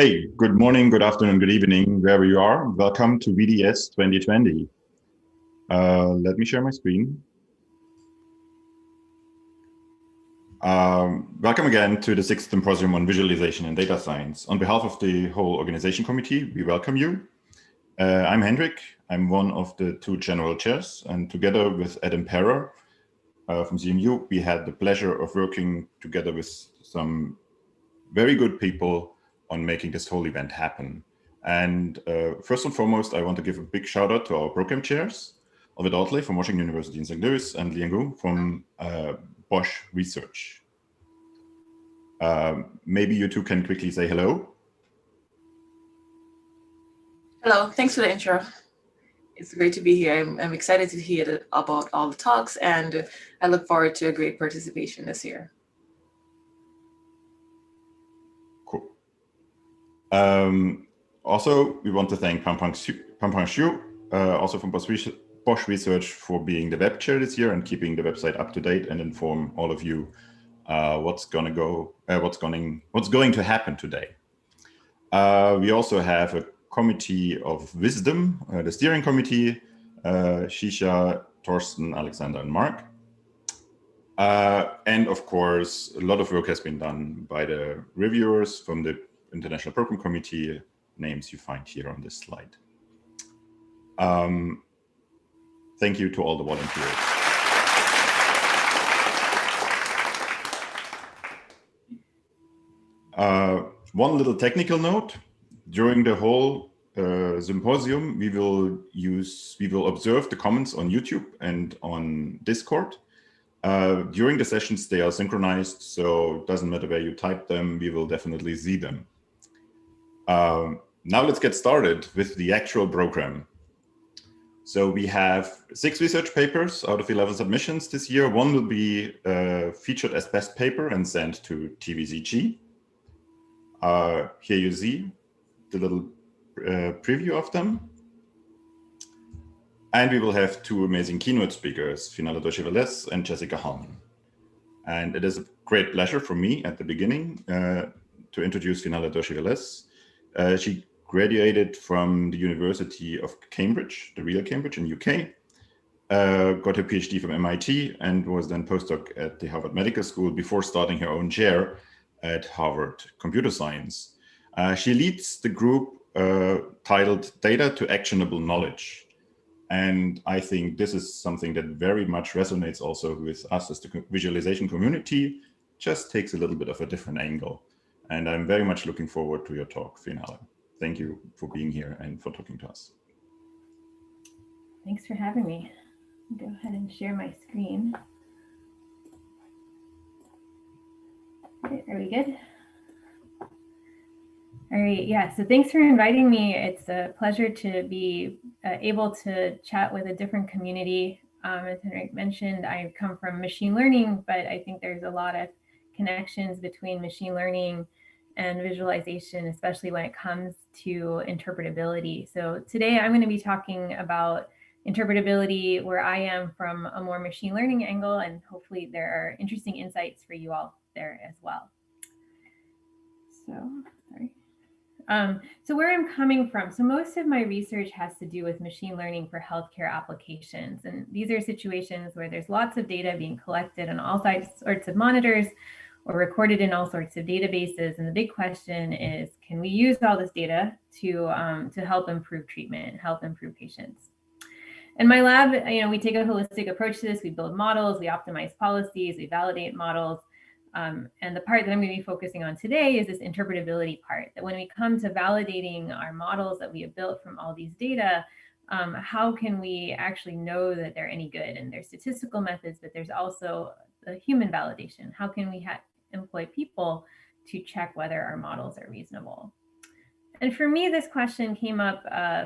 Hey, good morning, good afternoon, good evening, wherever you are. Welcome to VDS 2020. Let me share my screen. Welcome again to the 6th Symposium on Visualization and Data Science. On behalf of the whole organization committee, we welcome you. I'm Hendrik. I'm one of the two general chairs, and together with Adam Perrer from CMU, we had the pleasure of working together with some very good people on making this whole event happen. And first and foremost, I want to give a big shout out to our program chairs, Alvitta Ottley from Washington University in St. Louis and Liang from Bosch Research. Maybe you two can quickly say hello. Hello, thanks for the intro. It's great to be here. I'm excited to hear about all the talks, and I look forward to a great participation this year. Cool. Also, we want to thank Pampang Xu, also from Bosch Research, for being the web chair this year and keeping the website up to date and inform all of you what's going to happen today. We also have a committee of wisdom, the steering committee, Joscha, Torsten, Alexander, and Mark. And of course, a lot of work has been done by the reviewers from the International Program Committee, names you find here on this slide. Thank you to all the volunteers. One little technical note: during the whole symposium, we will observe the comments on YouTube and on Discord. During the sessions, they are synchronized, so it doesn't matter where you type them, we will definitely see them. Now let's get started with the actual program. So we have 6 research papers out of 11 submissions this year. One will be featured as best paper and sent to TVCG. Here you see the little preview of them. And we will have 2 amazing keynote speakers, Doshi-Velez and Jessica Hallman. And it is a great pleasure for me at the beginning to introduce Doshi-Velez. She graduated from the University of Cambridge, the real Cambridge in UK, got her PhD from MIT and was then postdoc at the Harvard Medical School before starting her own chair at Harvard Computer Science. She leads the group titled Data to Actionable Knowledge. And I think this is something that very much resonates also with us as the visualization community, just takes a little bit of a different angle. And I'm very much looking forward to your talk, Finale. Thank you for being here and for talking to us. Thanks for having me. Go ahead and share my screen. Okay, are we good? All right, yeah, so thanks for inviting me. It's a pleasure to be able to chat with a different community. As Hendrik mentioned, I come from machine learning, but I think there's a lot of connections between machine learning and visualization, especially when it comes to interpretability. So today I'm going to be talking about interpretability where I am from a more machine learning angle, and hopefully there are interesting insights for you all there as well. So where I'm coming from, so most of my research has to do with machine learning for healthcare applications. And these are situations where there's lots of data being collected on all sorts of monitors or recorded in all sorts of databases. And the big question is, can we use all this data to help improve treatment, help improve patients? In my lab, we take a holistic approach to this. We build models, we optimize policies, we validate models. And the part that I'm going to be focusing on today is this interpretability part, that when we come to validating our models that we have built from all these data, how can we actually know that they're any good? And there's statistical methods, but there's also the human validation. How can we employ people to check whether our models are reasonable? And for me, this question came up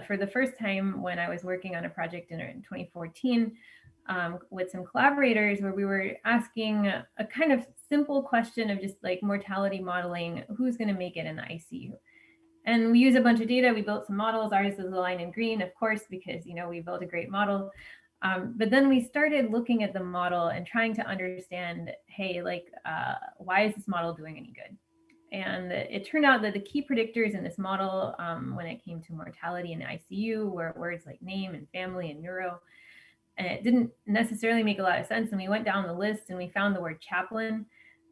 for the first time when I was working on a project in 2014 with some collaborators, where we were asking a kind of simple question of just like mortality modeling, who's going to make it in the ICU? And we use a bunch of data. We built some models. Ours is the line in green, of course, because we built a great model. But then we started looking at the model and trying to understand, hey, why is this model doing any good? And it turned out that the key predictors in this model, when it came to mortality in the ICU, were words like name and family and neuro. And it didn't necessarily make a lot of sense. And we went down the list and we found the word chaplain.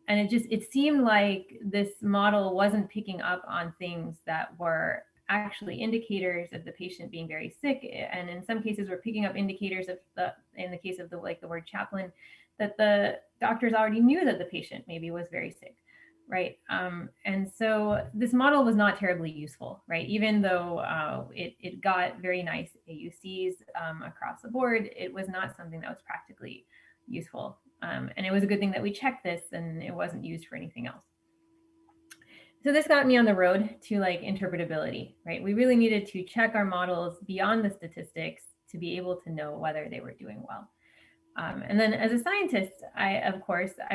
And it seemed like this model wasn't picking up on things that were actually indicators of the patient being very sick. And in some cases, we're picking up indicators of in the case of the word chaplain, that the doctors already knew that the patient maybe was very sick, right? And so this model was not terribly useful, right? Even though it got very nice AUCs across the board, it was not something that was practically useful. And it was a good thing that we checked this and it wasn't used for anything else. So this got me on the road to interpretability, right? We really needed to check our models beyond the statistics to be able to know whether they were doing well. And then as a scientist, I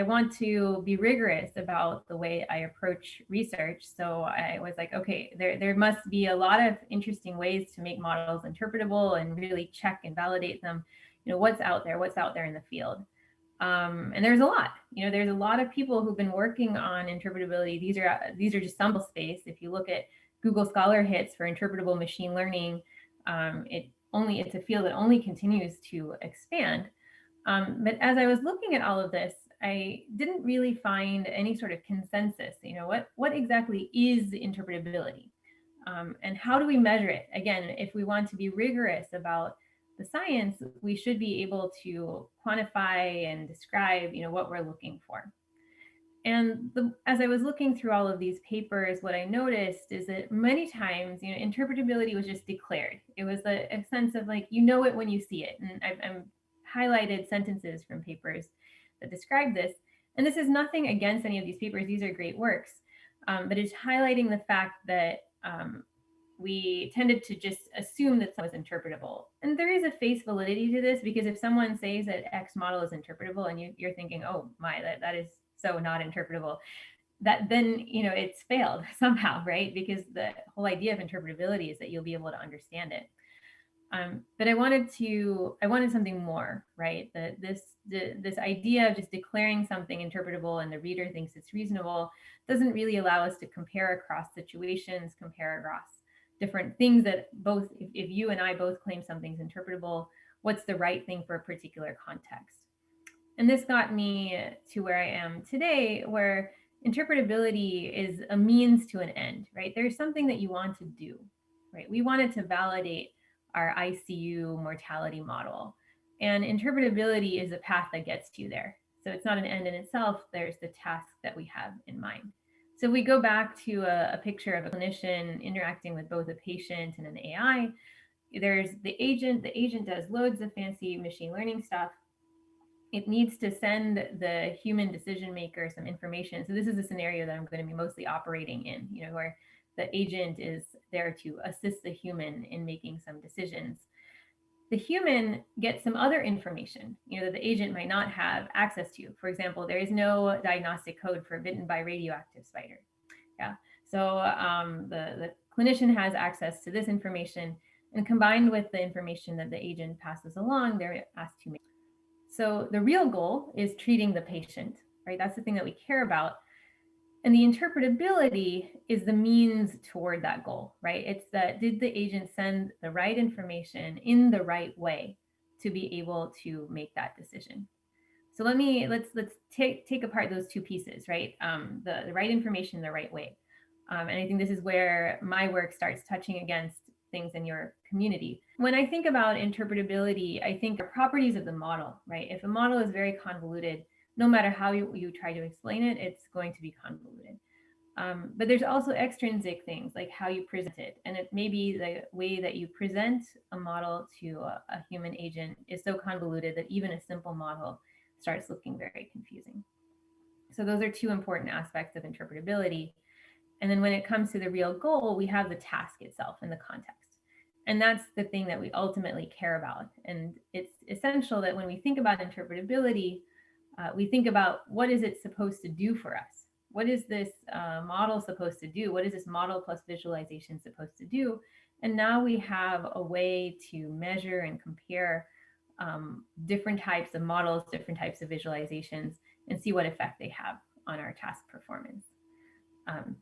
want to be rigorous about the way I approach research. So I was like, okay, there must be a lot of interesting ways to make models interpretable and really check and validate them. What's out there in the field. And there's a lot, there's a lot of people who've been working on interpretability. These are just sample space. If you look at Google Scholar hits for interpretable machine learning, it's a field that only continues to expand. But as I was looking at all of this, I didn't really find any sort of consensus. What exactly is interpretability? And how do we measure it? Again, if we want to be rigorous about the science, we should be able to quantify and describe, what we're looking for. And as I was looking through all of these papers, what I noticed is that many times, interpretability was just declared. It was a sense of it when you see it. And I've highlighted sentences from papers that describe this. And this is nothing against any of these papers. These are great works, but it's highlighting the fact that we tended to just assume that something was interpretable. And there is a face validity to this, because if someone says that X model is interpretable and you're thinking, oh my, that is so not interpretable, that then, it's failed somehow, right? Because the whole idea of interpretability is that you'll be able to understand it. But I wanted something more, right? That this idea of just declaring something interpretable and the reader thinks it's reasonable doesn't really allow us to compare across situations, compare across different things that both, if you and I both claim something's interpretable, what's the right thing for a particular context? And this got me to where I am today, where interpretability is a means to an end, right? There's something that you want to do, right? We wanted to validate our ICU mortality model, and interpretability is a path that gets you there. So it's not an end in itself, there's the task that we have in mind. So if we go back to a picture of a clinician interacting with both a patient and an AI, there's the agent. The agent does loads of fancy machine learning stuff. It needs to send the human decision maker some information. So this is a scenario that I'm going to be mostly operating in, where the agent is there to assist the human in making some decisions. The human gets some other information, that the agent might not have access to. For example, there is no diagnostic code for bitten by radioactive spider. Yeah. So the clinician has access to this information, and combined with the information that the agent passes along, they're asked to make. So the real goal is treating the patient, right? That's the thing that we care about. And the interpretability is the means toward that goal, right? It's that, did the agent send the right information in the right way to be able to make that decision? So let's take apart those two pieces, right? The right information the right way. And I think this is where my work starts touching against things in your community. When I think about interpretability, I think the properties of the model, right? If a model is very convoluted, no matter how you try to explain it, it's going to be convoluted. But there's also extrinsic things like how you present it. And it may be the way that you present a model to a human agent is so convoluted that even a simple model starts looking very confusing. So those are two important aspects of interpretability. And then when it comes to the real goal, we have the task itself and the context. And that's the thing that we ultimately care about. And it's essential that when we think about interpretability, we think about, what is it supposed to do for us? What is this model supposed to do? What is this model plus visualization supposed to do? And now we have a way to measure and compare different types of models, different types of visualizations, and see what effect they have on our task performance.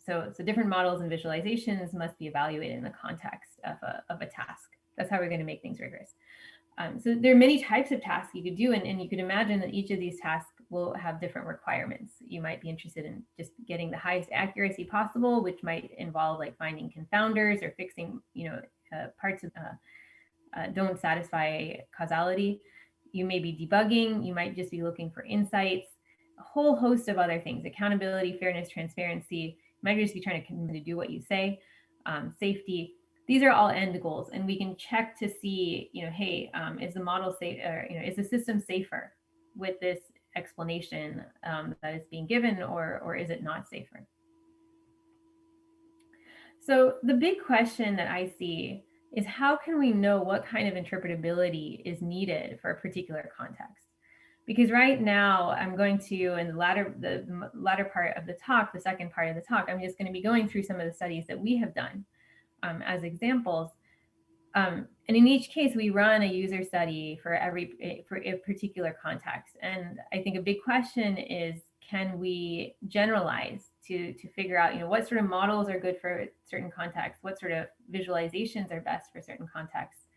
So different models and visualizations must be evaluated in the context of a task. That's how we're going to make things rigorous. So there are many types of tasks you could do, and you could imagine that each of these tasks will have different requirements. You might be interested in just getting the highest accuracy possible, which might involve like finding confounders or fixing, parts of don't satisfy causality. You may be debugging. You might just be looking for insights. A whole host of other things: accountability, fairness, transparency. You might just be trying to do what you say. Safety. These are all end goals, and we can check to see, hey, is the model safe, or is the system safer with this explanation that is being given, or is it not safer? So the big question that I see is, how can we know what kind of interpretability is needed for a particular context? Because right now I'm going to, in the latter part of the talk, the second part of the talk, I'm just going to be going through some of the studies that we have done as examples. And in each case, we run a user study for a particular context. And I think a big question is, can we generalize to figure out, what sort of models are good for certain contexts, what sort of visualizations are best for certain contexts.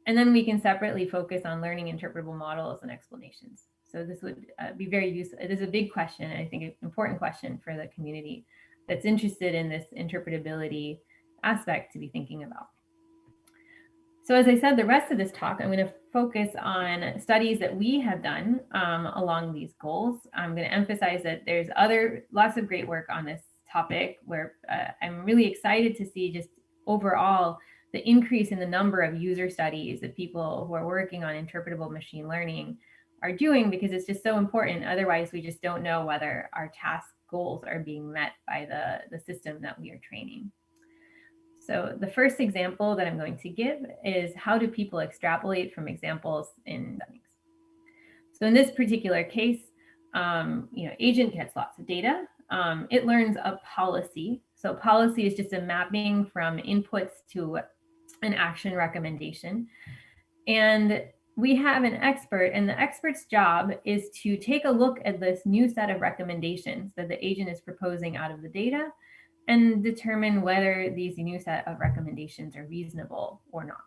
And then we can separately focus on learning interpretable models and explanations. So this would be very useful. It is a big question, and I think an important question for the community that's interested in this interpretability aspect to be thinking about. So as I said, the rest of this talk, I'm going to focus on studies that we have done along these goals. I'm going to emphasize that there's lots of great work on this topic, where I'm really excited to see just overall the increase in the number of user studies that people who are working on interpretable machine learning are doing, because it's just so important. Otherwise, we just don't know whether our task goals are being met by the system that we are training. So the first example that I'm going to give is, how do people extrapolate from examples in studies? So in this particular case, agent gets lots of data. It learns a policy. So policy is just a mapping from inputs to an action recommendation. And we have an expert, and the expert's job is to take a look at this new set of recommendations that the agent is proposing out of the data, and determine whether these new set of recommendations are reasonable or not.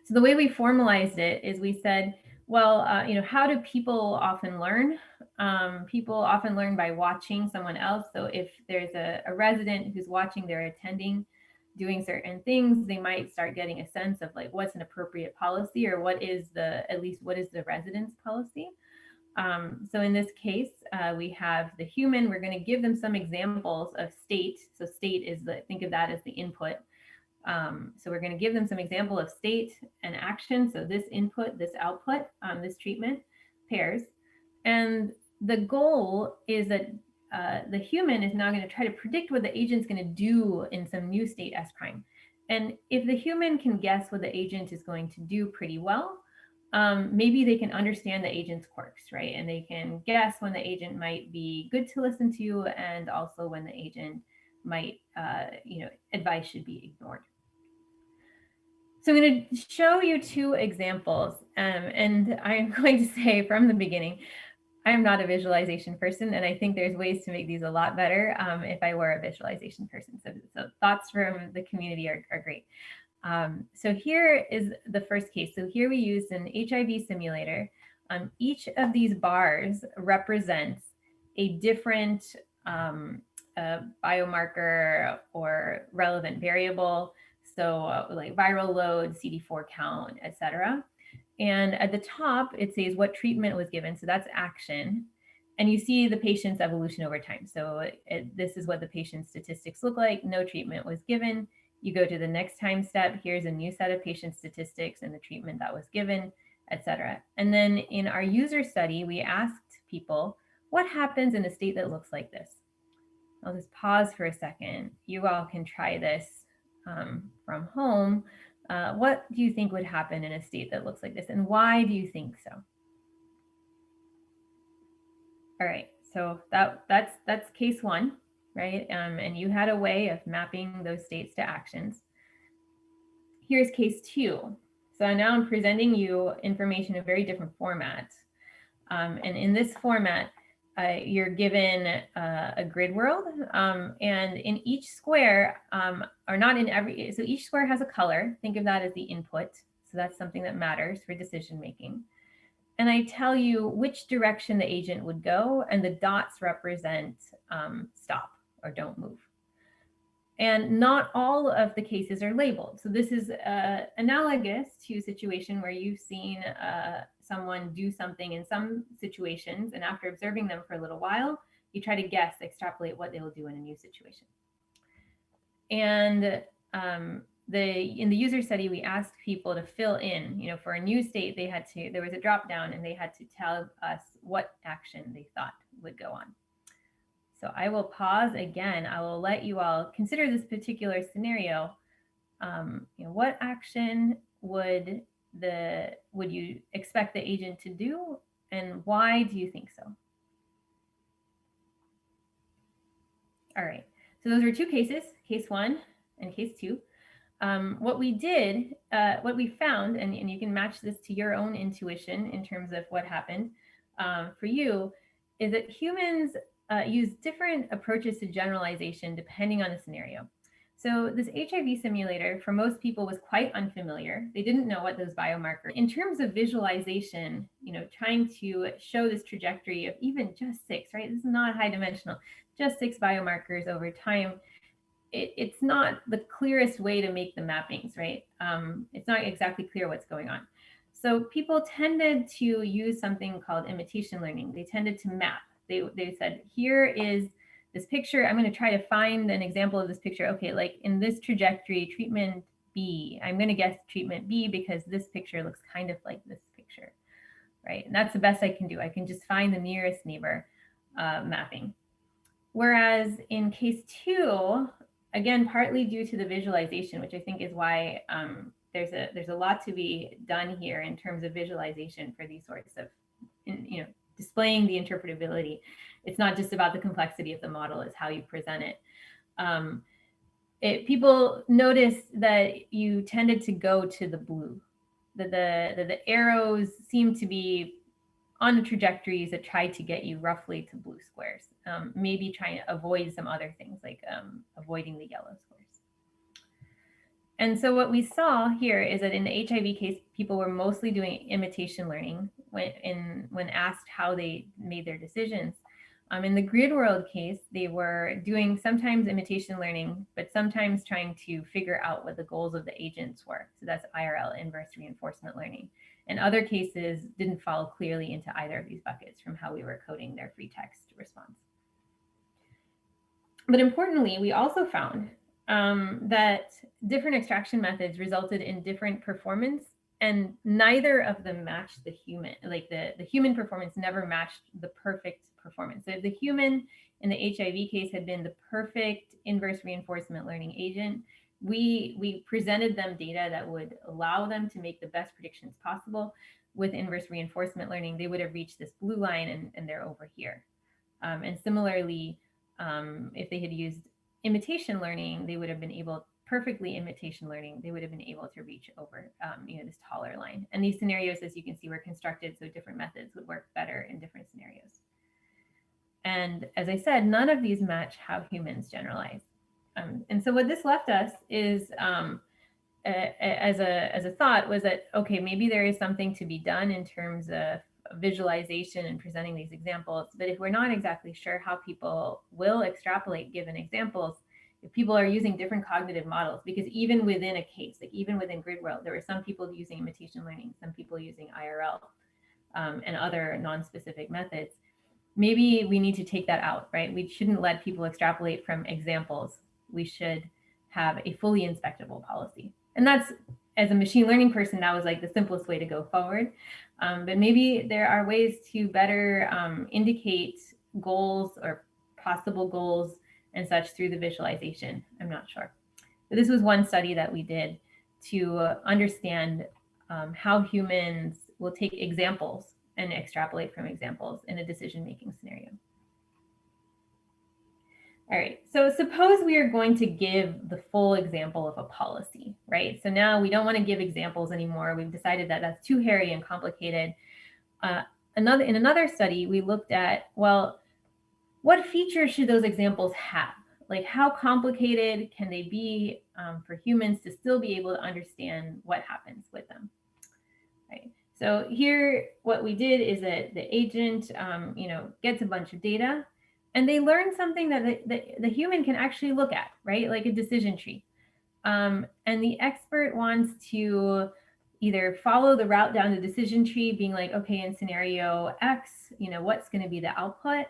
So the way we formalized it is, we said, well, how do people often learn? People often learn by watching someone else. So if there's a resident who's watching their attending doing certain things, they might start getting a sense of like, what's an appropriate policy, or what is the resident's policy. So in this case, we have the human. We're going to give them some examples of state. So state is think of that as the input. So we're going to give them some example of state and action. So this input, this output, this treatment pairs. And the goal is that the human is now going to try to predict what the agent's going to do in some new state S prime. And if the human can guess what the agent is going to do pretty well, maybe they can understand the agent's quirks, right? And they can guess when the agent might be good to listen to, and also when the agent might, advice should be ignored. So I'm going to show you two examples, and I'm going to say from the beginning, I'm not a visualization person, and I think there's ways to make these a lot better if I were a visualization person. So thoughts from the community are great. So here is the first case. So here we used an HIV simulator. Each of these bars represents a different biomarker or relevant variable. So like viral load, CD4 count, etc. And at the top, it says what treatment was given. So that's action. And you see the patient's evolution over time. So this is what the patient's statistics look like. No treatment was given. You go to the next time step. Here's a new set of patient statistics and the treatment that was given, etc. And then in our user study, we asked people, what happens in a state that looks like this? I'll just pause for a second. You all can try this from home. What do you think would happen in a state that looks like this? And why do you think so? All right, so that's case one, right? And you had a way of mapping those states to actions. Here's case two. So now I'm presenting you information in a very different format. And in this format, you're given a grid world, and in each square, or not in every, so each square has a color. Think of that as the input. So that's something that matters for decision making. And I tell you which direction the agent would go, and the dots represent stop or don't move. And not all of the cases are labeled. So this is analogous to a situation where you've seen someone do something in some situations, and after observing them for a little while, you try to guess, extrapolate what they will do in a new situation. And in the user study, we asked people to fill in, for a new state, there was a drop down, and they had to tell us what action they thought would go on. So I will pause again. I will let you all consider this particular scenario. What action would you expect the agent to do, and why do you think so? All right. So those were two cases, case one and case two. What we did, what we found, and you can match this to your own intuition in terms of what happened for you, is that humans use different approaches to generalization depending on the scenario. So this HIV simulator for most people was quite unfamiliar. They didn't know what those biomarkers. In terms of visualization, trying to show this trajectory of even just 6, right? This is not high dimensional, just 6 biomarkers over time. It's not the clearest way to make the mappings, right? It's not exactly clear what's going on. So people tended to use something called imitation learning. They tended to map. They said, here is this picture. I'm going to try to find an example of this picture. Okay, like in this trajectory, treatment B, I'm going to guess treatment B because this picture looks kind of like this picture, right? And that's the best I can do. I can just find the nearest neighbor mapping. Whereas in case two, again, partly due to the visualization, which I think is why there's a lot to be done here in terms of visualization for these sorts of, displaying the interpretability. It's not just about the complexity of the model, it's how you present it. People noticed that you tended to go to the blue, that the arrows seem to be on the trajectories that try to get you roughly to blue squares, maybe trying to avoid some other things like avoiding the yellow squares. And so what we saw here is that in the HIV case, people were mostly doing imitation learning when asked how they made their decisions. In the grid world case, they were doing sometimes imitation learning, but sometimes trying to figure out what the goals of the agents were. So that's IRL, inverse reinforcement learning. And other cases didn't fall clearly into either of these buckets from how we were coding their free text response. But importantly, we also found that different extraction methods resulted in different performance, and neither of them matched the human. Like the human performance never matched the perfect performance. So if the human in the HIV case had been the perfect inverse reinforcement learning agent, we presented them data that would allow them to make the best predictions possible. With inverse reinforcement learning, they would have reached this blue line, and they're over here. And similarly, if they had used imitation learning, they would have been able, perfectly imitation learning, they would have been able to reach over this taller line. And these scenarios, as you can see, were constructed so different methods would work better in different scenarios. And as I said, none of these match how humans generalize. And so what this left us is, as a thought, was that, okay, maybe there is something to be done in terms of visualization and presenting these examples. But if we're not exactly sure how people will extrapolate given examples, if people are using different cognitive models, because even within a case, like even within grid world, there were some people using imitation learning, some people using IRL, and other non-specific methods. Maybe we need to take that out, right? We shouldn't let people extrapolate from examples. We should have a fully inspectable policy. And that's, as a machine learning person, that was like the simplest way to go forward. But maybe there are ways to better indicate goals or possible goals and such through the visualization. I'm not sure. But this was one study that we did to understand how humans will take examples and extrapolate from examples in a decision-making scenario. All right, so suppose we are going to give the full example of a policy, right? So now we don't want to give examples anymore. We've decided that that's too hairy and complicated. In another study, we looked at, well, what features should those examples have? Like how complicated can they be for humans to still be able to understand what happens with them, right? So here, what we did is that the agent, gets a bunch of data, and they learn something that the human can actually look at, right? Like a decision tree. And the expert wants to either follow the route down the decision tree, being like, okay, in scenario X, what's going to be the output?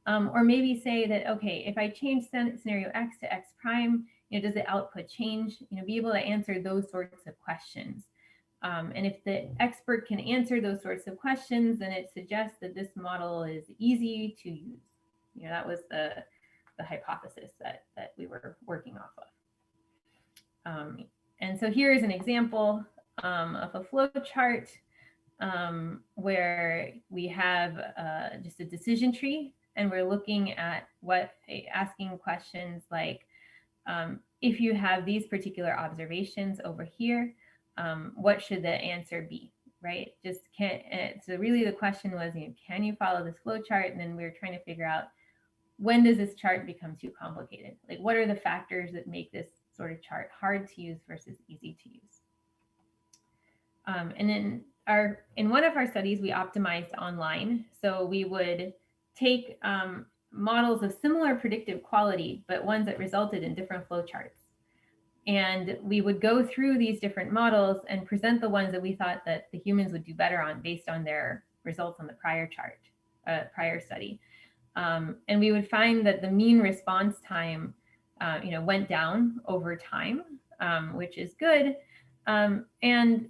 Or maybe say that, okay, if I change scenario X to X prime, does the output change? Be able to answer those sorts of questions. And if the expert can answer those sorts of questions, then it suggests that this model is easy to use. That was the hypothesis that we were working off of. And so here is an example of a flow chart where we have just a decision tree, and we're looking at asking questions like, if you have these particular observations over here, what should the answer be, right? So really the question was, can you follow this flow chart? And then we were trying to figure out, when does this chart become too complicated? Like, what are the factors that make this sort of chart hard to use versus easy to use? And then in one of our studies, we optimized online. So we would take models of similar predictive quality, but ones that resulted in different flowcharts. And we would go through these different models and present the ones that we thought that the humans would do better on based on their results on the prior study. And we would find that the mean response time, went down over time, which is good. And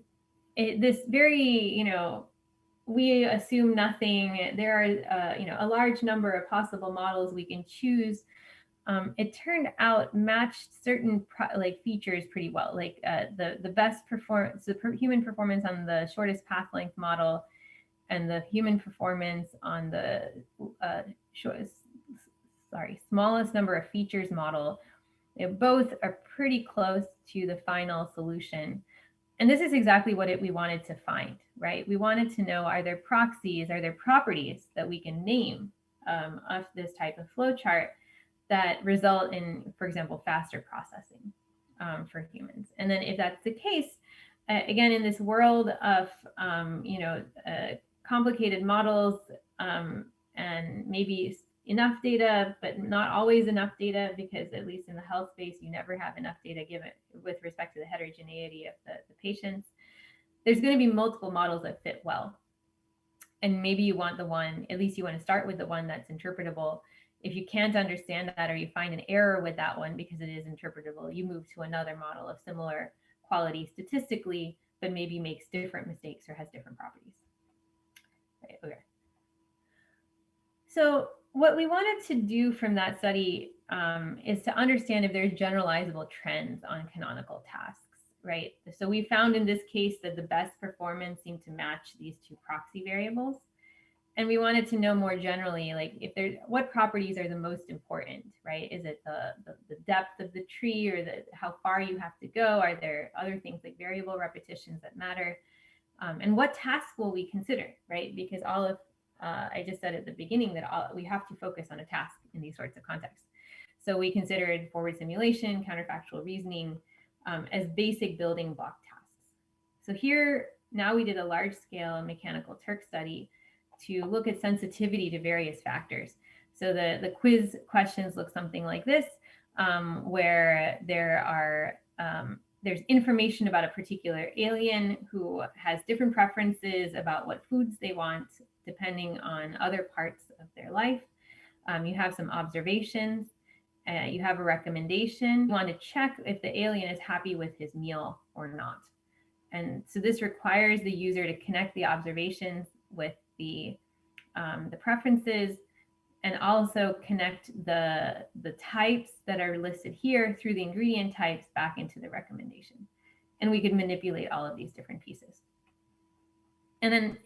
this very, we assume nothing. There are, a large number of possible models we can choose. It turned out matched certain features pretty well, like the best performance, the human performance on the shortest path length model, and the human performance on the smallest number of features model. Both are pretty close to the final solution. And this is exactly what we wanted to find, right? We wanted to know, are there proxies, are there properties that we can name of this type of flowchart that result in, for example, faster processing for humans? And then if that's the case, again, in this world of, complicated models and maybe enough data, but not always enough data, because at least in the health space, you never have enough data given with respect to the heterogeneity of the patients. There's going to be multiple models that fit well. And maybe you want at least you want to start with the one that's interpretable. If you can't understand that, or you find an error with that one because it is interpretable, you move to another model of similar quality statistically, but maybe makes different mistakes or has different properties. Right, okay. So what we wanted to do from that study is to understand if there's generalizable trends on canonical tasks, right? So we found in this case that the best performance seemed to match these two proxy variables. And we wanted to know more generally, like what properties are the most important, right? Is it the depth of the tree, or how far you have to go? Are there other things like variable repetitions that matter? And what tasks will we consider, right? Because all of I just said at the beginning that we have to focus on a task in these sorts of contexts. So we considered forward simulation, counterfactual reasoning as basic building block tasks. So here, now we did a large scale mechanical Turk study to look at sensitivity to various factors. So the quiz questions look something like this, where there's information about a particular alien who has different preferences about what foods they want, depending on other parts of their life. You have some observations, you have a recommendation. You want to check if the alien is happy with his meal or not. And so this requires the user to connect the observations with the preferences, and also connect the types that are listed here through the ingredient types back into the recommendation. And we could manipulate all of these different pieces. And then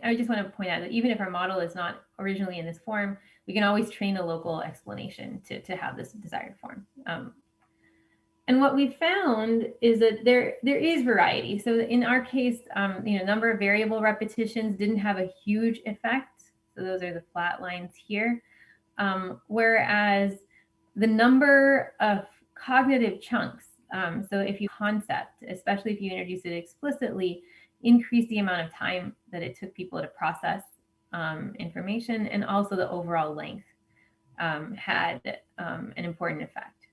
I just want to point out that even if our model is not originally in this form, we can always train a local explanation to have this desired form. And what we found is that there is variety. So in our case, number of variable repetitions didn't have a huge effect. So those are the flat lines here. whereas the number of cognitive chunks, so if you concept, especially if you introduce it explicitly, increase the amount of time that it took people to process information, and also the overall length had an important effect.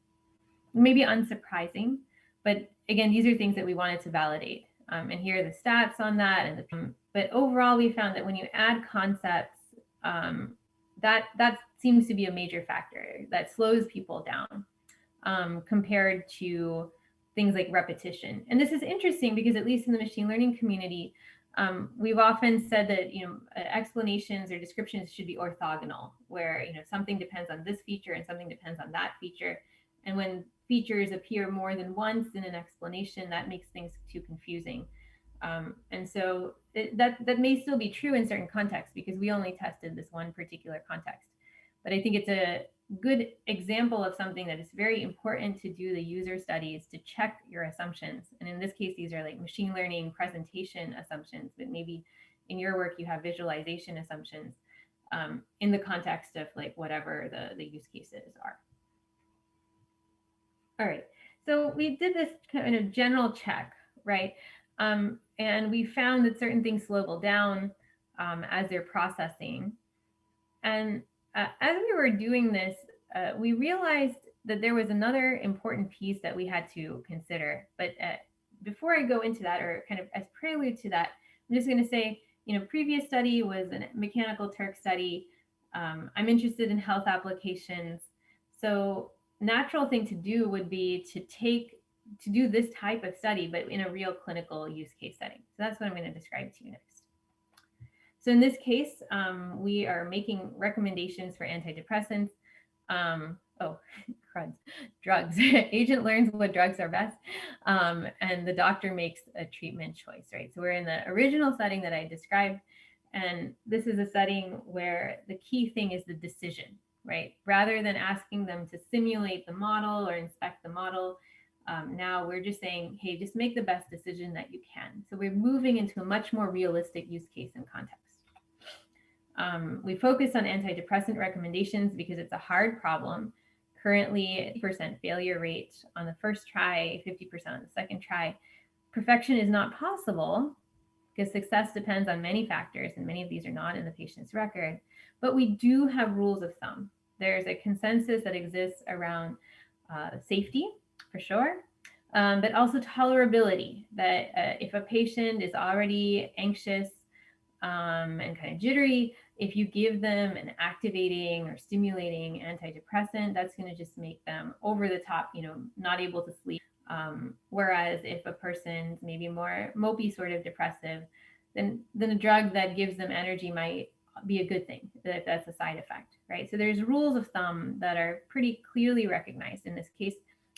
Maybe unsurprising, but again, these are things that we wanted to validate. And here are the stats on that. But overall, we found that when you add concepts, that seems to be a major factor that slows people down compared to things like repetition. And this is interesting because at least in the machine learning community, we've often said that explanations or descriptions should be orthogonal, where something depends on this feature and something depends on that feature. And when features appear more than once in an explanation, that makes things too confusing. And so that may still be true in certain contexts because we only tested this one particular context. But I think it's a good example of something that is very important to do the user studies to check your assumptions. And in this case, these are like machine learning presentation assumptions, but maybe in your work, you have visualization assumptions in the context of like whatever the use cases are. All right, so we did this kind of general check, right? And we found that certain things slow people down as they're processing. And as we were doing this, we realized that there was another important piece that we had to consider. But before I go into that, or kind of as prelude to that, I'm just going to say, previous study was a mechanical Turk study. I'm interested in health applications. So natural thing to do would be to do this type of study, but in a real clinical use case setting. So that's what I'm going to describe to you next. So in this case, we are making recommendations for antidepressants. Drugs. Agent learns what drugs are best, and the doctor makes a treatment choice, right? So we're in the original setting that I described, and this is a setting where the key thing is the decision, right? Rather than asking them to simulate the model or inspect the model, now we're just saying, hey, just make the best decision that you can. So we're moving into a much more realistic use case and context. We focus on antidepressant recommendations because it's a hard problem. Currently, 50% failure rate on the first try, 50% on the second try. Perfection is not possible because success depends on many factors, and many of these are not in the patient's record. But we do have rules of thumb. There's a consensus that exists around safety, for sure, but also tolerability, that if a patient is already anxious and kind of jittery, if you give them an activating or stimulating antidepressant, that's going to just make them over the top, not able to sleep. Whereas if a person's maybe more mopey sort of depressive, then a drug that gives them energy might be a good thing, if that's a side effect, right? So there's rules of thumb that are pretty clearly recognized in this case.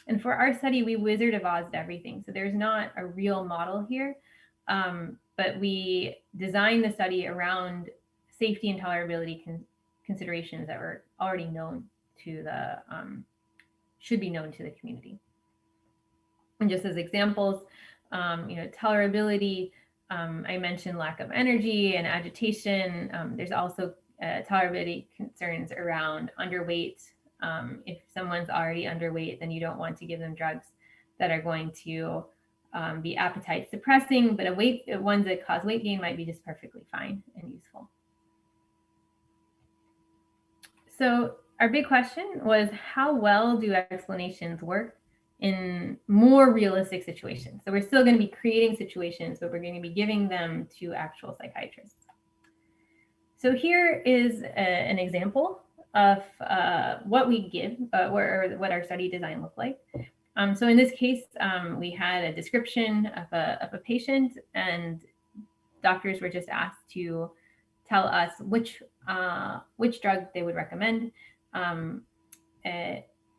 And for our study, we Wizard of Oz'd everything. So there's not a real model here, but we designed the study around safety and tolerability considerations that were already known to the, should be known to the community. And just as examples, tolerability, I mentioned lack of energy and agitation. There's also tolerability concerns around underweight. If someone's already underweight, then you don't want to give them drugs that are going to be appetite suppressing, but ones that cause weight gain might be just perfectly fine and useful. So our big question was, how well do explanations work in more realistic situations? So we're still going to be creating situations, but we're going to be giving them to actual psychiatrists. So here is an example of what we give, or what our study design looked like. So in this case, we had a description of a patient, and doctors were just asked to tell us which drug they would recommend. And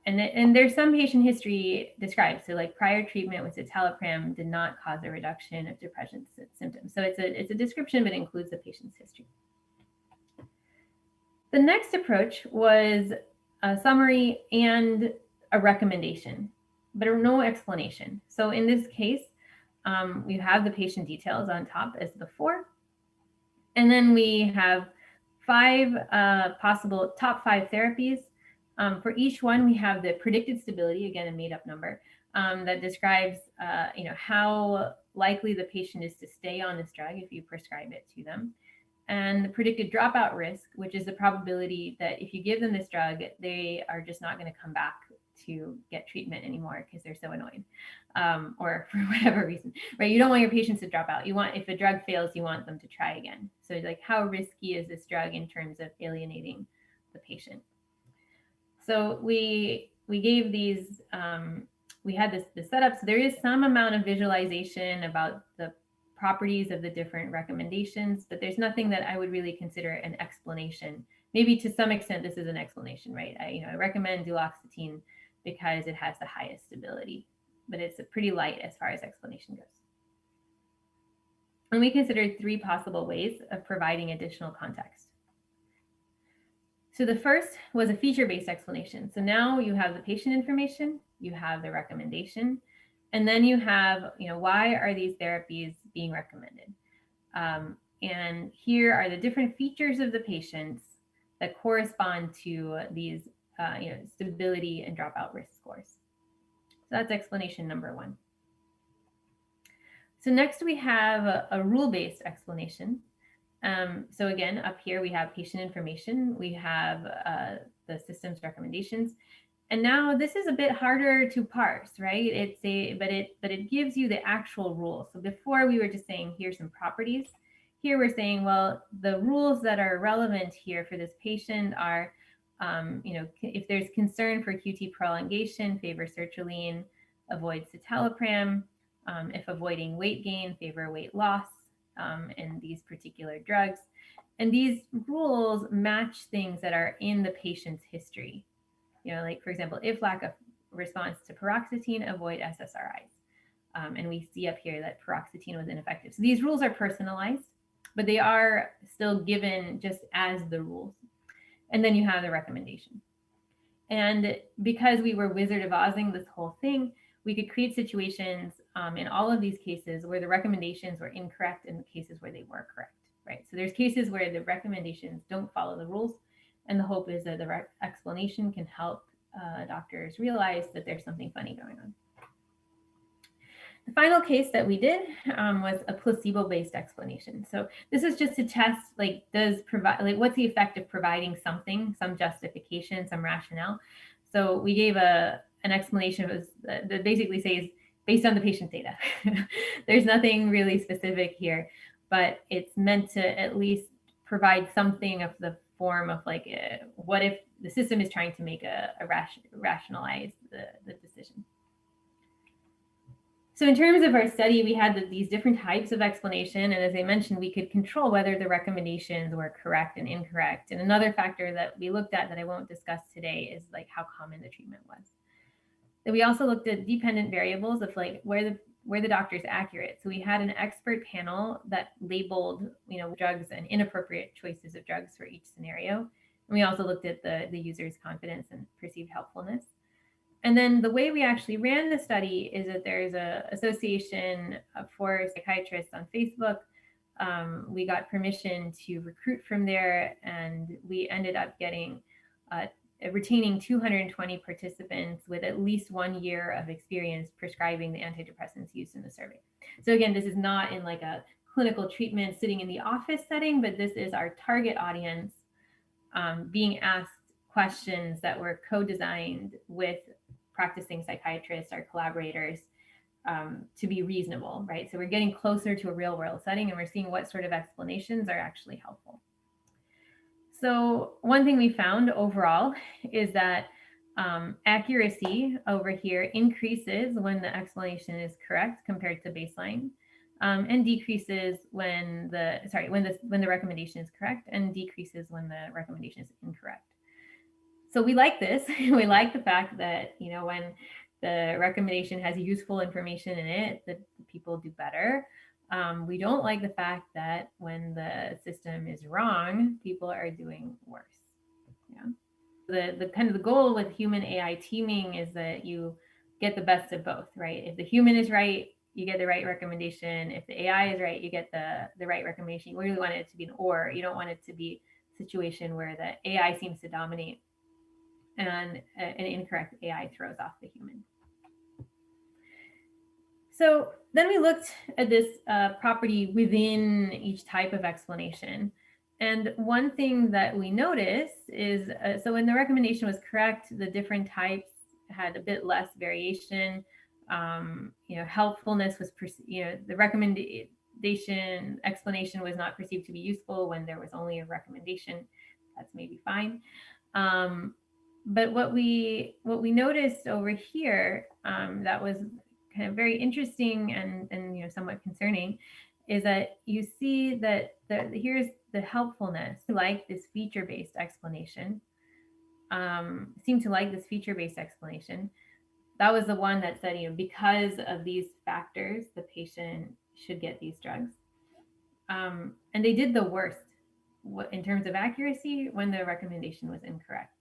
there's some patient history described. So like prior treatment with citalopram did not cause a reduction of depression symptoms. So it's a description, but it includes the patient's history. The next approach was a summary and a recommendation, but no explanation. So in this case, we have the patient details on top as before. And then we have 5 possible top 5 therapies. For each one, we have the predicted stability, again, a made-up number, that describes how likely the patient is to stay on this drug if you prescribe it to them. And the predicted dropout risk, which is the probability that if you give them this drug, they are just not going to come back to get treatment anymore because they're so annoying, or for whatever reason, right? You don't want your patients to drop out. You want, if a drug fails, you want them to try again. So like, how risky is this drug in terms of alienating the patient? So we gave these, we had this setup. So there is some amount of visualization about the properties of the different recommendations, but there's nothing that I would really consider an explanation. Maybe to some extent, this is an explanation, right? I recommend duloxetine because it has the highest stability, but it's pretty light as far as explanation goes. And we considered 3 possible ways of providing additional context. So the first was a feature-based explanation. So now you have the patient information, you have the recommendation, and then you have, why are these therapies being recommended? And here are the different features of the patients that correspond to these, stability and dropout risk scores. So that's explanation number 1. So next we have a rule-based explanation. So again, up here we have patient information, we have the system's recommendations, and now this is a bit harder to parse, right? But it gives you the actual rules. So before we were just saying here's some properties. Here we're saying, well, the rules that are relevant here for this patient are, if there's concern for QT prolongation, favor sertraline, avoid citalopram. If avoiding weight gain, favor weight loss. And these particular drugs. And these rules match things that are in the patient's history. Like for example, if lack of response to paroxetine, avoid SSRIs. And we see up here that paroxetine was ineffective. So these rules are personalized, but they are still given just as the rules. And then you have the recommendation. And because we were Wizard of Ozing this whole thing, we could create situations in all of these cases where the recommendations were incorrect and the cases where they were correct, right? So there's cases where the recommendations don't follow the rules, and the hope is that the explanation can help doctors realize that there's something funny going on. The final case that we did was a placebo-based explanation. So this is just to test, what's the effect of providing something, some justification, some rationale. So we gave an explanation that basically says, based on the patient data. There's nothing really specific here, but it's meant to at least provide something of the form of what if the system is trying to make rationalize the decision. So in terms of our study, we had these different types of explanation. And as I mentioned, we could control whether the recommendations were correct and incorrect. And another factor that we looked at that I won't discuss today is how common the treatment was. And we also looked at dependent variables of where the doctor is accurate. So we had an expert panel that labeled, drugs and inappropriate choices of drugs for each scenario. And we also looked at the user's confidence and perceived helpfulness. And then the way we actually ran the study is that there's an association for psychiatrists on Facebook. We got permission to recruit from there, and we ended up retaining 220 participants with at least 1 year of experience prescribing the antidepressants used in the survey. So again, this is not in a clinical treatment sitting in the office setting, but this is our target audience being asked questions that were co-designed with practicing psychiatrists, our collaborators, to be reasonable, right? So we're getting closer to a real world setting, and we're seeing what sort of explanations are actually helpful. So one thing we found overall is that accuracy over here increases when the explanation is correct compared to baseline, and decreases when the recommendation is correct, and decreases when the recommendation is incorrect. So we like this. We like the fact that when the recommendation has useful information in it, that people do better. We don't like the fact that when the system is wrong, people are doing worse. Yeah. The kind of the goal with human AI teaming is that you get the best of both, right? If the human is right, you get the right recommendation. If the AI is right, you get the right recommendation. You really want it to be an or. You don't want it to be situation where the AI seems to dominate and an incorrect AI throws off the human. So then we looked at this property within each type of explanation. And one thing that we noticed is, so when the recommendation was correct, the different types had a bit less variation. Helpfulness was, the recommendation explanation was not perceived to be useful when there was only a recommendation. That's maybe fine. But what we noticed over here that was kind of very interesting and somewhat concerning is that you see that here's the helpfulness. Like this feature-based explanation, seem to like this feature-based explanation. That was the one that said, because of these factors, the patient should get these drugs. And they did the worst in terms of accuracy when the recommendation was incorrect,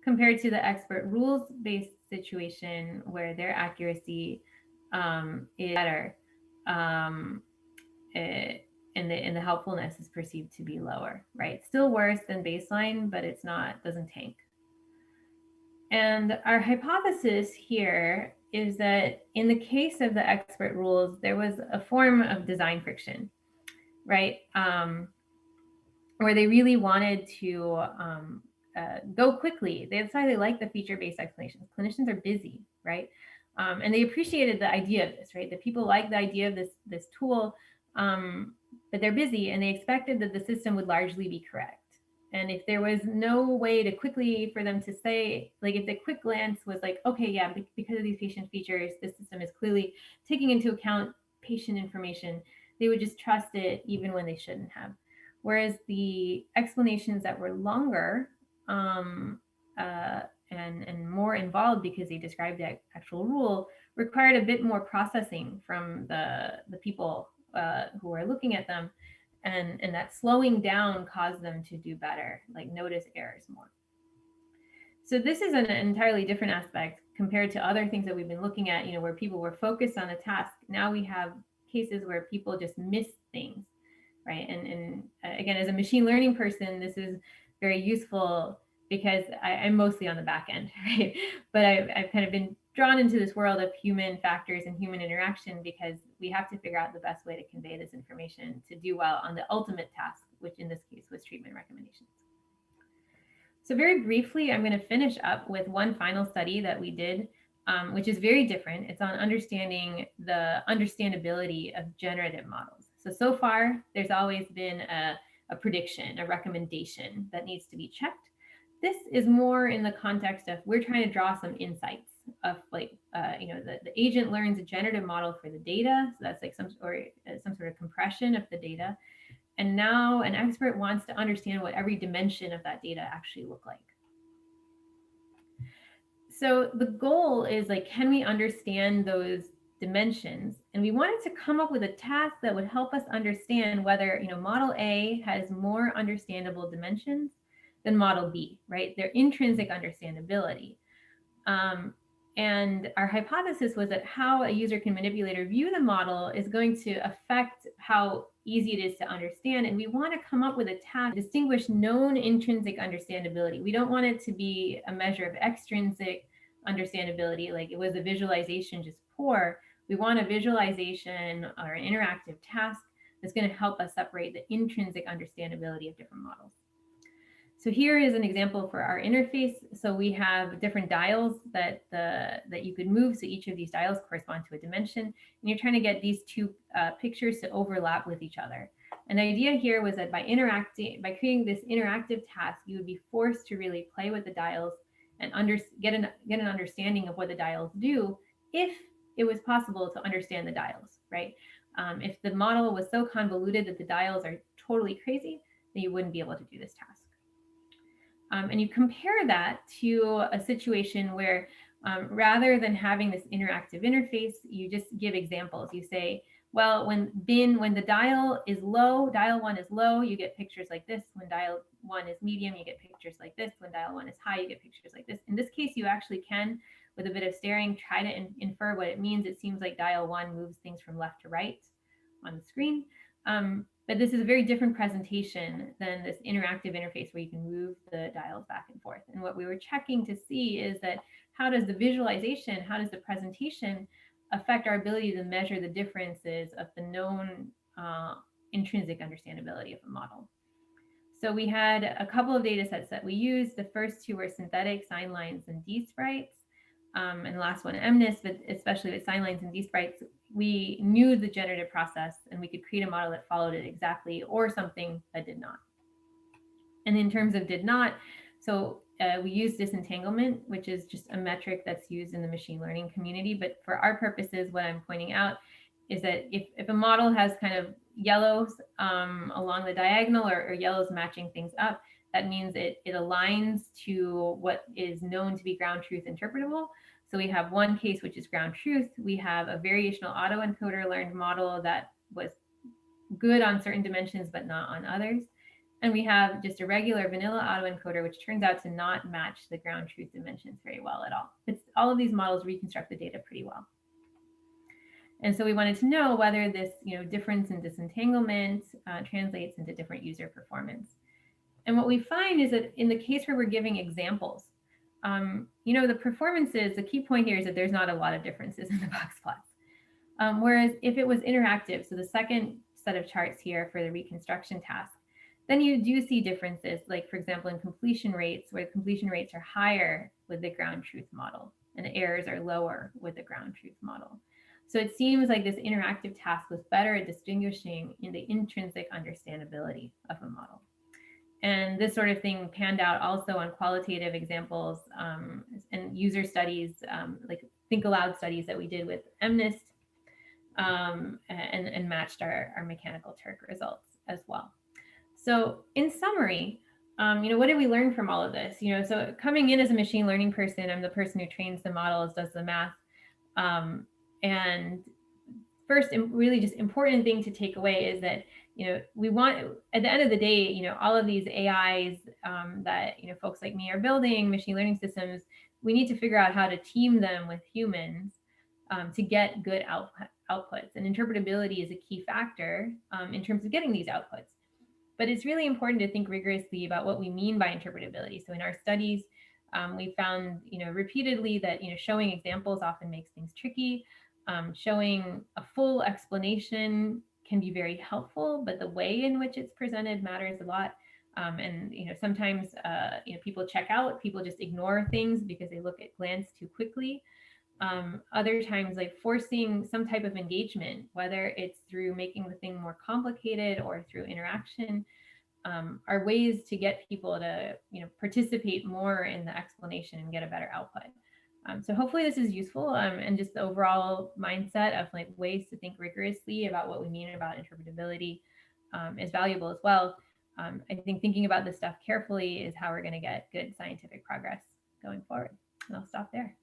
compared to the expert rules-based situation where their accuracy is better, and the helpfulness is perceived to be lower, right? Still worse than baseline, but it's not, doesn't tank. And our hypothesis here is that in the case of the expert rules, there was a form of design friction, right? Where they really wanted to go quickly. They decided they liked the feature-based explanations. Clinicians are busy, right? And they appreciated the idea of this, right? The people like the idea of this tool, but they're busy and they expected that the system would largely be correct. And if there was no way to quickly for them to say, like if the quick glance was like, okay, yeah, because of these patient features, this system is clearly taking into account patient information, they would just trust it even when they shouldn't have. Whereas the explanations that were longer and more involved because they described the actual rule required a bit more processing from the people who are looking at them. And that slowing down caused them to do better, like notice errors more. So this is an entirely different aspect compared to other things that we've been looking at, where people were focused on a task. Now we have cases where people just miss things, right? And again, as a machine learning person, this is very useful because I'm mostly on the back end, right? But I've kind of been drawn into this world of human factors and human interaction because we have to figure out the best way to convey this information to do well on the ultimate task, which in this case was treatment recommendations. So very briefly, I'm going to finish up with one final study that we did, which is very different. It's on understanding the understandability of generative models. So far, there's always been a prediction, a recommendation that needs to be checked. This is more in the context of we're trying to draw some insights of like, the agent learns a generative model for the data. So that's like some sort of compression of the data. And now an expert wants to understand what every dimension of that data actually look like. So the goal is like, can we understand those dimensions? And we wanted to come up with a task that would help us understand whether, model A has more understandable dimensions than model B, right? Their intrinsic understandability. And our hypothesis was that how a user can manipulate or view the model is going to affect how easy it is to understand. And we want to come up with a task to distinguish known intrinsic understandability. We don't want it to be a measure of extrinsic understandability, like it was a visualization just poor. We want a visualization or an interactive task that's going to help us separate the intrinsic understandability of different models. So here is an example for our interface. So we have different dials that you could move. So each of these dials correspond to a dimension. And you're trying to get these two pictures to overlap with each other. And the idea here was that by creating this interactive task, you would be forced to really play with the dials and get an understanding of what the dials do if it was possible to understand the dials, right? If the model was so convoluted that the dials are totally crazy, then you wouldn't be able to do this task. And you compare that to a situation where rather than having this interactive interface, you just give examples. You say, well, when the dial is low, dial 1 is low, you get pictures like this. When dial 1 is medium, you get pictures like this. When dial 1 is high, you get pictures like this. In this case, you actually can, with a bit of staring, try to infer what it means. It seems like dial 1 moves things from left to right on the screen. But this is a very different presentation than this interactive interface where you can move the dials back and forth. And what we were checking to see is that how does the visualization, how does the presentation affect our ability to measure the differences of the known intrinsic understandability of a model. So we had a couple of data sets that we used. The first two were synthetic sign lines and D-sprites, and the last one MNIST, but especially with sign lines and D-sprites, we knew the generative process and we could create a model that followed it exactly or something that did not. And in terms of did not, so we use disentanglement, which is just a metric that's used in the machine learning community. But for our purposes, what I'm pointing out is that if a model has kind of yellows along the diagonal or yellows matching things up, that means it aligns to what is known to be ground truth interpretable. So we have one case, which is ground truth. We have a variational autoencoder learned model that was good on certain dimensions, but not on others. And we have just a regular vanilla autoencoder, which turns out to not match the ground truth dimensions very well at all. All of these models reconstruct the data pretty well. And so we wanted to know whether this difference in disentanglement translates into different user performance. And what we find is that in the case where we're giving examples, the performances, the key point here is that there's not a lot of differences in the box plots. Whereas if it was interactive, so the second set of charts here for the reconstruction task, then you do see differences, like for example, in completion rates, where completion rates are higher with the ground truth model and the errors are lower with the ground truth model. So it seems like this interactive task was better at distinguishing in the intrinsic understandability of a model. And this sort of thing panned out also on qualitative examples and user studies, like think aloud studies that we did with MNIST and matched our mechanical Turk results as well. So in summary, what did we learn from all of this? So coming in as a machine learning person, I'm the person who trains the models, does the math. And first, really just important thing to take away is that, we want, at the end of the day, all of these AIs that, folks like me are building, machine learning systems, we need to figure out how to team them with humans to get good outputs. And interpretability is a key factor in terms of getting these outputs. But it's really important to think rigorously about what we mean by interpretability. So in our studies, we found, repeatedly that, showing examples often makes things tricky. Showing a full explanation can be very helpful, but the way in which it's presented matters a lot. And sometimes people check out, people just ignore things because they look at glance too quickly. Other times, like forcing some type of engagement, whether it's through making the thing more complicated or through interaction, are ways to get people to participate more in the explanation and get a better output. So hopefully this is useful and just the overall mindset of like ways to think rigorously about what we mean about interpretability is valuable as well. I think thinking about this stuff carefully is how we're going to get good scientific progress going forward. And I'll stop there.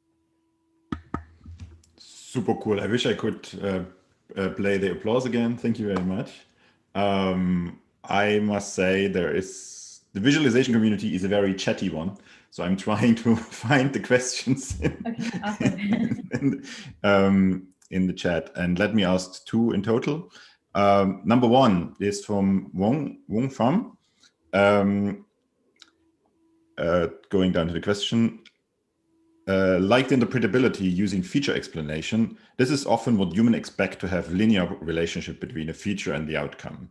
Super cool. I wish I could play the applause again. Thank you very much. I must say the visualization community is a very chatty one. So I'm trying to find the questions in the chat. And let me ask two in total. Number one is from Wong Pham. Going down to the question. Like the interpretability using feature explanation, this is often what humans expect to have linear relationship between a feature and the outcome.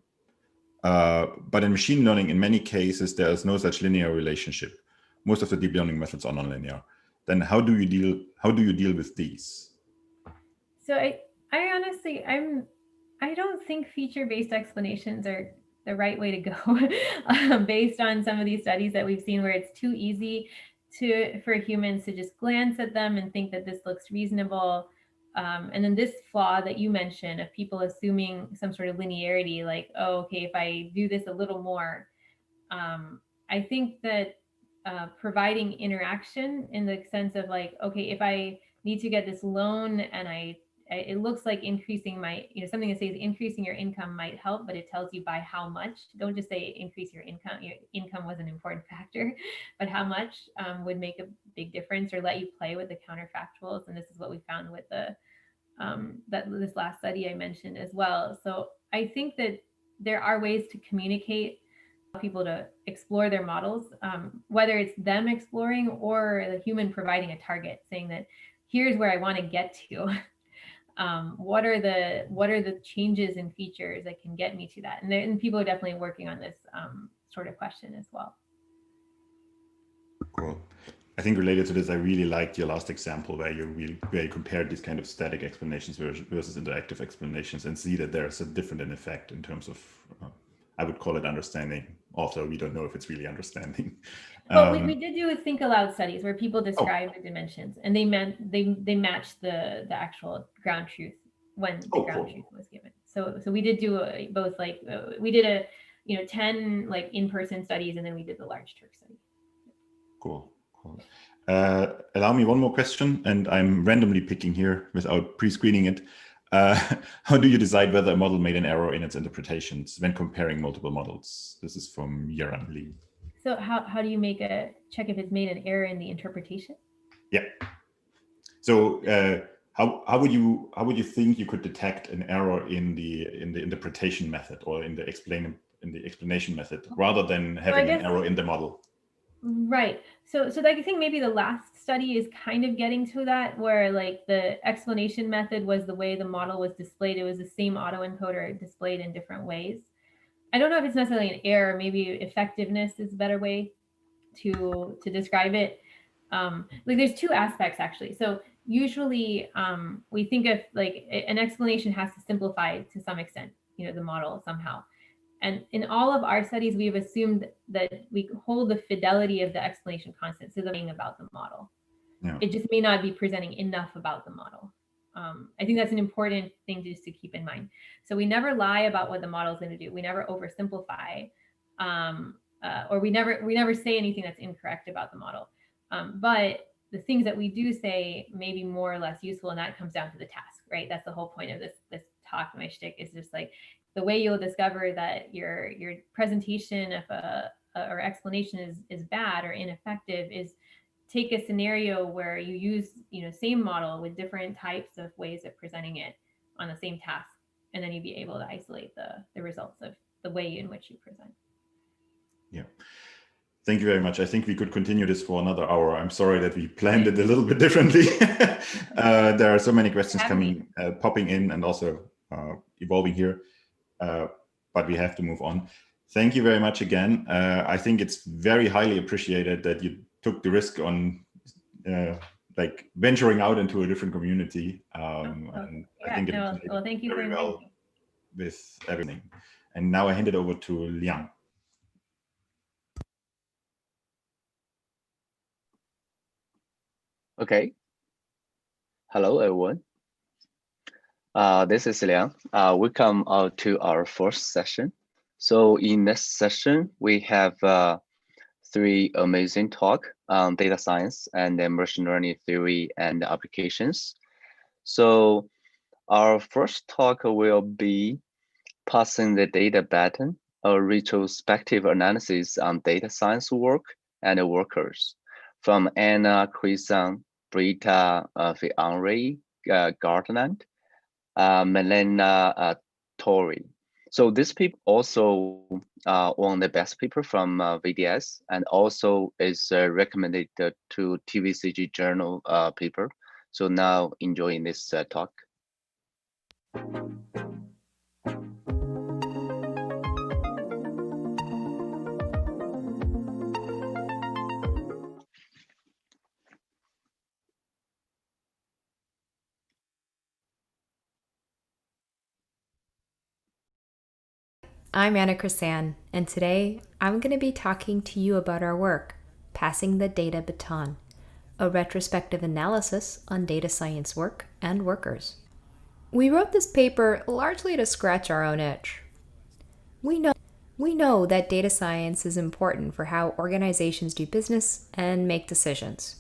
But in machine learning, in many cases, there is no such linear relationship. Most of the deep learning methods are nonlinear. Then how do you deal with these? So I honestly, I don't think feature-based explanations are the right way to go based on some of these studies that we've seen where it's too easy for humans to just glance at them and think that this looks reasonable. And then this flaw that you mentioned of people assuming some sort of linearity, like, oh, okay, if I do this a little more, I think that providing interaction in the sense of like, okay, if I need to get this loan and it looks like increasing my, something that says increasing your income might help, but it tells you by how much. Don't just say increase your income. Your income was an important factor, but how much would make a big difference, or let you play with the counterfactuals. And this is what we found with the this last study I mentioned as well. So I think that there are ways to communicate people to explore their models, whether it's them exploring or the human providing a target, saying that here's where I want to get to. What are the changes in features that can get me to that? And people are definitely working on this sort of question as well. Cool. I think related to this, I really liked your last example where you compared these kind of static explanations versus interactive explanations and see that there's a different effect in terms of, I would call it understanding. Also, we don't know if it's really understanding. Well, we did do think aloud studies where people describe the dimensions, and they matched the actual ground truth when the ground truth was given. So we did do both, like we did a 10 like in-person studies, and then we did the large Turk study. Cool. Allow me one more question, and I'm randomly picking here without pre-screening it. How do you decide whether a model made an error in its interpretations when comparing multiple models? This is from Yaran Lee. So how do you check if it's made an error in the interpretation? Yeah. So how would you think you could detect an error in the interpretation method or in the explanation method rather than having an error in the model? Right. So I think maybe the last study is kind of getting to that, where like the explanation method was the way the model was displayed. It was the same autoencoder displayed in different ways. I don't know if it's necessarily an error. Maybe effectiveness is a better way to describe it. Like there's two aspects actually. So usually we think of like an explanation has to simplify to some extent, the model somehow. And in all of our studies, we've assumed that we hold the fidelity of the explanation constant, so the thing about the model. Yeah. It just may not be presenting enough about the model. I think that's an important thing just to keep in mind. So we never lie about what the model is going to do. We never oversimplify, or we never say anything that's incorrect about the model. But the things that we do say may be more or less useful, and that comes down to the task, right? That's the whole point of this talk. My shtick is just like, the way you'll discover that your presentation or explanation is bad or ineffective is take a scenario where you use same model with different types of ways of presenting it on the same task, and then you'd be able to isolate the results of the way in which you present. Yeah. Thank you very much. I think we could continue this for another hour. I'm sorry that we planned it a little bit differently. There are so many questions popping in and also evolving here. But we have to move on. Thank you very much again. I think it's very highly appreciated that you took the risk on like venturing out into a different community. And I think well, thank you very well with everything. And now I hand it over to Liang. Okay. Hello, everyone. This is Liang. Welcome to our first session. So in this session, we have 3 amazing talks on data science and machine learning theory and applications. So our first talk will be passing the data baton, a retrospective analysis on data science work and workers from Anna, Crisan, Britta, Fiore-Gartland, Melanie, Tory. So this paper also won the best paper from VDS and also is recommended to TVCG journal paper. So now enjoying this talk. I'm Anna Crisan, and today I'm going to be talking to you about our work, Passing the Data Baton, a retrospective analysis on data science work and workers. We wrote this paper largely to scratch our own itch. We know that data science is important for how organizations do business and make decisions.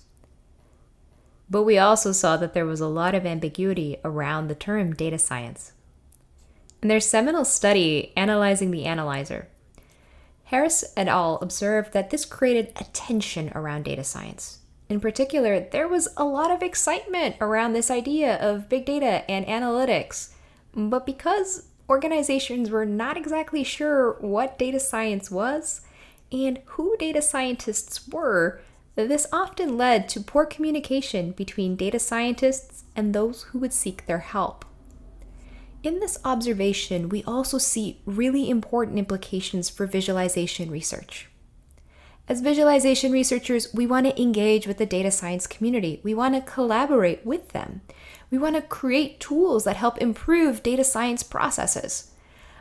But we also saw that there was a lot of ambiguity around the term data science. In their seminal study analyzing the analyzer, Harris et al. Observed that this created a tension around data science. In particular, there was a lot of excitement around this idea of big data and analytics, but because organizations were not exactly sure what data science was and who data scientists were, this often led to poor communication between data scientists and those who would seek their help. In this observation, we also see really important implications for visualization research. As visualization researchers, we want to engage with the data science community. We want to collaborate with them. We want to create tools that help improve data science processes.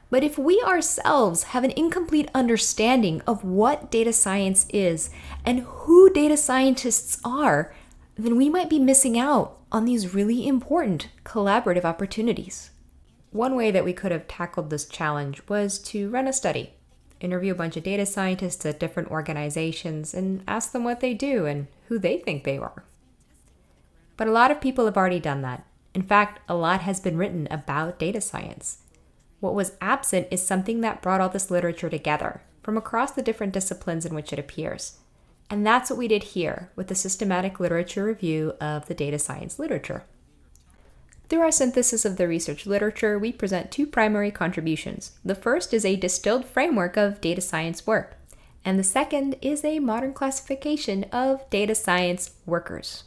But if we ourselves have an incomplete understanding of what data science is and who data scientists are, then we might be missing out on these really important collaborative opportunities. One way that we could have tackled this challenge was to run a study, interview a bunch of data scientists at different organizations, and ask them what they do and who they think they are. But a lot of people have already done that. In fact, a lot has been written about data science. What was absent is something that brought all this literature together from across the different disciplines in which it appears. And that's what we did here with the systematic literature review of the data science literature. Through our synthesis of the research literature, we present two primary contributions. The first is a distilled framework of data science work, and the second is a modern classification of data science workers.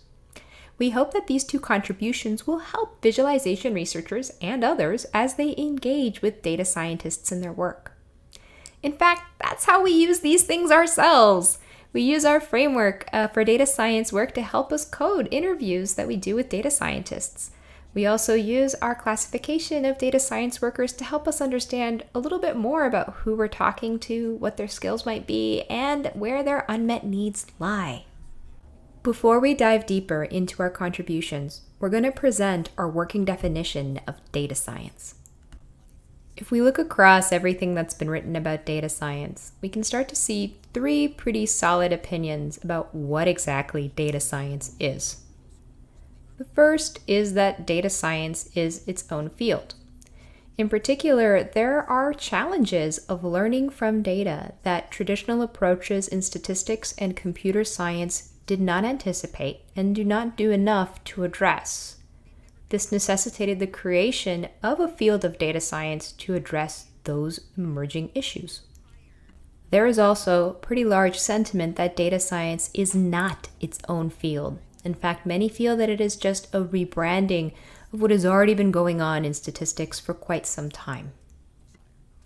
We hope that these two contributions will help visualization researchers and others as they engage with data scientists in their work. In fact, that's how we use these things ourselves. We use our framework for data science work to help us code interviews that we do with data scientists. We also use our classification of data science workers to help us understand a little bit more about who we're talking to, what their skills might be, and where their unmet needs lie. Before we dive deeper into our contributions, we're going to present our working definition of data science. If we look across everything that's been written about data science, we can start to see three pretty solid opinions about what exactly data science is. The first is that data science is its own field. In particular, there are challenges of learning from data that traditional approaches in statistics and computer science did not anticipate and do not do enough to address. This necessitated the creation of a field of data science to address those emerging issues. There is also pretty large sentiment that data science is not its own field. In fact, many feel that it is just a rebranding of what has already been going on in statistics for quite some time.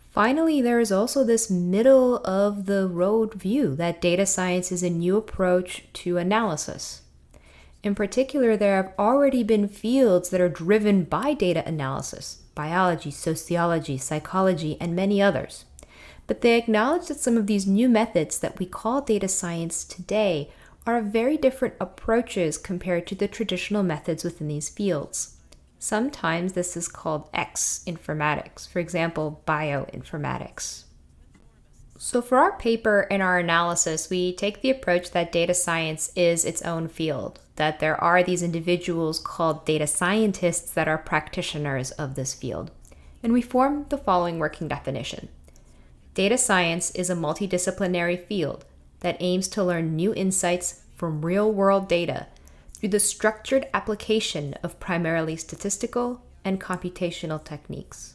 Finally, there is also this middle of the road view that data science is a new approach to analysis. In particular, there have already been fields that are driven by data analysis, biology, sociology, psychology, and many others. But they acknowledge that some of these new methods that we call data science today are very different approaches compared to the traditional methods within these fields. Sometimes this is called X-informatics, for example, bioinformatics. So for our paper and our analysis, we take the approach that data science is its own field, that there are these individuals called data scientists that are practitioners of this field. And we form the following working definition. Data science is a multidisciplinary field that aims to learn new insights from real-world data through the structured application of primarily statistical and computational techniques.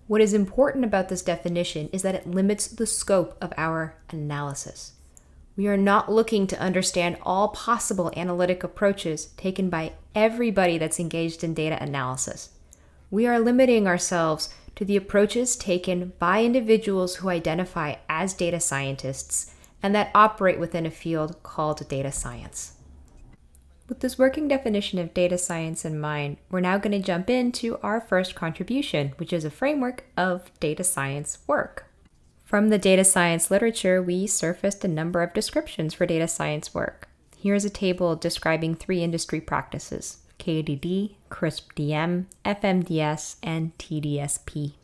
What is important about this definition is that it limits the scope of our analysis. We are not looking to understand all possible analytic approaches taken by everybody that's engaged in data analysis. We are limiting ourselves to the approaches taken by individuals who identify as data scientists and that operate within a field called data science. With this working definition of data science in mind, we're now going to jump into our first contribution, which is a framework of data science work. From the data science literature, we surfaced a number of descriptions for data science work. Here's a table describing 3 industry practices: KDD, CRISP-DM, FMDS, and TDSP.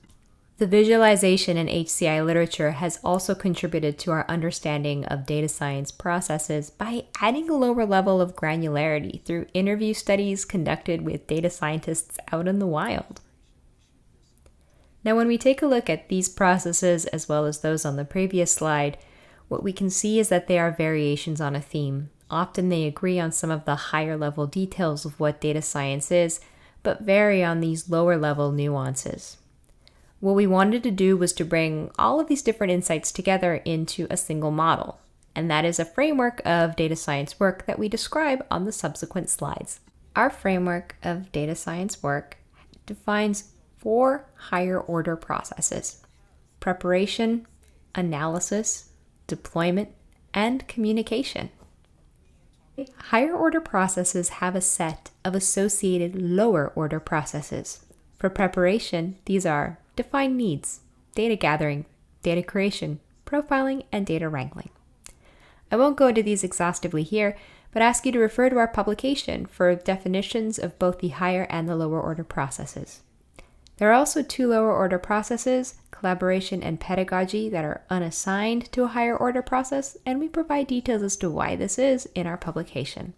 The visualization in HCI literature has also contributed to our understanding of data science processes by adding a lower level of granularity through interview studies conducted with data scientists out in the wild. Now, when we take a look at these processes as well as those on the previous slide, what we can see is that they are variations on a theme. Often they agree on some of the higher level details of what data science is, but vary on these lower level nuances. What we wanted to do was to bring all of these different insights together into a single model, and that is a framework of data science work that we describe on the subsequent slides. Our framework of data science work defines 4 higher order processes: preparation, analysis, deployment, and communication. Higher order processes have a set of associated lower order processes. For preparation, these are define needs, data gathering, data creation, profiling, and data wrangling. I won't go into these exhaustively here, but ask you to refer to our publication for definitions of both the higher and the lower order processes. There are also 2 lower order processes, collaboration and pedagogy, that are unassigned to a higher order process, and we provide details as to why this is in our publication.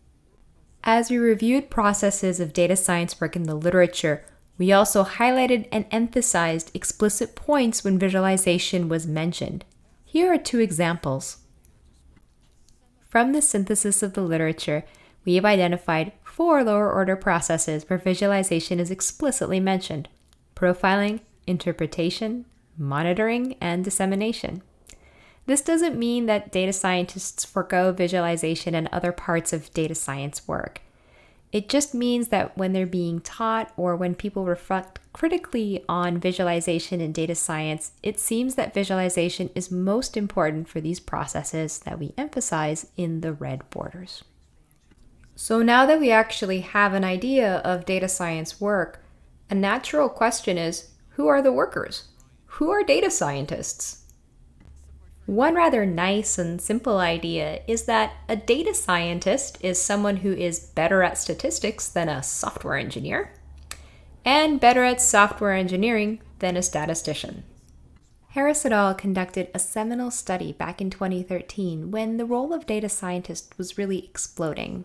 As we reviewed processes of data science work in the literature, we also highlighted and emphasized explicit points when visualization was mentioned. Here are 2 examples. From the synthesis of the literature, we have identified 4 lower order processes where visualization is explicitly mentioned: profiling, interpretation, monitoring, and dissemination. This doesn't mean that data scientists forego visualization and other parts of data science work. It just means that when they're being taught or when people reflect critically on visualization in data science, it seems that visualization is most important for these processes that we emphasize in the red borders. So now that we actually have an idea of data science work, a natural question is, who are the workers? Who are data scientists? One rather nice and simple idea is that a data scientist is someone who is better at statistics than a software engineer, and better at software engineering than a statistician. Harris et al. Conducted a seminal study back in 2013 when the role of data scientist was really exploding.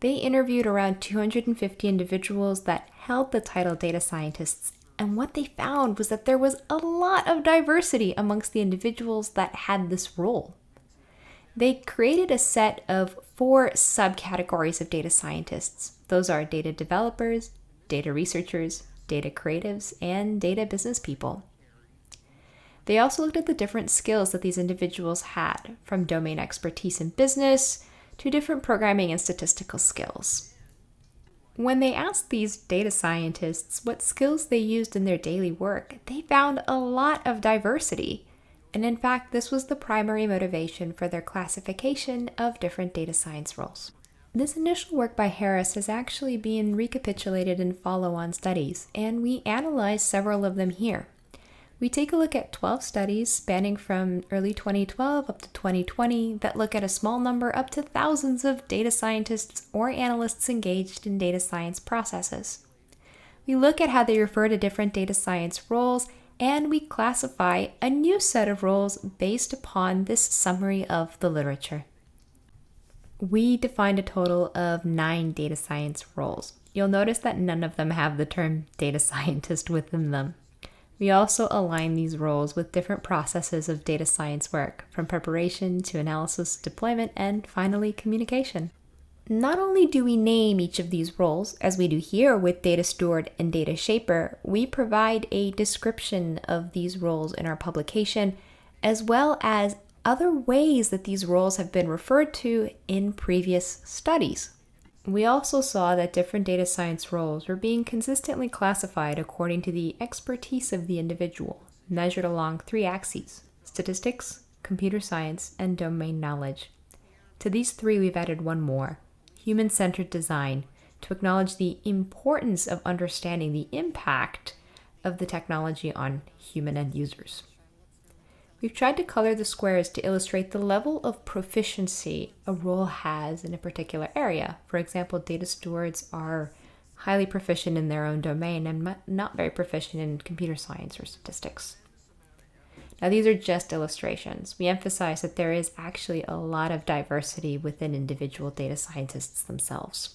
They interviewed around 250 individuals that held the title data scientists, and what they found was that there was a lot of diversity amongst the individuals that had this role. They created a set of 4 subcategories of data scientists. Those are data developers, data researchers, data creatives, and data business people. They also looked at the different skills that these individuals had, from domain expertise in business to different programming and statistical skills. When they asked these data scientists what skills they used in their daily work, they found a lot of diversity. And in fact, this was the primary motivation for their classification of different data science roles. This initial work by Harris has actually been recapitulated in follow-on studies, and we analyzed several of them here. We take a look at 12 studies spanning from early 2012 up to 2020 that look at a small number up to thousands of data scientists or analysts engaged in data science processes. We look at how they refer to different data science roles, and we classify a new set of roles based upon this summary of the literature. We defined a total of 9 data science roles. You'll notice that none of them have the term data scientist within them. We also align these roles with different processes of data science work, from preparation to analysis, deployment, and finally communication. Not only do we name each of these roles, as we do here with data steward and data shaper, we provide a description of these roles in our publication, as well as other ways that these roles have been referred to in previous studies. We also saw that different data science roles were being consistently classified according to the expertise of the individual, measured along 3 axes: statistics, computer science, and domain knowledge. To these 3, we've added one more: human-centered design, to acknowledge the importance of understanding the impact of the technology on human end users. We've tried to color the squares to illustrate the level of proficiency a role has in a particular area. For example, data stewards are highly proficient in their own domain and not very proficient in computer science or statistics. Now, these are just illustrations. We emphasize that there is actually a lot of diversity within individual data scientists themselves.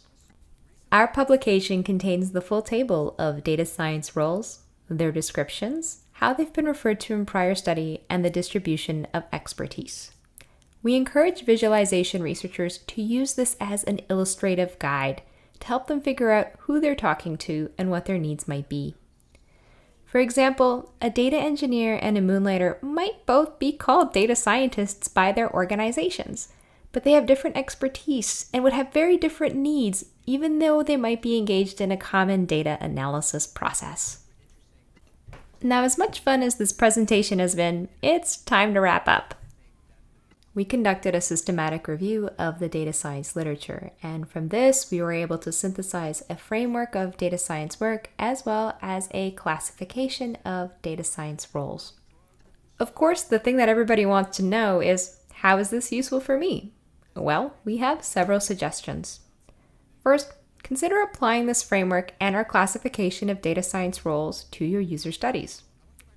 Our publication contains the full table of data science roles, their descriptions, how they've been referred to in prior study, and the distribution of expertise. We encourage visualization researchers to use this as an illustrative guide to help them figure out who they're talking to and what their needs might be. For example, a data engineer and a moonlighter might both be called data scientists by their organizations, but they have different expertise and would have very different needs, even though they might be engaged in a common data analysis process. Now, as much fun as this presentation has been, it's time to wrap up. We conducted a systematic review of the data science literature, and from this, we were able to synthesize a framework of data science work as well as a classification of data science roles. Of course, the thing that everybody wants to know is, how is this useful for me? Well, we have several suggestions. First, consider applying this framework and our classification of data science roles to your user studies.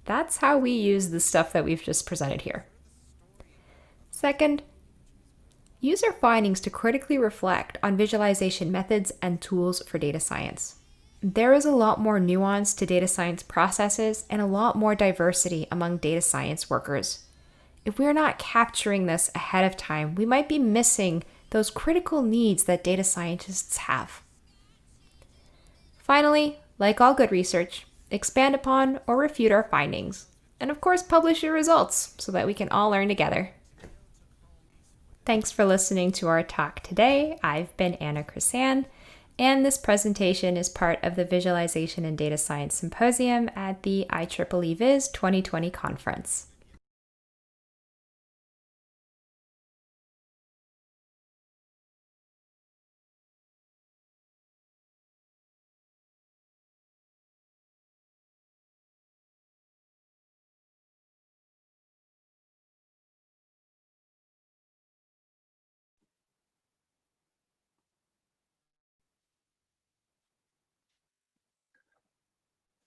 That's how we use the stuff that we've just presented here. Second, use our findings to critically reflect on visualization methods and tools for data science. There is a lot more nuance to data science processes and a lot more diversity among data science workers. If we are not capturing this ahead of time, we might be missing those critical needs that data scientists have. Finally, like all good research, expand upon or refute our findings. And of course, publish your results so that we can all learn together. Thanks for listening to our talk today. I've been Anna Crisan, and this presentation is part of the Visualization and Data Science Symposium at the IEEE Viz 2020 conference.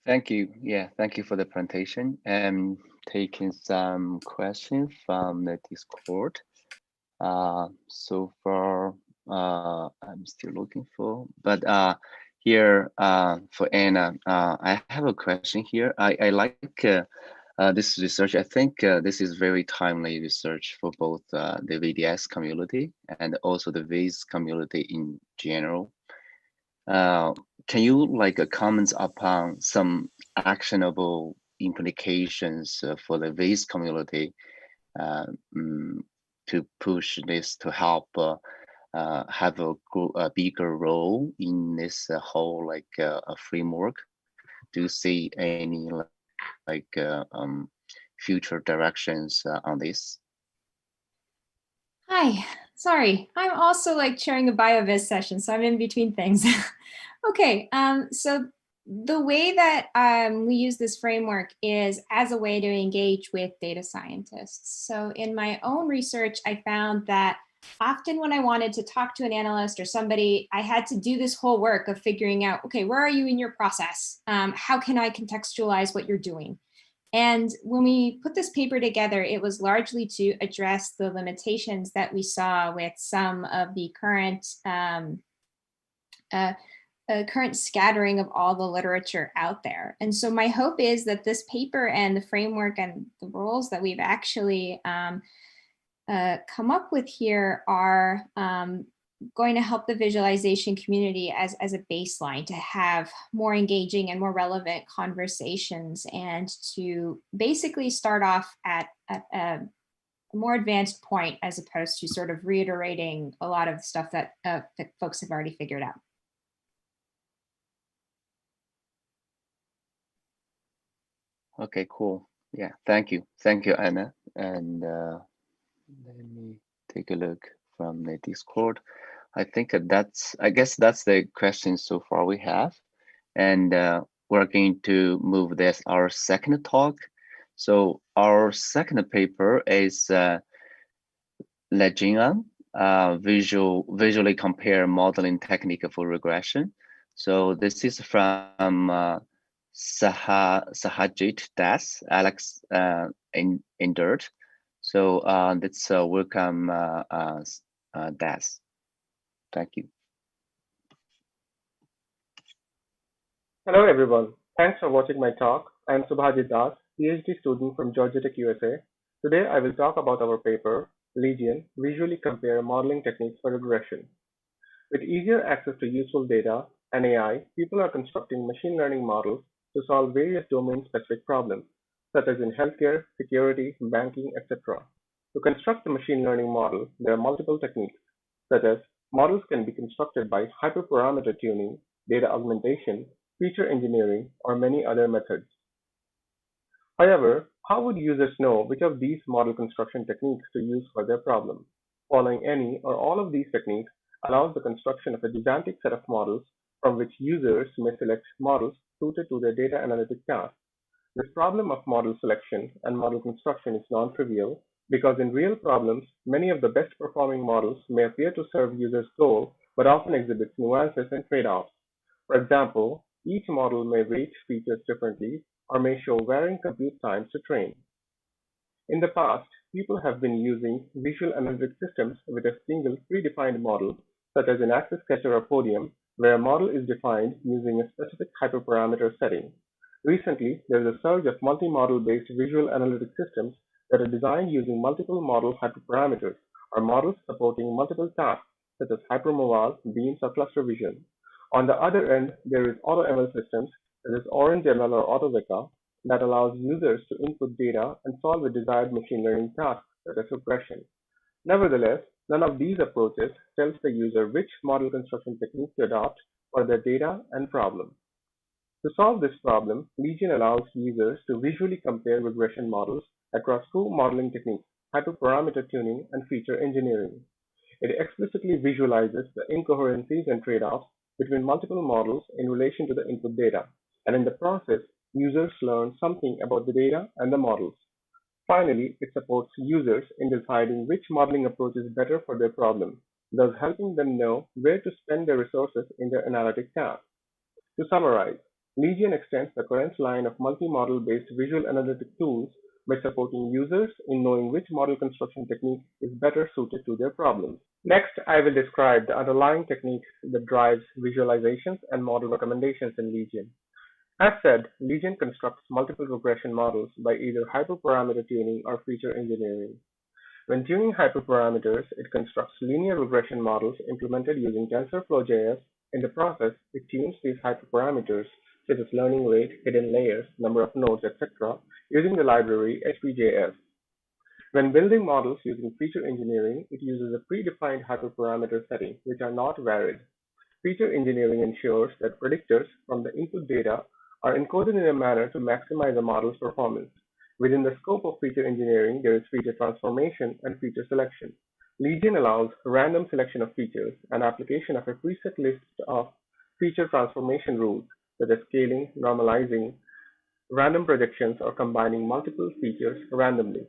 Thank you. Yeah, thank you for the presentation. I'm taking some questions from the Discord. So far, I'm still looking for, but here for Anna, I have a question here. I like this research. I think this is very timely research for both the VDS community and also the Viz community in general. Can you comment upon some actionable implications for the Viz community to push this to help have a bigger role in this whole a framework? Do you see any future directions on this? Hi, sorry, I'm also chairing a BioViz session, so I'm in between things. Okay, so the way that we use this framework is as a way to engage with data scientists. So in my own research, I found that often when I wanted to talk to an analyst or somebody, I had to do this whole work of figuring out, okay, where are you in your process? How can I contextualize what you're doing? And when we put this paper together, it was largely to address the limitations that we saw with some of the current current scattering of all the literature out there. And so my hope is that this paper and the framework and the roles that we've actually come up with here are going to help the visualization community as a baseline to have more engaging and more relevant conversations and to basically start off at a more advanced point as opposed to sort of reiterating a lot of stuff that folks have already figured out. Okay, cool. Yeah, thank you. Thank you, Anna. And let me take a look from the Discord. I guess that's the question so far we have. And we're going to move this, our second talk. So our second paper is Liang, visually compare modeling technique for regression. So this is from Subhajit Das, Alex Endert. So let's welcome Das. Thank you. Hello everyone. Thanks for watching my talk. I am Subhajit Das, PhD student from Georgia Tech, USA. Today I will talk about our paper, Liang, visually compare modeling techniques for regression. With easier access to useful data and AI, people are constructing machine learning models to solve various domain-specific problems, such as in healthcare, security, banking, etc. To construct a machine learning model, there are multiple techniques, such as models can be constructed by hyperparameter tuning, data augmentation, feature engineering, or many other methods. However, how would users know which of these model construction techniques to use for their problem? Following any or all of these techniques allows the construction of a gigantic set of models from which users may select models suited to their data analytic tasks. This problem of model selection and model construction is non-trivial because in real problems, many of the best performing models may appear to serve users' goal but often exhibit nuances and trade-offs. For example, each model may rate features differently or may show varying compute times to train. In the past, people have been using visual analytic systems with a single predefined model, such as in Access Catcher or Podium, where a model is defined using a specific hyperparameter setting. Recently, there is a surge of multi-model based visual analytic systems that are designed using multiple model hyperparameters, or models supporting multiple tasks, such as hypermobile, beams, or cluster vision. On the other end, there is AutoML systems, such as OrangeML or Autovecca, that allows users to input data and solve a desired machine learning task, such as regression. Nevertheless, none of these approaches tells the user which model construction technique to adopt for their data and problem. To solve this problem, Legion allows users to visually compare regression models across two modeling techniques, hyperparameter tuning and feature engineering. It explicitly visualizes the incoherencies and trade-offs between multiple models in relation to the input data, and in the process, users learn something about the data and the models. Finally, it supports users in deciding which modeling approach is better for their problem, thus helping them know where to spend their resources in their analytic tasks. To summarize, Legion extends the current line of multi-model based visual analytic tools by supporting users in knowing which model construction technique is better suited to their problems. Next, I will describe the underlying techniques that drives visualizations and model recommendations in Legion. As said, Legion constructs multiple regression models by either hyperparameter tuning or feature engineering. When tuning hyperparameters, it constructs linear regression models implemented using TensorFlow.js. In the process, it tunes these hyperparameters, such as learning rate, hidden layers, number of nodes, etc., using the library HPJS. When building models using feature engineering, it uses a predefined hyperparameter setting, which are not varied. Feature engineering ensures that predictors from the input data are encoded in a manner to maximize a model's performance. Within the scope of feature engineering, there is feature transformation and feature selection. Legion allows random selection of features and application of a preset list of feature transformation rules, such as scaling, normalizing, random projections, or combining multiple features randomly.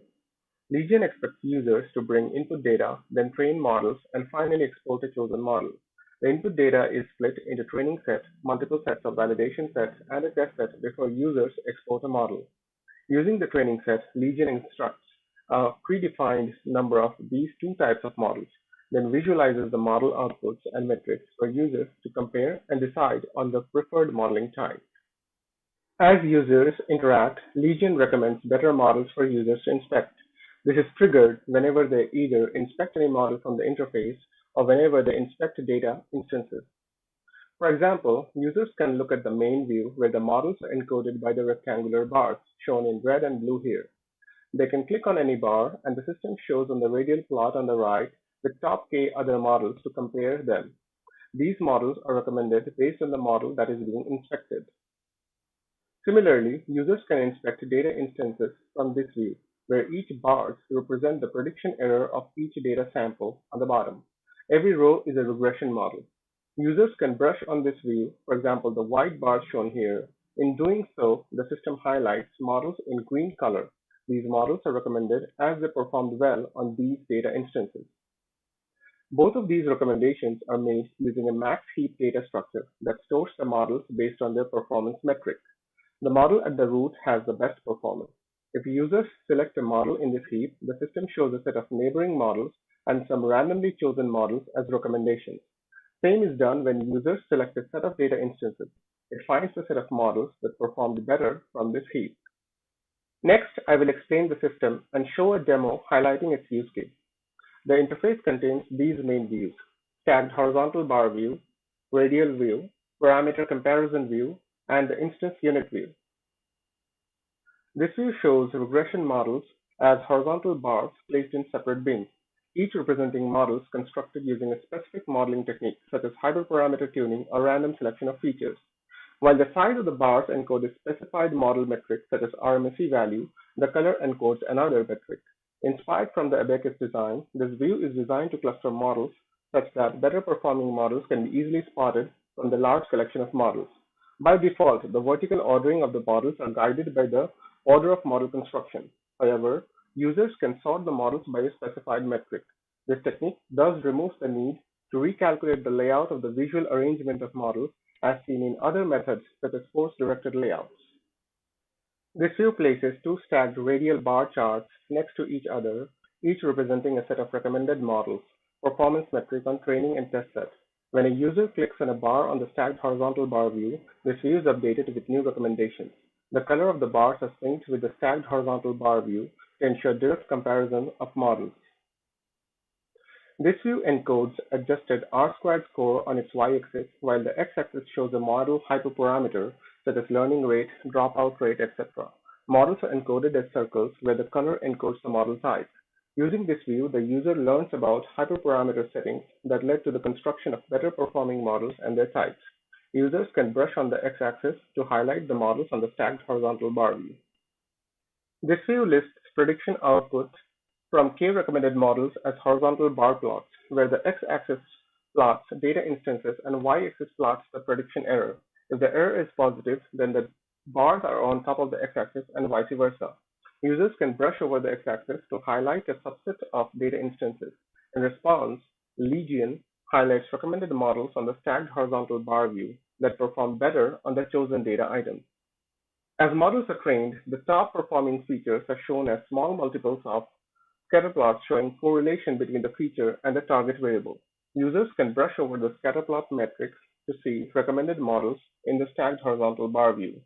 Legion expects users to bring input data, then train models, and finally export a chosen model. The input data is split into training sets, multiple sets of validation sets, and a test set before users export a model. Using the training set, Legion instructs a predefined number of these two types of models, then visualizes the model outputs and metrics for users to compare and decide on the preferred modeling type. As users interact, Legion recommends better models for users to inspect. This is triggered whenever they either inspect any model from the interface or whenever they inspect data instances. For example, users can look at the main view where the models are encoded by the rectangular bars shown in red and blue here. They can click on any bar and the system shows on the radial plot on the right the top k other models to compare them. These models are recommended based on the model that is being inspected. Similarly, users can inspect data instances from this view, where each bars represent the prediction error of each data sample on the bottom. Every row is a regression model. Users can brush on this view, for example, the white bars shown here. In doing so, the system highlights models in green color. These models are recommended as they performed well on these data instances. Both of these recommendations are made using a max heap data structure that stores the models based on their performance metric. The model at the root has the best performance. If users select a model in this heap, the system shows a set of neighboring models and some randomly chosen models as recommendations. Same is done when users select a set of data instances. It finds the set of models that performed better from this heap. Next, I will explain the system and show a demo highlighting its use case. The interface contains these main views: stacked horizontal bar view, radial view, parameter comparison view, and the instance unit view. This view shows regression models as horizontal bars placed in separate bins, each representing models constructed using a specific modeling technique such as hyperparameter tuning or random selection of features. While the size of the bars encode a specified model metric such as RMSE value, the color encodes another metric. Inspired from the abacus design, this view is designed to cluster models such that better performing models can be easily spotted from the large collection of models. By default, the vertical ordering of the models are guided by the order of model construction. However, users can sort the models by a specified metric. This technique thus removes the need to recalculate the layout of the visual arrangement of models as seen in other methods such as force-directed layouts. This view places two stacked radial bar charts next to each other, each representing a set of recommended models, performance metric on training and test set. When a user clicks on a bar on the stacked horizontal bar view, this view is updated with new recommendations. The color of the bars are synced with the stacked horizontal bar view to ensure direct comparison of models. This view encodes adjusted R-squared score on its y-axis, while the x-axis shows a model hyperparameter such as learning rate, dropout rate, etc. Models are encoded as circles where the color encodes the model type. Using this view, the user learns about hyperparameter settings that led to the construction of better performing models and their types. Users can brush on the x-axis to highlight the models on the stacked horizontal bar view. This view lists prediction output from k-recommended models as horizontal bar plots, where the x-axis plots data instances and y-axis plots the prediction error. If the error is positive, then the bars are on top of the x-axis and vice versa. Users can brush over the x-axis to highlight a subset of data instances. In response, Legion highlights recommended models on the stacked horizontal bar view that perform better on the chosen data item. As models are trained, the top performing features are shown as small multiples of scatter plots showing correlation between the feature and the target variable. Users can brush over the scatter plot metrics to see recommended models in the stacked horizontal bar view.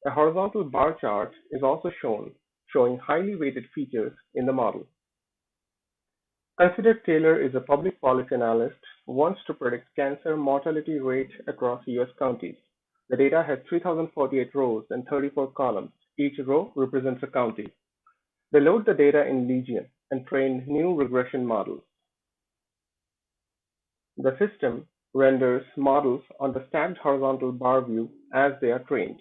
A horizontal bar chart is also shown, showing highly weighted features in the model. Consider Taylor is a public policy analyst who wants to predict cancer mortality rate across US counties. The data has 3,048 rows and 34 columns. Each row represents a county. They load the data in Legion and train new regression models. The system renders models on the stacked horizontal bar view as they are trained.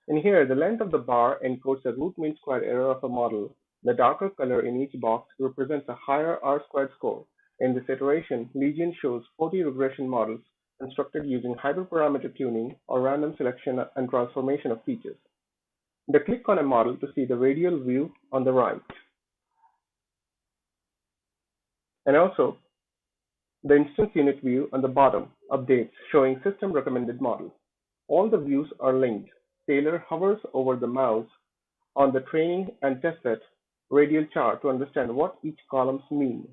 In here, the length of the bar encodes a root mean squared error of a model. The darker color in each box represents a higher R-squared score. In this iteration, Legion shows 40 regression models constructed using hyperparameter tuning or random selection and transformation of features. They click on a model to see the radial view on the right. And also, the instance unit view on the bottom updates showing system recommended models. All the views are linked. Taylor hovers over the mouse on the training and test set radial chart to understand what each columns mean.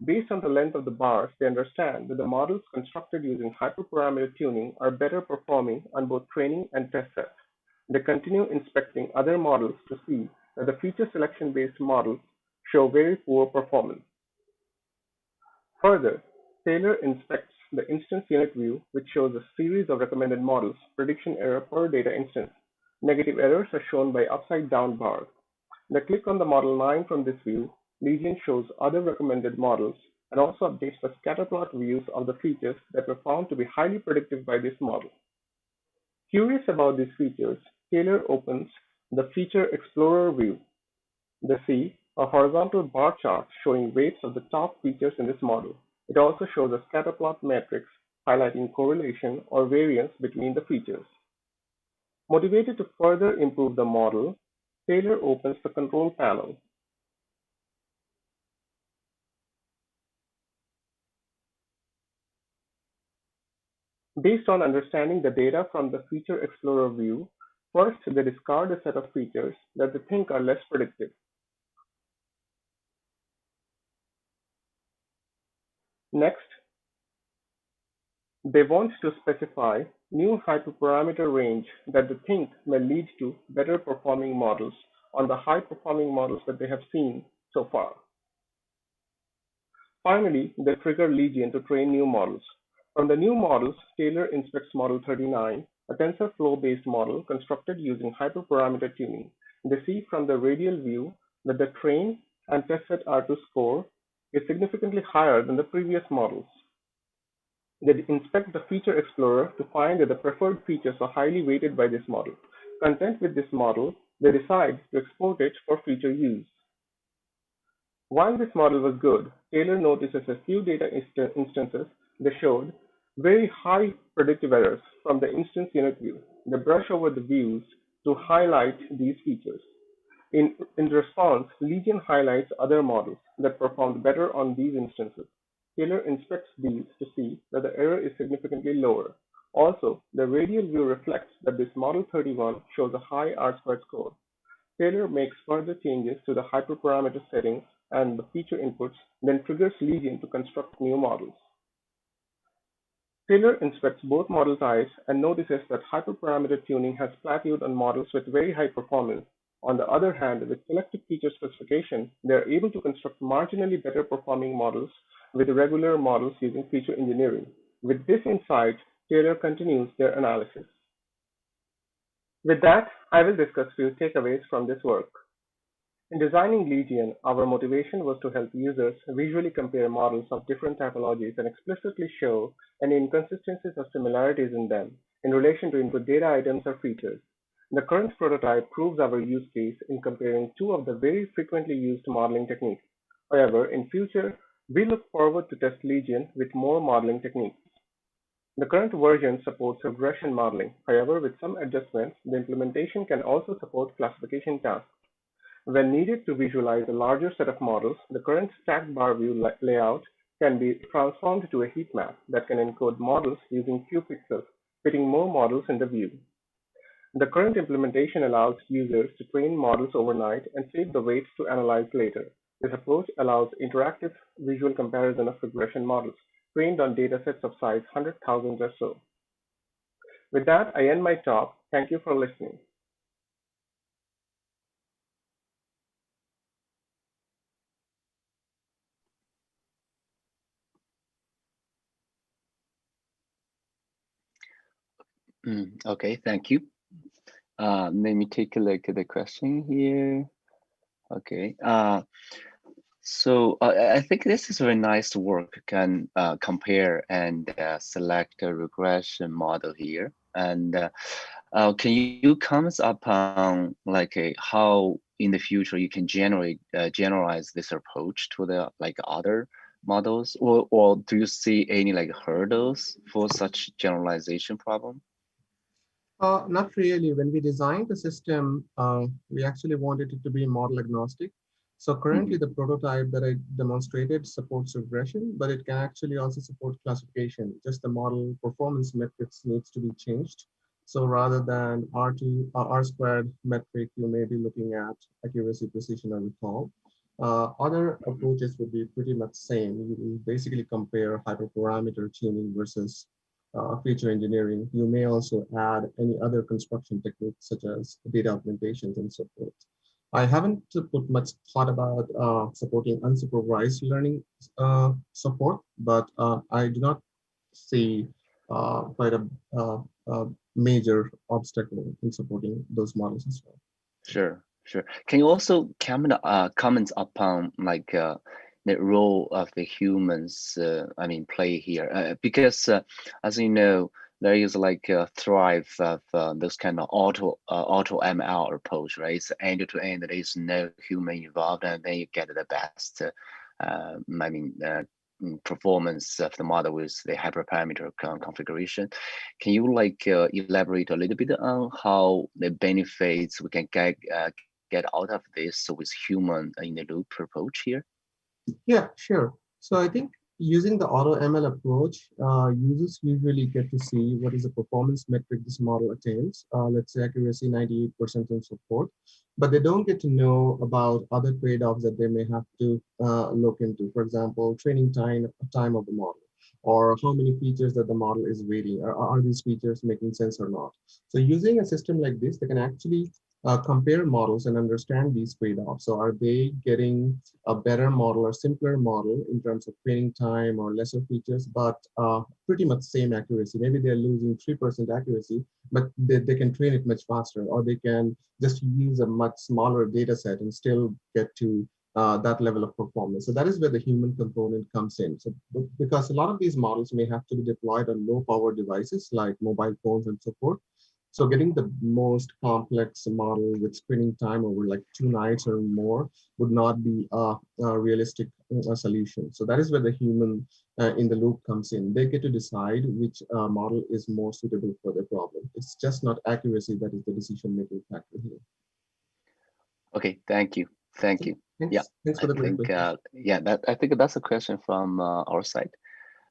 Based on the length of the bars, they understand that the models constructed using hyperparameter tuning are better performing on both training and test sets. They continue inspecting other models to see that the feature selection-based models show very poor performance. Further, Taylor inspects the instance unit view, which shows a series of recommended models, prediction error per data instance. Negative errors are shown by upside-down bars. They click on the model 9 from this view. Legion shows other recommended models and also updates the scatterplot views of the features that were found to be highly predictive by this model. Curious about these features, Taylor opens the Feature Explorer view. They see a horizontal bar chart showing weights of the top features in this model. It also shows a scatterplot matrix highlighting correlation or variance between the features. Motivated to further improve the model, Taylor opens the control panel. Based on understanding the data from the Feature Explorer view, first they discard a set of features that they think are less predictive. Next, they want to specify new hyperparameter range that they think may lead to better performing models on the high performing models that they have seen so far. Finally, they trigger Legion to train new models. From the new models, Taylor inspects Model 39, a TensorFlow-based model constructed using hyperparameter tuning. They see from the radial view that the train and testset R2 score is significantly higher than the previous models. They inspect the Feature Explorer to find that the preferred features are highly weighted by this model. Content with this model, they decide to export it for future use. While this model was good, Taylor notices a few data instances that showed very high predictive errors from the instance unit view. They brush over the views to highlight these features. In response, Legion highlights other models that performed better on these instances. Taylor inspects these to see that the error is significantly lower. Also, the radial view reflects that this Model 31 shows a high R-squared score. Taylor makes further changes to the hyperparameter settings and the feature inputs, then triggers Legion to construct new models. Taylor inspects both model types and notices that hyperparameter tuning has plateaued on models with very high performance. On the other hand, with selective feature specification, they are able to construct marginally better performing models with regular models using feature engineering. With this insight, Taylor continues their analysis. With that, I will discuss few takeaways from this work. In designing Legion, our motivation was to help users visually compare models of different typologies and explicitly show any inconsistencies or similarities in them in relation to input data items or features. The current prototype proves our use case in comparing two of the very frequently used modeling techniques. However, in future, we look forward to test Legion with more modeling techniques. The current version supports regression modeling. However, with some adjustments, the implementation can also support classification tasks. When needed to visualize a larger set of models, the current stacked bar view layout can be transformed to a heat map that can encode models using few pixels, fitting more models in the view. The current implementation allows users to train models overnight and save the weights to analyze later. This approach allows interactive visual comparison of regression models trained on datasets of size 100,000 or so. With that, I end my talk. Thank you for listening. Okay, thank you. Let me take a look at the question here. Okay. So I think this is very nice work. Can compare and select a regression model here. And can you comment upon like how in the future you can generalize this approach to the other models, or do you see any hurdles for such generalization problem? Not really. When we designed the system, we actually wanted it to be model agnostic. So currently the prototype that I demonstrated supports regression, but it can actually also support classification. Just the model performance metrics needs to be changed. So rather than R-squared metric, you may be looking at accuracy, precision, and recall. Other approaches would be pretty much same. You basically compare hyperparameter tuning versus feature engineering. You may also add any other construction techniques such as data augmentations and so forth. I haven't put much thought about supporting unsupervised learning support, but I do not see quite a major obstacle in supporting those models as well. Sure. Can you also comment upon the role of the humans, play here? Because as you know, there is a thrive of this kind of auto ML approach, right? It's end to end. There is no human involved, and then you get the best, performance of the model with the hyperparameter configuration. Can you elaborate a little bit on how the benefits we can get out of this with human in the loop approach here? Yeah, sure. So I think using the auto ML approach, users usually get to see what is the performance metric this model attains. Let's say accuracy 98% and so forth, but they don't get to know about other trade-offs that they may have to look into. For example, training time of the model, or how many features that the model is weighting. Are these features making sense or not? So using a system like this, they can actually compare models and understand these trade-offs. So are they getting a better model or simpler model in terms of training time or lesser features, but pretty much same accuracy? Maybe they're losing 3% accuracy, but they can train it much faster, or they can just use a much smaller data set and still get to that level of performance. So that is where the human component comes in. So because a lot of these models may have to be deployed on low power devices like mobile phones and so forth. So getting the most complex model with screening time over like 2 nights or more would not be a realistic solution. So that is where the human in the loop comes in. They get to decide which model is more suitable for their problem. It's just not accuracy that is the decision-making factor here. Okay, thank you. Thank you. Thanks for the question. I think that's a question from our side.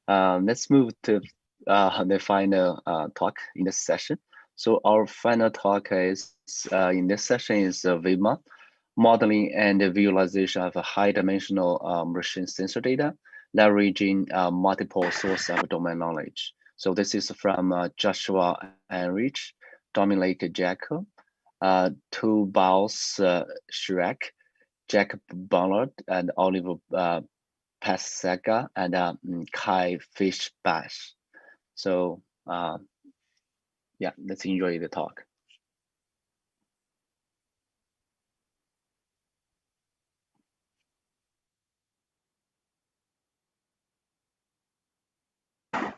Let's move to the final talk in this session. So our final talk is in this session is VIMA, modeling and visualization of a high-dimensional machine sensor data, leveraging multiple sources of domain knowledge. So this is from Joscha Eirich, Dominik Jäckle, Tobias Schreck, Jakob Bonart, and Oliver Posegga, and Fischbach. So yeah, let's enjoy the talk.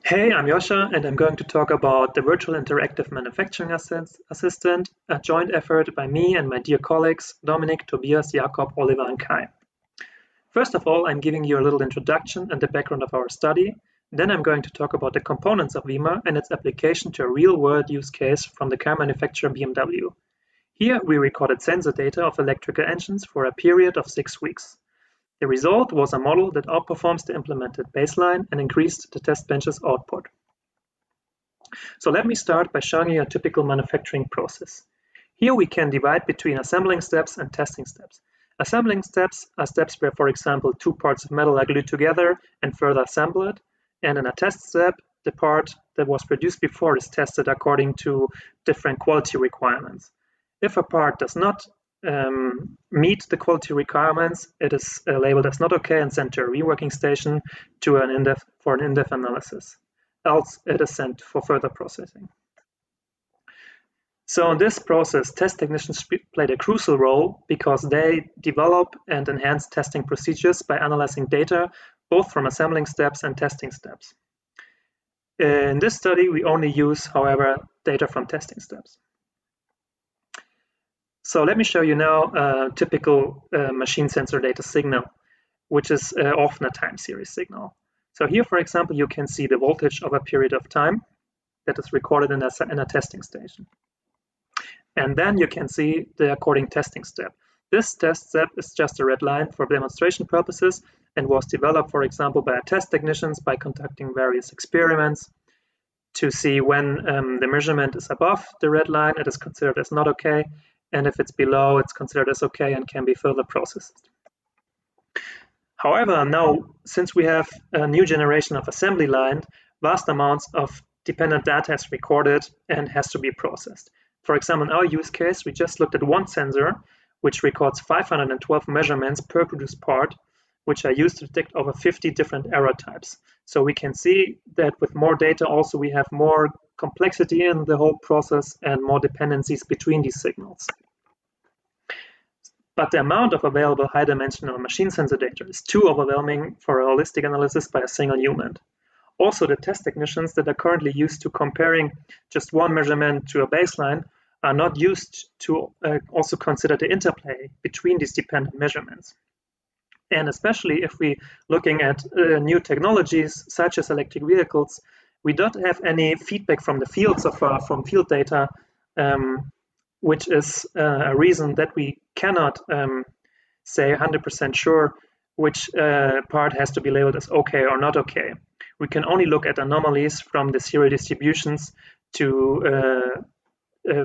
Hey, I'm Joscha, and I'm going to talk about the Virtual Interactive Manufacturing Assistant, a joint effort by me and my dear colleagues, Dominik, Tobias, Jakob, Oliver, and Kai. First of all, I'm giving you a little introduction and the background of our study. Then I'm going to talk about the components of VIMA and its application to a real-world use case from the car manufacturer BMW. Here, we recorded sensor data of electrical engines for a period of 6 weeks. The result was a model that outperforms the implemented baseline and increased the test bench's output. So let me start by showing you a typical manufacturing process. Here we can divide between assembling steps and testing steps. Assembling steps are steps where, for example, 2 parts of metal are glued together and further assembled. And in a test step, the part that was produced before is tested according to different quality requirements. If a part does not meet the quality requirements, it is labeled as not okay and sent to a reworking station to an in-depth analysis. Else, it is sent for further processing. So in this process, test technicians played a crucial role because they develop and enhance testing procedures by analyzing data both from assembling steps and testing steps. In this study, we only use, however, data from testing steps. So let me show you now a typical machine sensor data signal, which is often a time series signal. So here, for example, you can see the voltage of a period of time that is recorded in a testing station. And then you can see the according testing step. This test step is just a red line for demonstration purposes and was developed, for example, by test technicians by conducting various experiments to see when the measurement is above the red line, it is considered as not okay. And if it's below, it's considered as okay and can be further processed. However, now, since we have a new generation of assembly line, vast amounts of dependent data is recorded and has to be processed. For example, in our use case, we just looked at one sensor, which records 512 measurements per produced part, which are used to detect over 50 different error types. So we can see that with more data also we have more complexity in the whole process and more dependencies between these signals. But the amount of available high-dimensional machine sensor data is too overwhelming for a holistic analysis by a single human. Also, the test technicians that are currently used to comparing just one measurement to a baseline are not used to also consider the interplay between these dependent measurements. And especially if we're looking at new technologies such as electric vehicles, we don't have any feedback from the field so far, from field data, which is a reason that we cannot say 100% sure which part has to be labeled as okay or not okay. We can only look at anomalies from the serial distributions to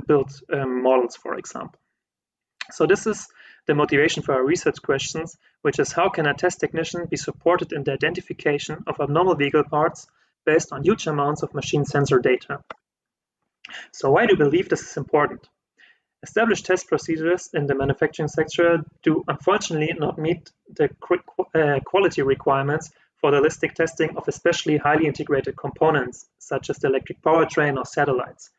build models, for example. So this is the motivation for our research questions, which is how can a test technician be supported in the identification of abnormal vehicle parts based on huge amounts of machine sensor data? So why do we believe this is important? Established test procedures in the manufacturing sector do unfortunately not meet the quality requirements for the holistic testing of especially highly integrated components, such as the electric powertrain or satellites.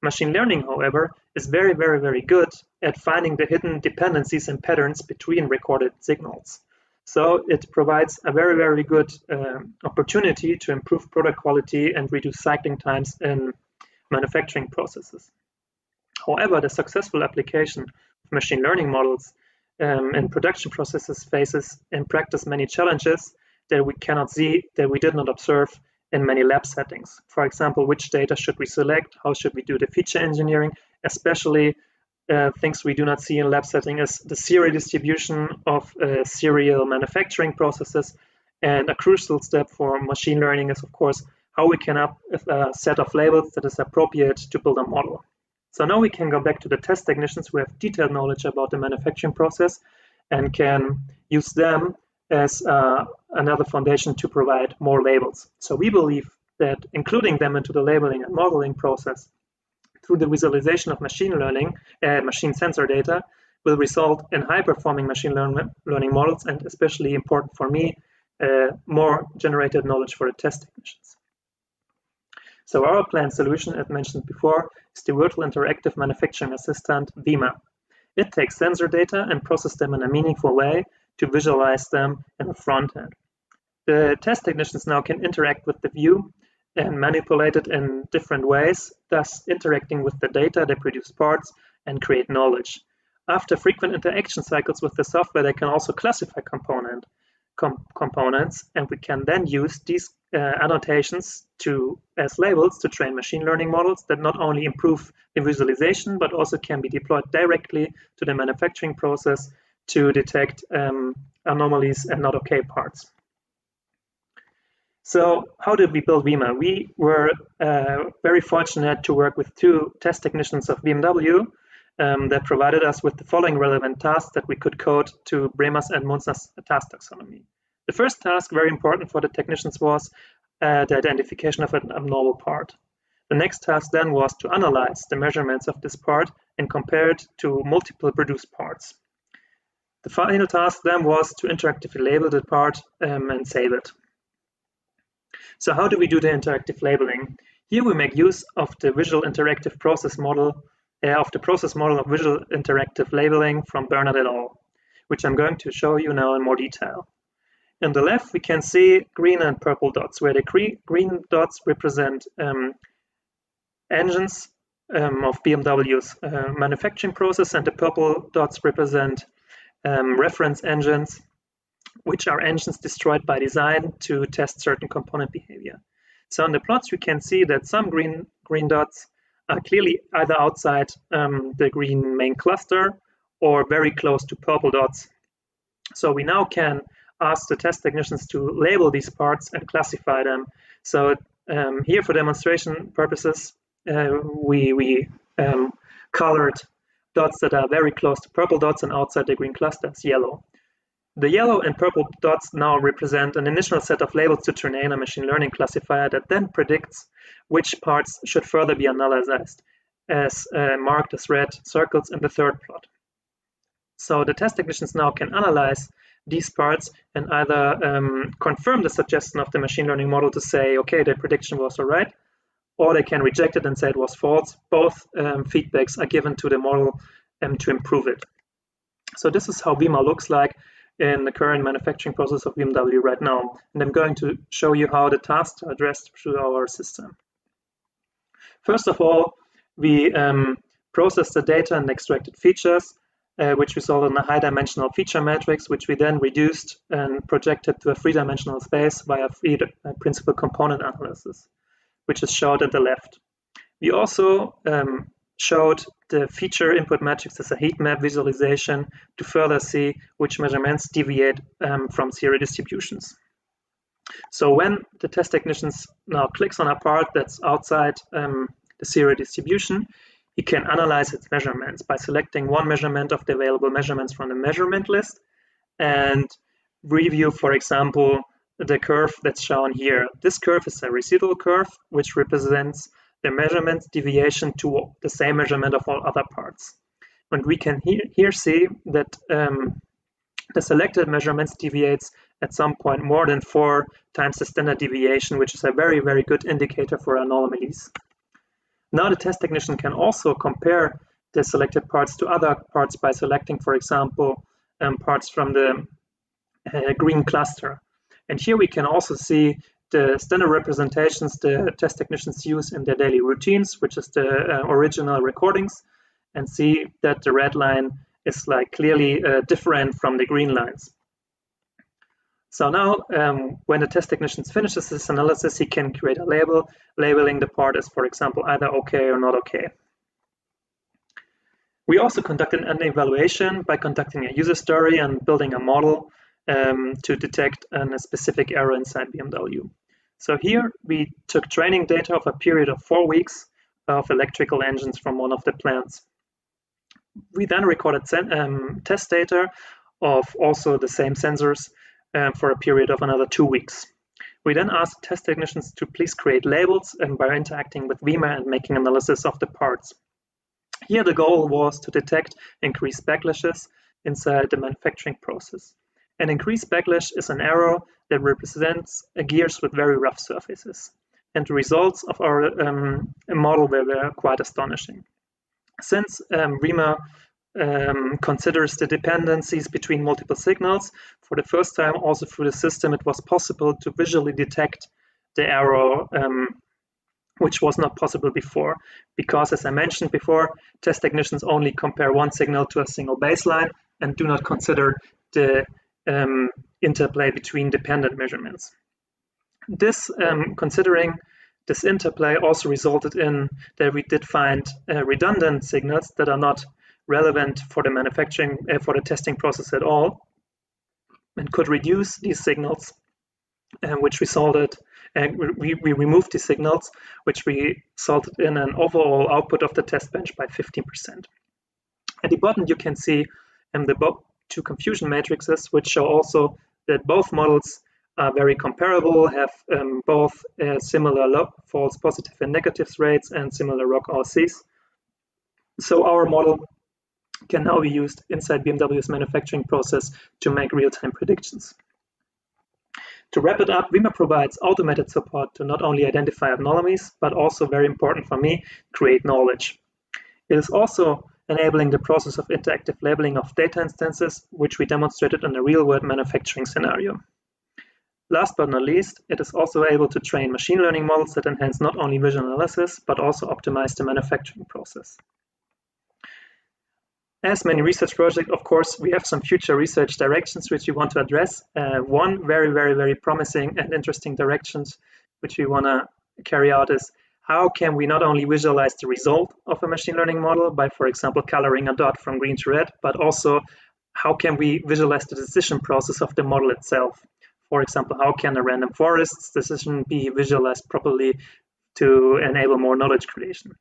Machine learning, however, is very, very, very good at finding the hidden dependencies and patterns between recorded signals. So it provides a very, very good opportunity to improve product quality and reduce cycling times in manufacturing processes. However, the successful application of machine learning models in production processes faces in practice many challenges that we cannot see, that we did not observe in many lab settings. For example, which data should we select? How should we do the feature engineering? Especially things we do not see in lab setting is the serial distribution of serial manufacturing processes. And a crucial step for machine learning is, of course, how we can up a set of labels that is appropriate to build a model. So now we can go back to the test technicians who have detailed knowledge about the manufacturing process and can use them as another foundation to provide more labels. So we believe that including them into the labeling and modeling process through the visualization of machine learning, machine sensor data, will result in high-performing machine learning models, and especially important for me, more generated knowledge for the test technicians. So our planned solution, as mentioned before, is the Virtual Interactive Manufacturing Assistant, VIMA. It takes sensor data and processes them in a meaningful way to visualize them in the front end. The test technicians now can interact with the view and manipulate it in different ways, thus interacting with the data, they produce parts and create knowledge. After frequent interaction cycles with the software, they can also classify components, and we can then use these annotations as labels to train machine learning models that not only improve the visualization, but also can be deployed directly to the manufacturing process to detect anomalies and not okay parts. So how did we build VIMA? We were very fortunate to work with two test technicians of BMW that provided us with the following relevant tasks that we could code to Bremer's and Munzer's task taxonomy. The first task, very important for the technicians, was the identification of an abnormal part. The next task then was to analyze the measurements of this part and compare it to multiple produced parts. The final task then was to interactively label the part and save it. So how do we do the interactive labeling? Here we make use of the visual interactive process model, of visual interactive labeling from Bonart et al., which I'm going to show you now in more detail. On the left, we can see green and purple dots, where the green dots represent engines of BMW's manufacturing process, and the purple dots represent reference engines, which are engines destroyed by design to test certain component behavior. So on the plots, we can see that some green dots are clearly either outside the green main cluster or very close to purple dots. So we now can ask the test technicians to label these parts and classify them. So here, for demonstration purposes, we colored dots that are very close to purple dots and outside the green cluster as yellow. The yellow and purple dots now represent an initial set of labels to train a machine learning classifier that then predicts which parts should further be analyzed, as marked as red circles in the third plot. So the test technicians now can analyze these parts and either confirm the suggestion of the machine learning model to say, okay, the prediction was all right, or they can reject it and say it was false. Both feedbacks are given to the model to improve it. So this is how VIMA looks like in the current manufacturing process of BMW right now. And I'm going to show you how the tasks are addressed through our system. First of all, we processed the data and extracted features, which resulted in a high-dimensional feature matrix, which we then reduced and projected to a three-dimensional space via principal component analysis, which is shown at the left. We also showed the feature input matrix as a heat map visualization to further see which measurements deviate from serial distributions. So when the test technicians now clicks on a part that's outside the serial distribution, he can analyze its measurements by selecting one measurement of the available measurements from the measurement list and review, for example, the curve that's shown here. This curve is a residual curve, which represents the measurement deviation to the same measurement of all other parts. And we can here see that the selected measurements deviates at some point more than 4 times the standard deviation, which is a very, very good indicator for anomalies. Now the test technician can also compare the selected parts to other parts by selecting, for example, parts from the green cluster. And here we can also see the standard representations the test technicians use in their daily routines, which is the original recordings, and see that the red line is like clearly different from the green lines. So now when the test technician finishes this analysis, he can create a label, labeling the part as, for example, either okay or not okay. We also conducted an evaluation by conducting a user story and building a model to detect a specific error inside BMW. So here we took training data of a period of 4 weeks of electrical engines from one of the plants. We then recorded test data of also the same sensors for a period of another 2 weeks. We then asked test technicians to please create labels and by interacting with VIMA and making analysis of the parts. Here the goal was to detect increased backlashes inside the manufacturing process. An increased backlash is an error that represents gears with very rough surfaces. And the results of our model were quite astonishing. Since VIMA considers the dependencies between multiple signals, for the first time also through the system it was possible to visually detect the error, which was not possible before, because as I mentioned before, test technicians only compare one signal to a single baseline and do not consider the interplay between dependent measurements. This considering this interplay also resulted in that we did find redundant signals that are not relevant for the manufacturing, for the testing process at all, and could reduce these signals, which resulted, we removed these signals, which resulted in an overall output of the test bench by 15%. At the bottom, you can see the 2 confusion matrices, which show also that both models are very comparable, have both similar log false positive and negatives rates and similar log RCs. So our model can now be used inside BMW's manufacturing process to make real-time predictions. To wrap it up, VIMA provides automated support to not only identify anomalies, but also, very important for me, create knowledge. It is also enabling the process of interactive labeling of data instances, which we demonstrated in a real-world manufacturing scenario. Last but not least, it is also able to train machine learning models that enhance not only visual analysis, but also optimize the manufacturing process. As many research projects, of course, we have some future research directions which we want to address. One very promising and interesting directions which we want to carry out is how can we not only visualize the result of a machine learning model by, for example, coloring a dot from green to red, but also how can we visualize the decision process of the model itself? For example, how can a random forest's decision be visualized properly to enable more knowledge creation?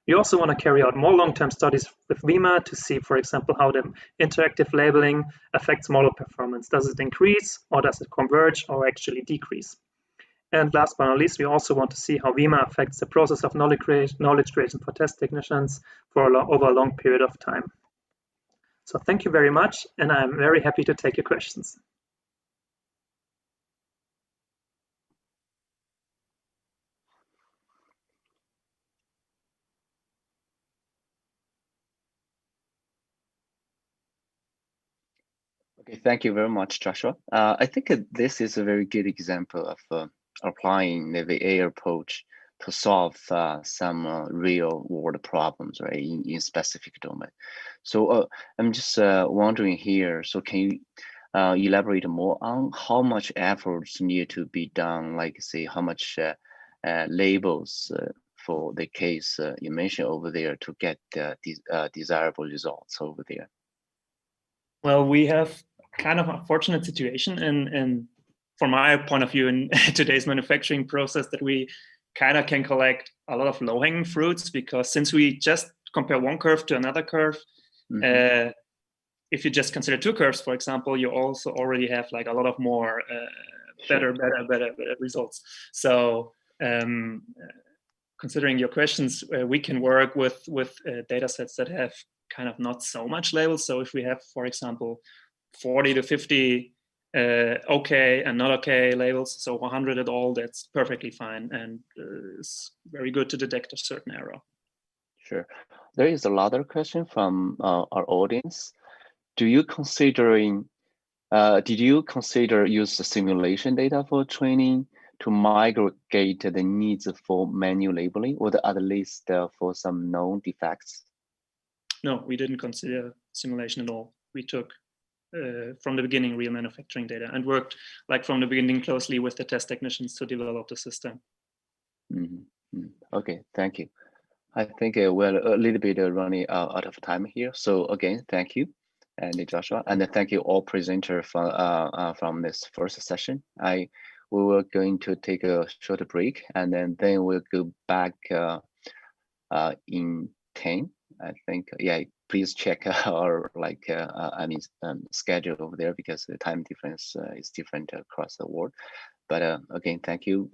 We also want to carry out more long-term studies with VIMA to see, for example, how the interactive labeling affects model performance. Does it increase or does it converge or actually decrease? And last but not least, we also want to see how VIMA affects the process of knowledge creation for test technicians over a long period of time. So thank you very much, and I'm very happy to take your questions. Okay, thank you very much, Joshua. I think this is a very good example of applying the VA approach to solve some real world problems, right, in specific domain. So I'm just wondering here, so can you elaborate more on how much efforts need to be done, like say how much labels for the case you mentioned over there to get desirable results over there? Well, we have kind of a fortunate situation and from my point of view in today's manufacturing process that we kind of can collect a lot of low-hanging fruits, because since we just compare one curve to another curve, if you just consider 2 curves, for example, you also already have like a lot of more better results. So considering your questions, we can work with data sets that have kind of not so much labels. So if we have, for example, 40 to 50 okay and not okay labels, so 100 at all, that's perfectly fine and is very good to detect a certain error. Sure. There is another question from our audience. Did you consider use the simulation data for training to migrate the needs for manual labeling, or at least for some known defects? No, we didn't consider simulation at all. We took from the beginning real manufacturing data and worked like from the beginning closely with the test technicians to develop the system. Okay, thank you. I think we're a little bit running out of time here. So again, thank you, and Joscha, and thank you all presenters from this first session. We were going to take a short break, and then we'll go back in 10. I think, yeah. Please check our schedule over there, because the time difference is different across the world. But again, thank you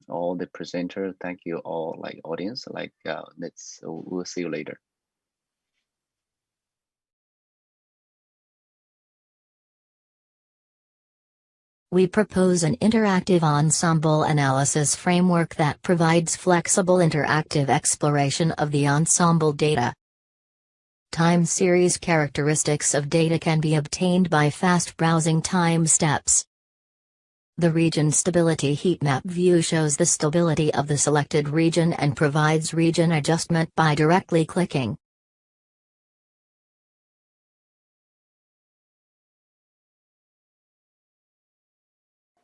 all the presenters. Thank you all audience. We'll see you later. We propose an interactive ensemble analysis framework that provides flexible interactive exploration of the ensemble data. Time series characteristics of data can be obtained by fast browsing time steps. The region stability heat map view shows the stability of the selected region and provides region adjustment by directly clicking.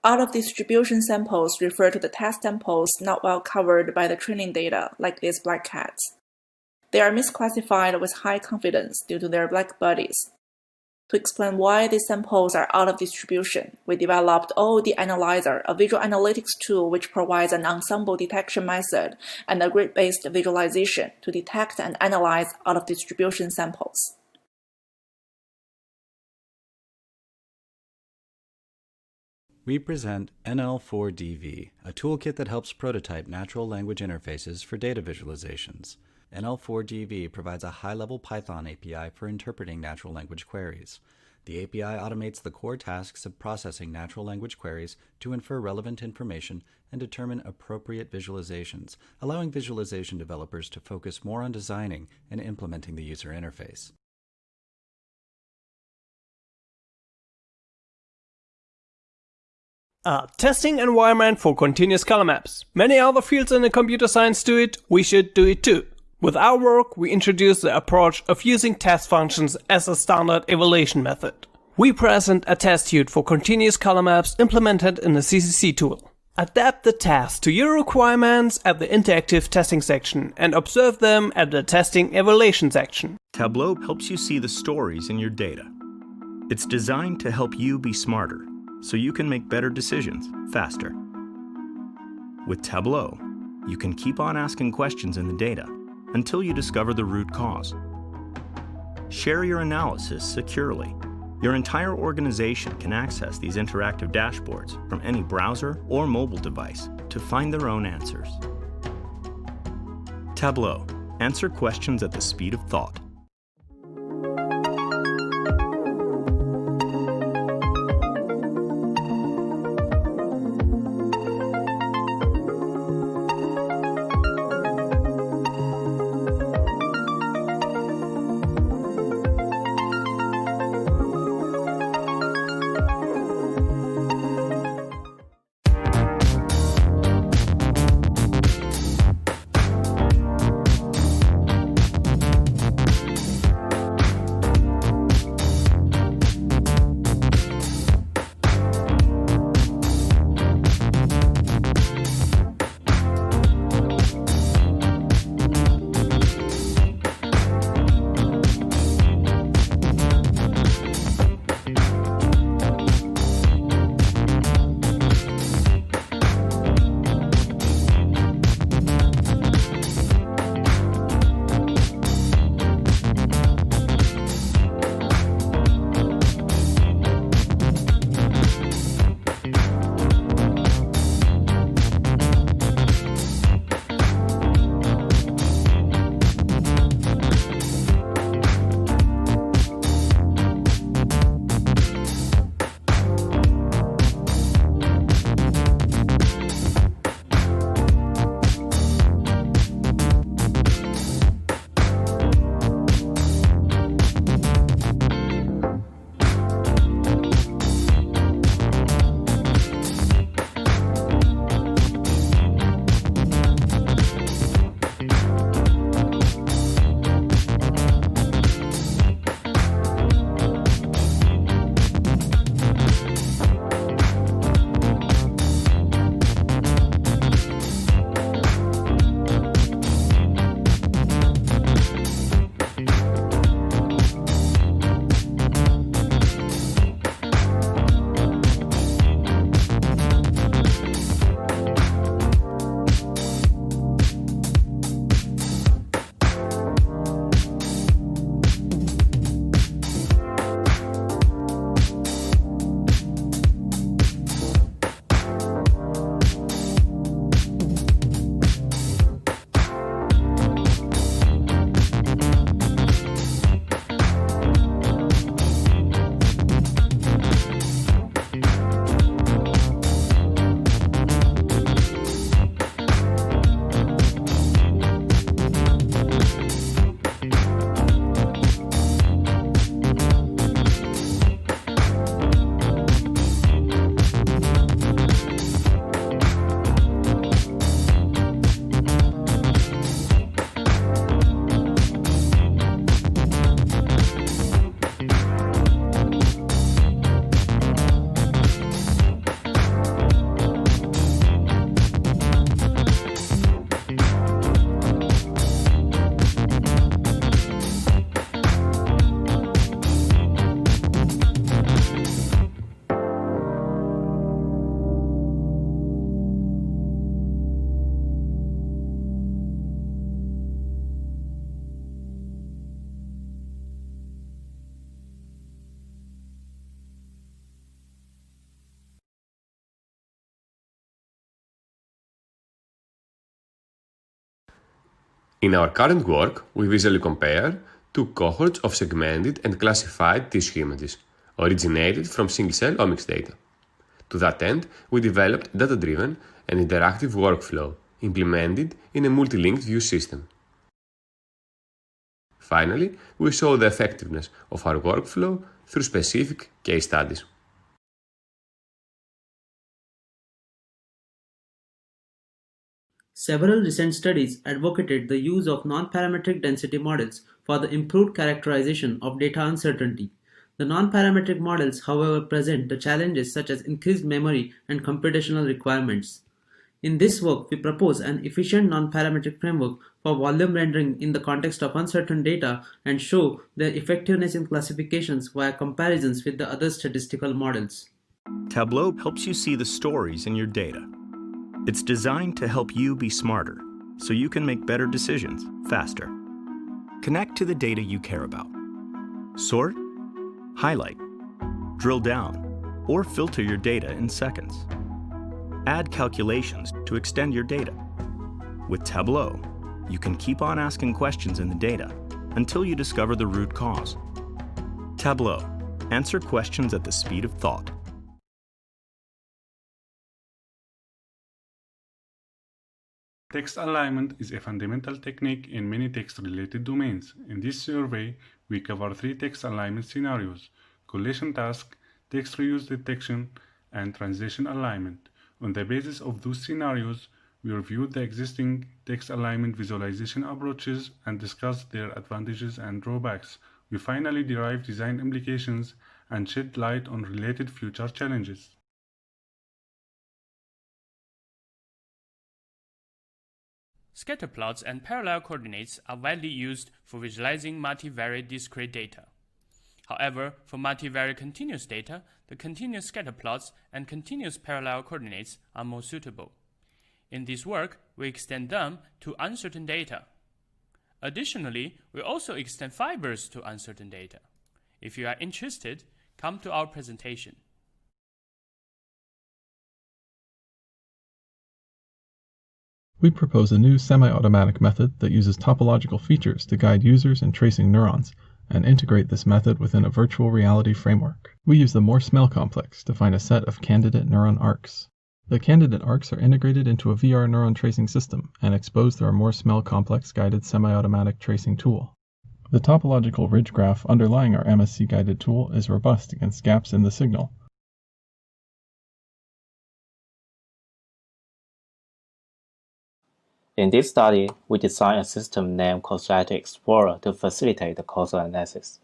Out-of-distribution samples refer to the test samples not well covered by the training data, like these black cats. They are misclassified with high confidence due to their black bodies. To explain why these samples are out of distribution, we developed OOD Analyzer, a visual analytics tool which provides an ensemble detection method and a grid-based visualization to detect and analyze out-of-distribution samples. We present NL4DV, a toolkit that helps prototype natural language interfaces for data visualizations. NL4DV provides a high-level Python API for interpreting natural language queries. The API automates the core tasks of processing natural language queries to infer relevant information and determine appropriate visualizations, allowing visualization developers to focus more on designing and implementing the user interface. A testing environment for continuous color maps. Many other fields in the computer science do it, we should do it too. With our work, we introduced the approach of using test functions as a standard evaluation method. We present a test suite for continuous color maps implemented in the CCC tool. Adapt the task to your requirements at the interactive testing section and observe them at the testing evaluation section. Tableau helps you see the stories in your data. It's designed to help you be smarter, so you can make better decisions faster. With Tableau, you can keep on asking questions in the data until you discover the root cause. Share your analysis securely. Your entire organization can access these interactive dashboards from any browser or mobile device to find their own answers. Tableau. Answer questions at the speed of thought. In our current work, we visually compare two cohorts of segmented and classified tissue images, originated from single-cell omics data. To that end, we developed data-driven and interactive workflow implemented in a multi-linked view system. Finally, we show the effectiveness of our workflow through specific case studies. Several recent studies advocated the use of non-parametric density models for the improved characterization of data uncertainty. The non-parametric models, however, present the challenges such as increased memory and computational requirements. In this work, we propose an efficient non-parametric framework for volume rendering in the context of uncertain data and show their effectiveness in classifications via comparisons with the other statistical models. Tableau helps you see the stories in your data. It's designed to help you be smarter, so you can make better decisions faster. Connect to the data you care about. Sort, highlight, drill down, or filter your data in seconds. Add calculations to extend your data. With Tableau, you can keep on asking questions in the data until you discover the root cause. Tableau. Answer questions at the speed of thought. Text alignment is a fundamental technique in many text-related domains. In this survey, we cover 3 text alignment scenarios: collation task, text reuse detection, and translation alignment. On the basis of those scenarios, we reviewed the existing text alignment visualization approaches and discussed their advantages and drawbacks. We finally derived design implications and shed light on related future challenges. Scatter plots and parallel coordinates are widely used for visualizing multivariate discrete data. However, for multivariate continuous data, the continuous scatter plots and continuous parallel coordinates are more suitable. In this work, we extend them to uncertain data. Additionally, we also extend fibers to uncertain data. If you are interested, come to our presentation. We propose a new semi-automatic method that uses topological features to guide users in tracing neurons, and integrate this method within a virtual reality framework. We use the Morse-Mel complex to find a set of candidate neuron arcs. The candidate arcs are integrated into a VR neuron tracing system and exposed through our Morse-Mel complex guided semi-automatic tracing tool. The topological ridge graph underlying our MSC guided tool is robust against gaps in the signal. In this study, we designed a system named Causality Explorer to facilitate the causal analysis.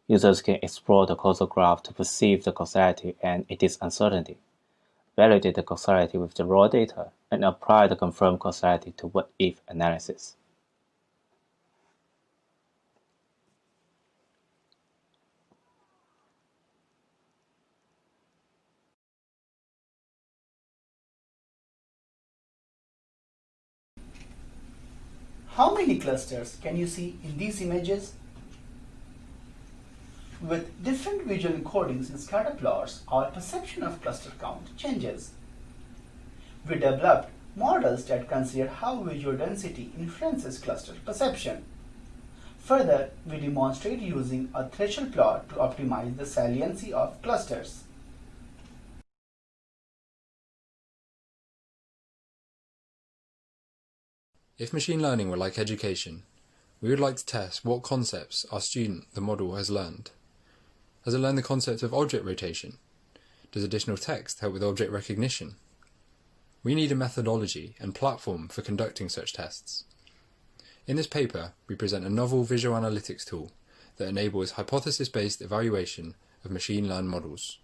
Users can explore the causal graph to perceive the causality and its uncertainty, validate the causality with the raw data, and apply the confirmed causality to what-if analysis. How many clusters can you see in these images? With different visual encodings in scatter plots, our perception of cluster count changes. We developed models that consider how visual density influences cluster perception. Further, we demonstrate using a threshold plot to optimize the saliency of clusters. If machine learning were like education, we would like to test what concepts our student, the model, has learned. Has it learned the concept of object rotation? Does additional text help with object recognition? We need a methodology and platform for conducting such tests. In this paper, we present a novel visual analytics tool that enables hypothesis-based evaluation of machine learned models.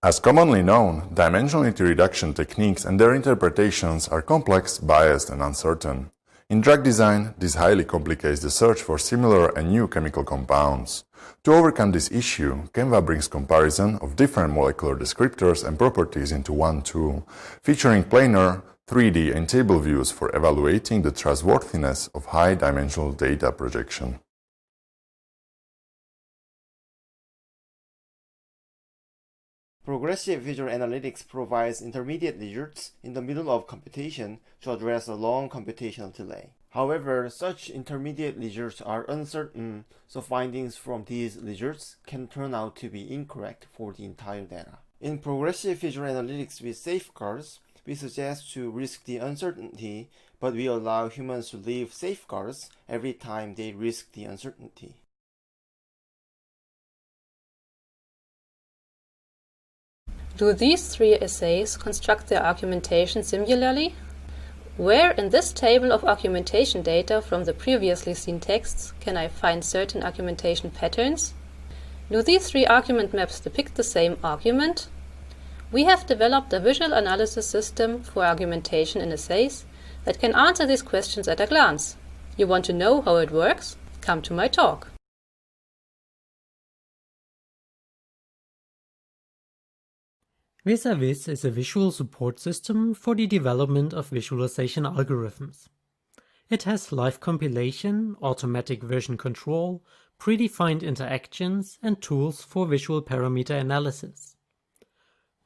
As commonly known, dimensionality reduction techniques and their interpretations are complex, biased, and uncertain. In drug design, this highly complicates the search for similar and new chemical compounds. To overcome this issue, Canva brings comparison of different molecular descriptors and properties into one tool, featuring planar, 3D, and table views for evaluating the trustworthiness of high-dimensional data projection. Progressive visual analytics provides intermediate lizards in the middle of computation to address a long computational delay. However, such intermediate lizards are uncertain, so findings from these lizards can turn out to be incorrect for the entire data. In progressive visual analytics with safeguards, we suggest to risk the uncertainty, but we allow humans to leave safeguards every time they risk the uncertainty. Do these three essays construct their argumentation similarly? Where in this table of argumentation data from the previously seen texts can I find certain argumentation patterns? Do these three argument maps depict the same argument? We have developed a visual analysis system for argumentation in essays that can answer these questions at a glance. You want to know how it works? Come to my talk. VIS is a visual support system for the development of visualization algorithms. It has live compilation, automatic version control, predefined interactions, and tools for visual parameter analysis.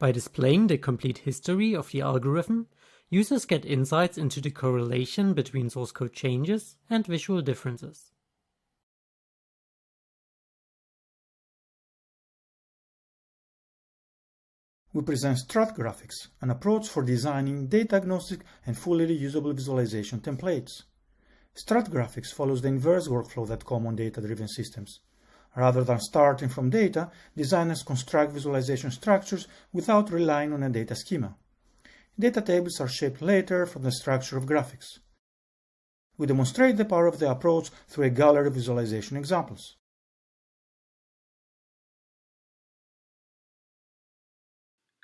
By displaying the complete history of the algorithm, users get insights into the correlation between source code changes and visual differences. We present Strat Graphics, an approach for designing data-agnostic and fully reusable visualization templates. Strat Graphics follows the inverse workflow that common data-driven systems. Rather than starting from data, designers construct visualization structures without relying on a data schema. Data tables are shaped later from the structure of graphics. We demonstrate the power of the approach through a gallery of visualization examples.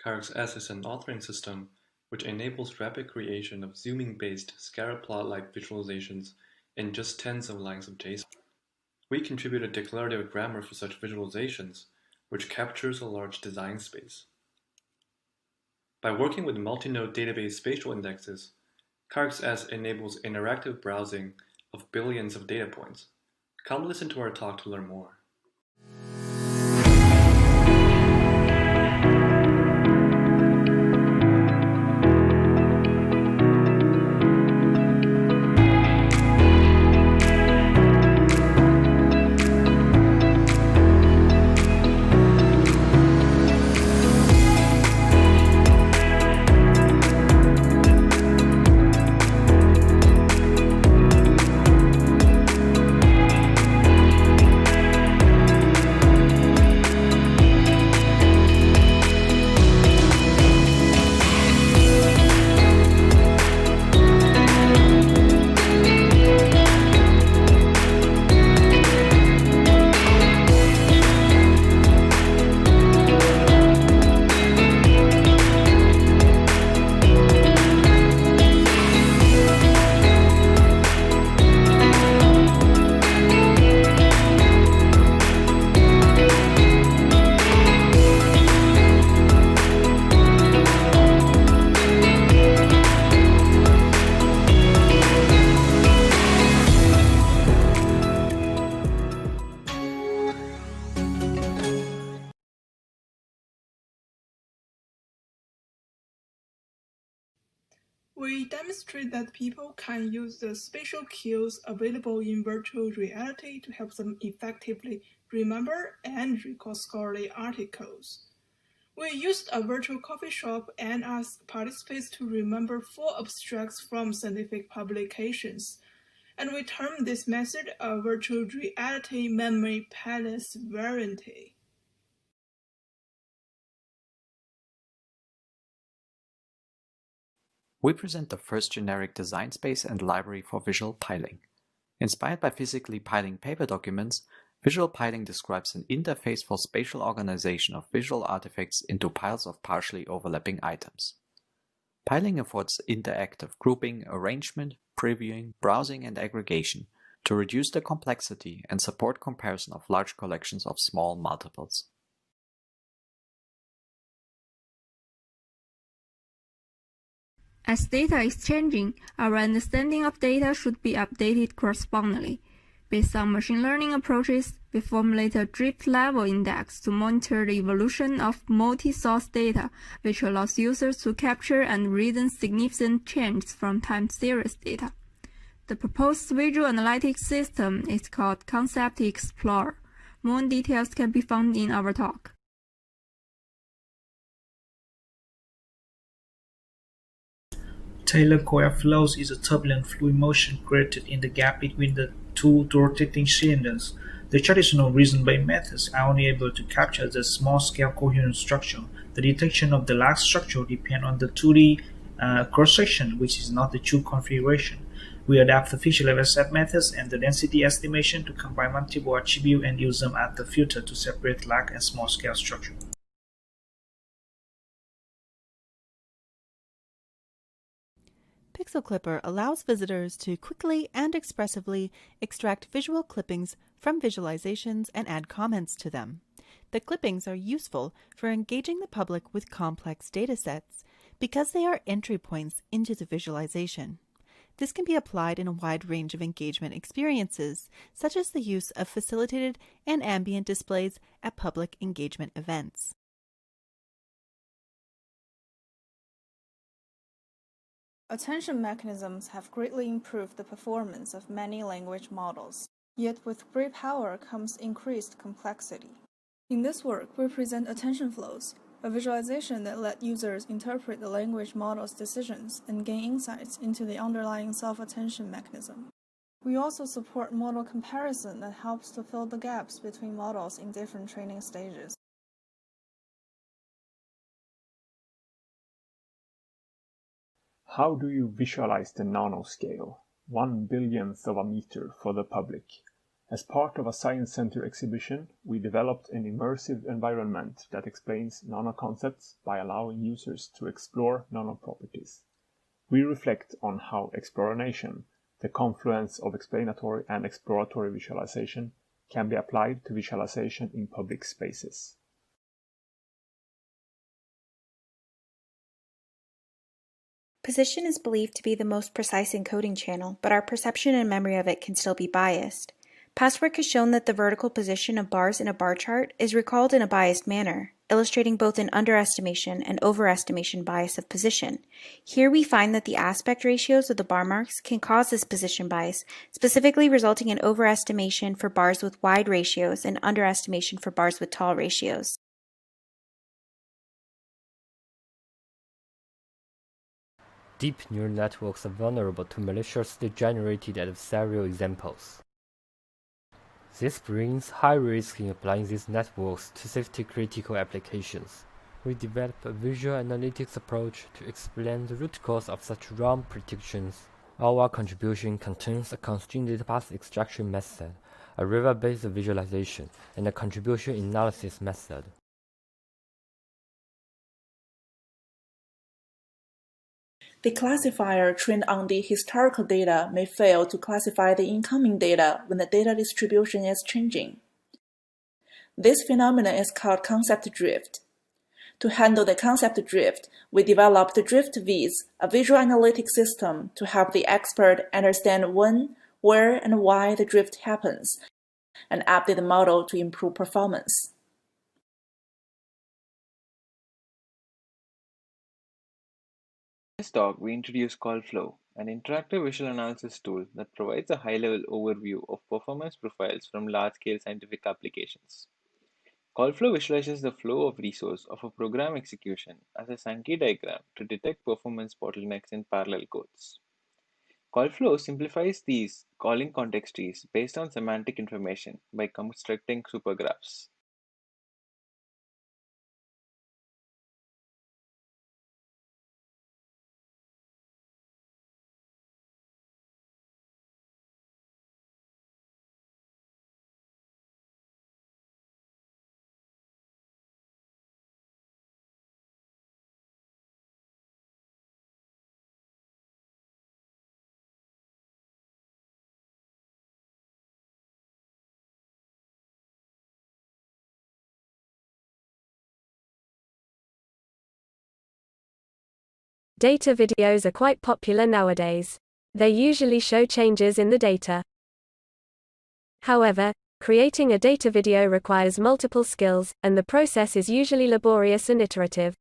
CarxS is an authoring system which enables rapid creation of zooming-based scatter plot-like visualizations in just tens of lines of JSON. We contribute a declarative grammar for such visualizations, which captures a large design space. By working with multi-node database spatial indexes, CarxS enables interactive browsing of billions of data points. Come listen to our talk to learn more. We demonstrate that people can use the spatial cues available in virtual reality to help them effectively remember and recall scholarly articles. We used a virtual coffee shop and asked participants to remember 4 abstracts from scientific publications, and we termed this method a virtual reality memory palace variant. We present the first generic design space and library for visual piling. Inspired by physically piling paper documents, visual piling describes an interface for spatial organization of visual artifacts into piles of partially overlapping items. Piling affords interactive grouping, arrangement, previewing, browsing, and aggregation to reduce the complexity and support comparison of large collections of small multiples. As data is changing, our understanding of data should be updated correspondingly. Based on machine learning approaches, we formulate a drift-level index to monitor the evolution of multi-source data, which allows users to capture and reason significant changes from time series data. The proposed visual analytics system is called Concept Explorer. More details can be found in our talk. Taylor-Coyer flows is a turbulent fluid motion created in the gap between the two rotating cylinders. The traditional reason-based methods are only able to capture the small-scale coherent structure. The detection of the large structure depends on the 2D cross-section, which is not the true configuration. We adapt the feature-level set methods and the density estimation to combine multiple attributes and use them as the filter to separate large and small-scale structure. Pixel Clipper allows visitors to quickly and expressively extract visual clippings from visualizations and add comments to them. The clippings are useful for engaging the public with complex datasets because they are entry points into the visualization. This can be applied in a wide range of engagement experiences, such as the use of facilitated and ambient displays at public engagement events. Attention mechanisms have greatly improved the performance of many language models. Yet with great power comes increased complexity. In this work, we present attention flows, a visualization that lets users interpret the language model's decisions and gain insights into the underlying self-attention mechanism. We also support model comparison that helps to fill the gaps between models in different training stages. How do you visualize the nanoscale, 1 billionth of a meter, for the public? As part of a Science Center exhibition, we developed an immersive environment that explains nanoconcepts by allowing users to explore nanoproperties. We reflect on how exploration, the confluence of explanatory and exploratory visualization, can be applied to visualization in public spaces. Position is believed to be the most precise encoding channel, but our perception and memory of it can still be biased. Past work has shown that the vertical position of bars in a bar chart is recalled in a biased manner, illustrating both an underestimation and overestimation bias of position. Here we find that the aspect ratios of the bar marks can cause this position bias, specifically resulting in overestimation for bars with wide ratios and underestimation for bars with tall ratios. Deep neural networks are vulnerable to maliciously generated adversarial examples. This brings high risk in applying these networks to safety-critical applications. We developed a visual analytics approach to explain the root cause of such wrong predictions. Our contribution contains a constrained datapath extraction method, a river-based visualization, and a contribution analysis method. The classifier trained on the historical data may fail to classify the incoming data when the data distribution is changing. This phenomenon is called concept drift. To handle the concept drift, we developed DriftViz, a visual analytics system to help the expert understand when, where, and why the drift happens, and update the model to improve performance. In this talk, we introduce CallFlow, an interactive visual analysis tool that provides a high-level overview of performance profiles from large-scale scientific applications. CallFlow visualizes the flow of resource of a program execution as a Sankey diagram to detect performance bottlenecks in parallel codes. CallFlow simplifies these calling context trees based on semantic information by constructing supergraphs. Data videos are quite popular nowadays. They usually show changes in the data. However, creating a data video requires multiple skills, and the process is usually laborious and iterative.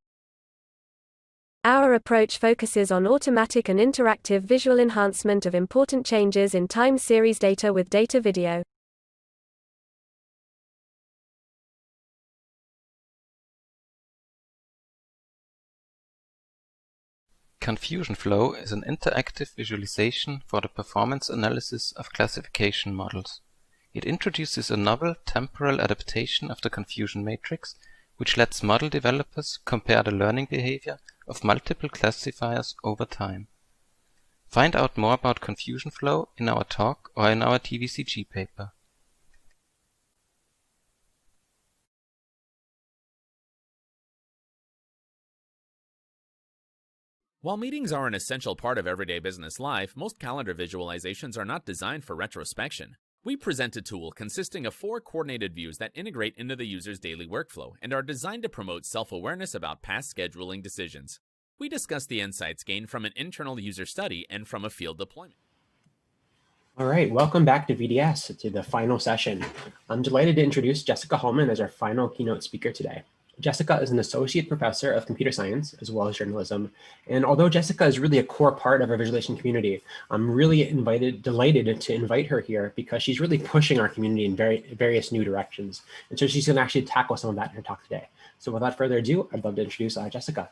Our approach focuses on automatic and interactive visual enhancement of important changes in time series data with data video. Confusion flow is an interactive visualization for the performance analysis of classification models. It introduces a novel temporal adaptation of the confusion matrix, which lets model developers compare the learning behavior of multiple classifiers over time. Find out more about confusion flow in our talk or in our TVCG paper. While meetings are an essential part of everyday business life, most calendar visualizations are not designed for retrospection. We present a tool consisting of 4 coordinated views that integrate into the user's daily workflow and are designed to promote self-awareness about past scheduling decisions. We discuss the insights gained from an internal user study and from a field deployment. All right, welcome back to VDS, to the final session. I'm delighted to introduce Joscha Hallman as our final keynote speaker today. Joscha is an associate professor of computer science as well as journalism. And although Joscha is really a core part of our visualization community, I'm really delighted to invite her here because she's really pushing our community in various new directions. And so she's going to actually tackle some of that in her talk today. So without further ado, I'd love to introduce Joscha.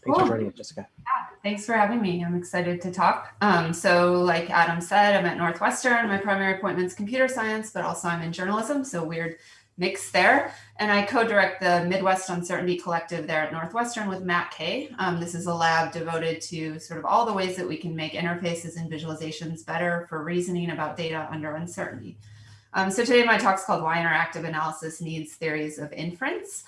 Thanks for joining us, Joscha. Yeah, thanks for having me. I'm excited to talk. So like Adam said, I'm at Northwestern. My primary appointment's computer science, but also I'm in journalism, so weird mix there. And I co-direct the Midwest Uncertainty Collective there at Northwestern with Matt Kay. This is a lab devoted to sort of all the ways that we can make interfaces and visualizations better for reasoning about data under uncertainty. So today my talk's called Why Interactive Analysis Needs Theories of Inference.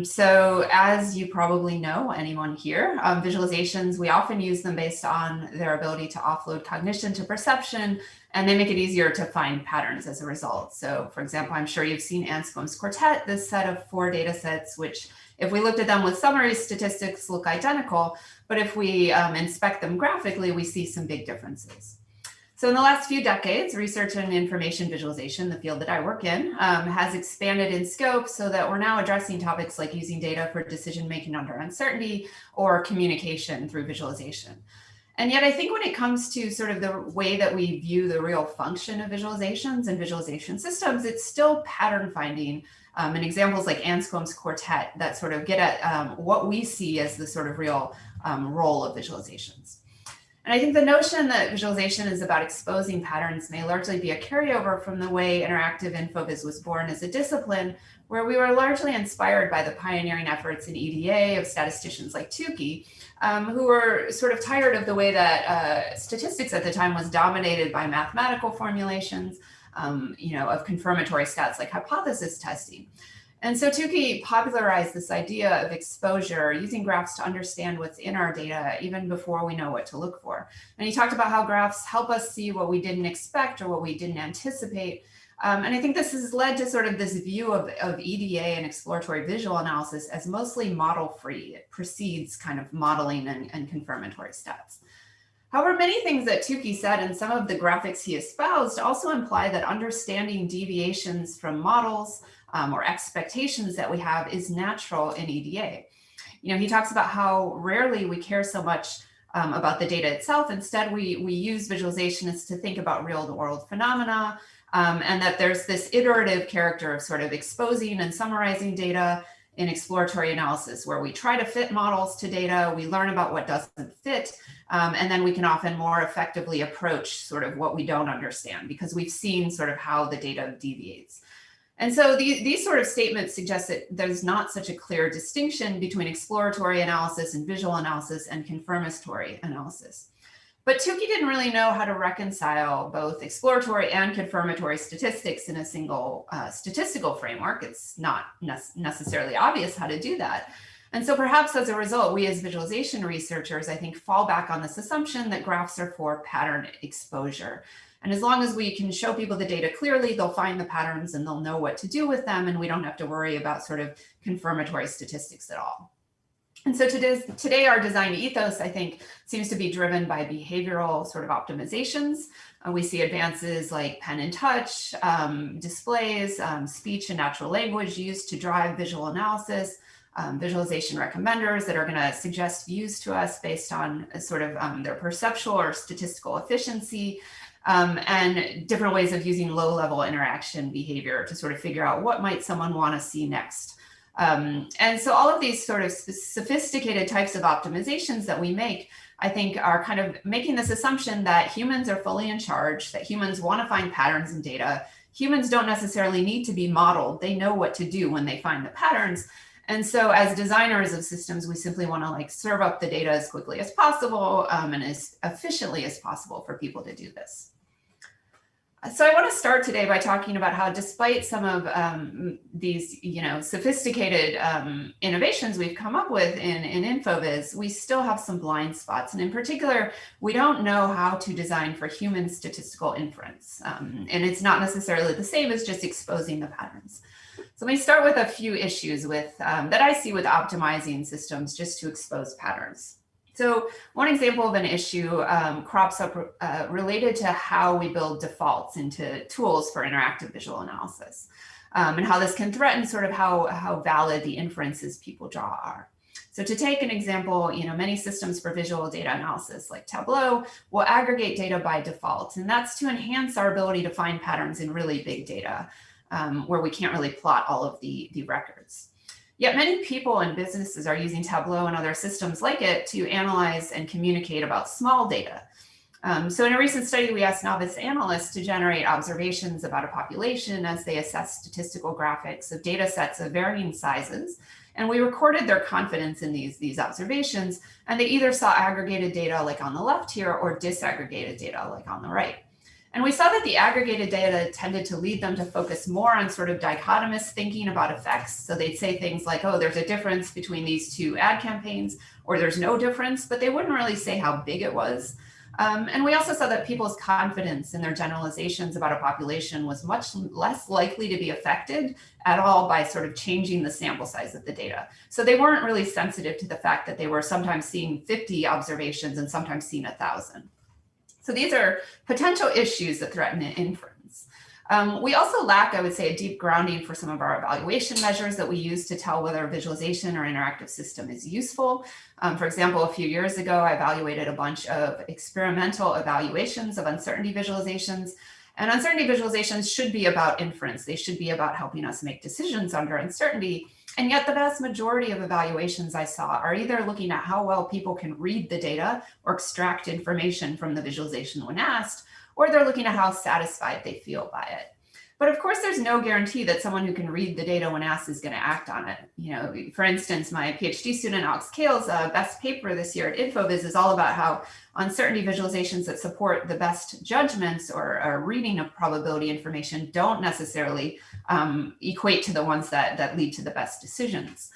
So as you probably know, anyone here, visualizations, we often use them based on their ability to offload cognition to perception, and they make it easier to find patterns as a result. So for example, I'm sure you've seen Anscombe's quartet, this set of 4 data sets, which if we looked at them with summary statistics look identical, but if we inspect them graphically, we see some big differences. So in the last few decades, research in information visualization, the field that I work in, has expanded in scope so that we're now addressing topics like using data for decision-making under uncertainty or communication through visualization. And yet I think when it comes to sort of the way that we view the real function of visualizations and visualization systems, it's still pattern finding and examples like Anscombe's quartet that sort of get at what we see as the sort of real role of visualizations. And I think the notion that visualization is about exposing patterns may largely be a carryover from the way interactive infoviz was born as a discipline, where we were largely inspired by the pioneering efforts in EDA of statisticians like Tukey, who were sort of tired of the way that statistics at the time was dominated by mathematical formulations, of confirmatory stats like hypothesis testing. And so Tukey popularized this idea of exposure, using graphs to understand what's in our data even before we know what to look for. And he talked about how graphs help us see what we didn't expect or what we didn't anticipate. And I think this has led to sort of this view of EDA and exploratory visual analysis as mostly model-free. It precedes kind of modeling and confirmatory stats. However, many things that Tukey said and some of the graphics he espoused also imply that understanding deviations from models or expectations that we have is natural in EDA. He talks about how rarely we care so much about the data itself. Instead, we use visualizations to think about real-world phenomena, and that there's this iterative character of sort of exposing and summarizing data in exploratory analysis, where we try to fit models to data, we learn about what doesn't fit, and then we can often more effectively approach sort of what we don't understand because we've seen sort of how the data deviates. And so these sort of statements suggest that there's not such a clear distinction between exploratory analysis and visual analysis and confirmatory analysis. But Tukey didn't really know how to reconcile both exploratory and confirmatory statistics in a single statistical framework. It's not necessarily obvious how to do that. And so perhaps as a result, we as visualization researchers, I think, fall back on this assumption that graphs are for pattern exposure. And as long as we can show people the data clearly, they'll find the patterns and they'll know what to do with them, and we don't have to worry about sort of confirmatory statistics at all. And so today our design ethos, I think, seems to be driven by behavioral sort of optimizations. We see advances like pen and touch, displays, speech and natural language used to drive visual analysis, visualization recommenders that are going to suggest views to us based on sort of their perceptual or statistical efficiency, and different ways of using low-level interaction behavior to sort of figure out what might someone want to see next. And so all of these sort of sophisticated types of optimizations that we make, I think, are kind of making this assumption that humans are fully in charge, that humans want to find patterns in data. Humans don't necessarily need to be modeled. They know what to do when they find the patterns. And so as designers of systems, we simply want to like serve up the data as quickly as possible and as efficiently as possible for people to do this. So I want to start today by talking about how, despite some of these, sophisticated innovations we've come up with in InfoVis, we still have some blind spots. And in particular, we don't know how to design for human statistical inference. And it's not necessarily the same as just exposing the patterns. So let me start with a few issues that I see with optimizing systems just to expose patterns. So one example of an issue crops up related to how we build defaults into tools for interactive visual analysis, and how this can threaten sort of how valid the inferences people draw are. So to take an example, many systems for visual data analysis like Tableau will aggregate data by default, and that's to enhance our ability to find patterns in really big data where we can't really plot all of the records. Yet many people and businesses are using Tableau and other systems like it to analyze and communicate about small data. So in a recent study, we asked novice analysts to generate observations about a population as they assess statistical graphics of data sets of varying sizes. And we recorded their confidence in these observations, and they either saw aggregated data like on the left here or disaggregated data like on the right. And we saw that the aggregated data tended to lead them to focus more on sort of dichotomous thinking about effects. So they'd say things like, oh, there's a difference between these two ad campaigns, or there's no difference, but they wouldn't really say how big it was. And we also saw that people's confidence in their generalizations about a population was much less likely to be affected at all by sort of changing the sample size of the data. So they weren't really sensitive to the fact that they were sometimes seeing 50 observations and sometimes seeing 1,000. So these are potential issues that threaten inference. We also lack, I would say, a deep grounding for some of our evaluation measures that we use to tell whether a visualization or interactive system is useful. For example, a few years ago, I evaluated a bunch of experimental evaluations of uncertainty visualizations. And uncertainty visualizations should be about inference. They should be about helping us make decisions under uncertainty. And yet the vast majority of evaluations I saw are either looking at how well people can read the data or extract information from the visualization when asked, or they're looking at how satisfied they feel by it. But of course, there's no guarantee that someone who can read the data when asked is going to act on it. For instance, my PhD student, Alex Kale's best paper this year at InfoVis is all about how uncertainty visualizations that support the best judgments or reading of probability information don't necessarily equate to the ones that lead to the best decisions.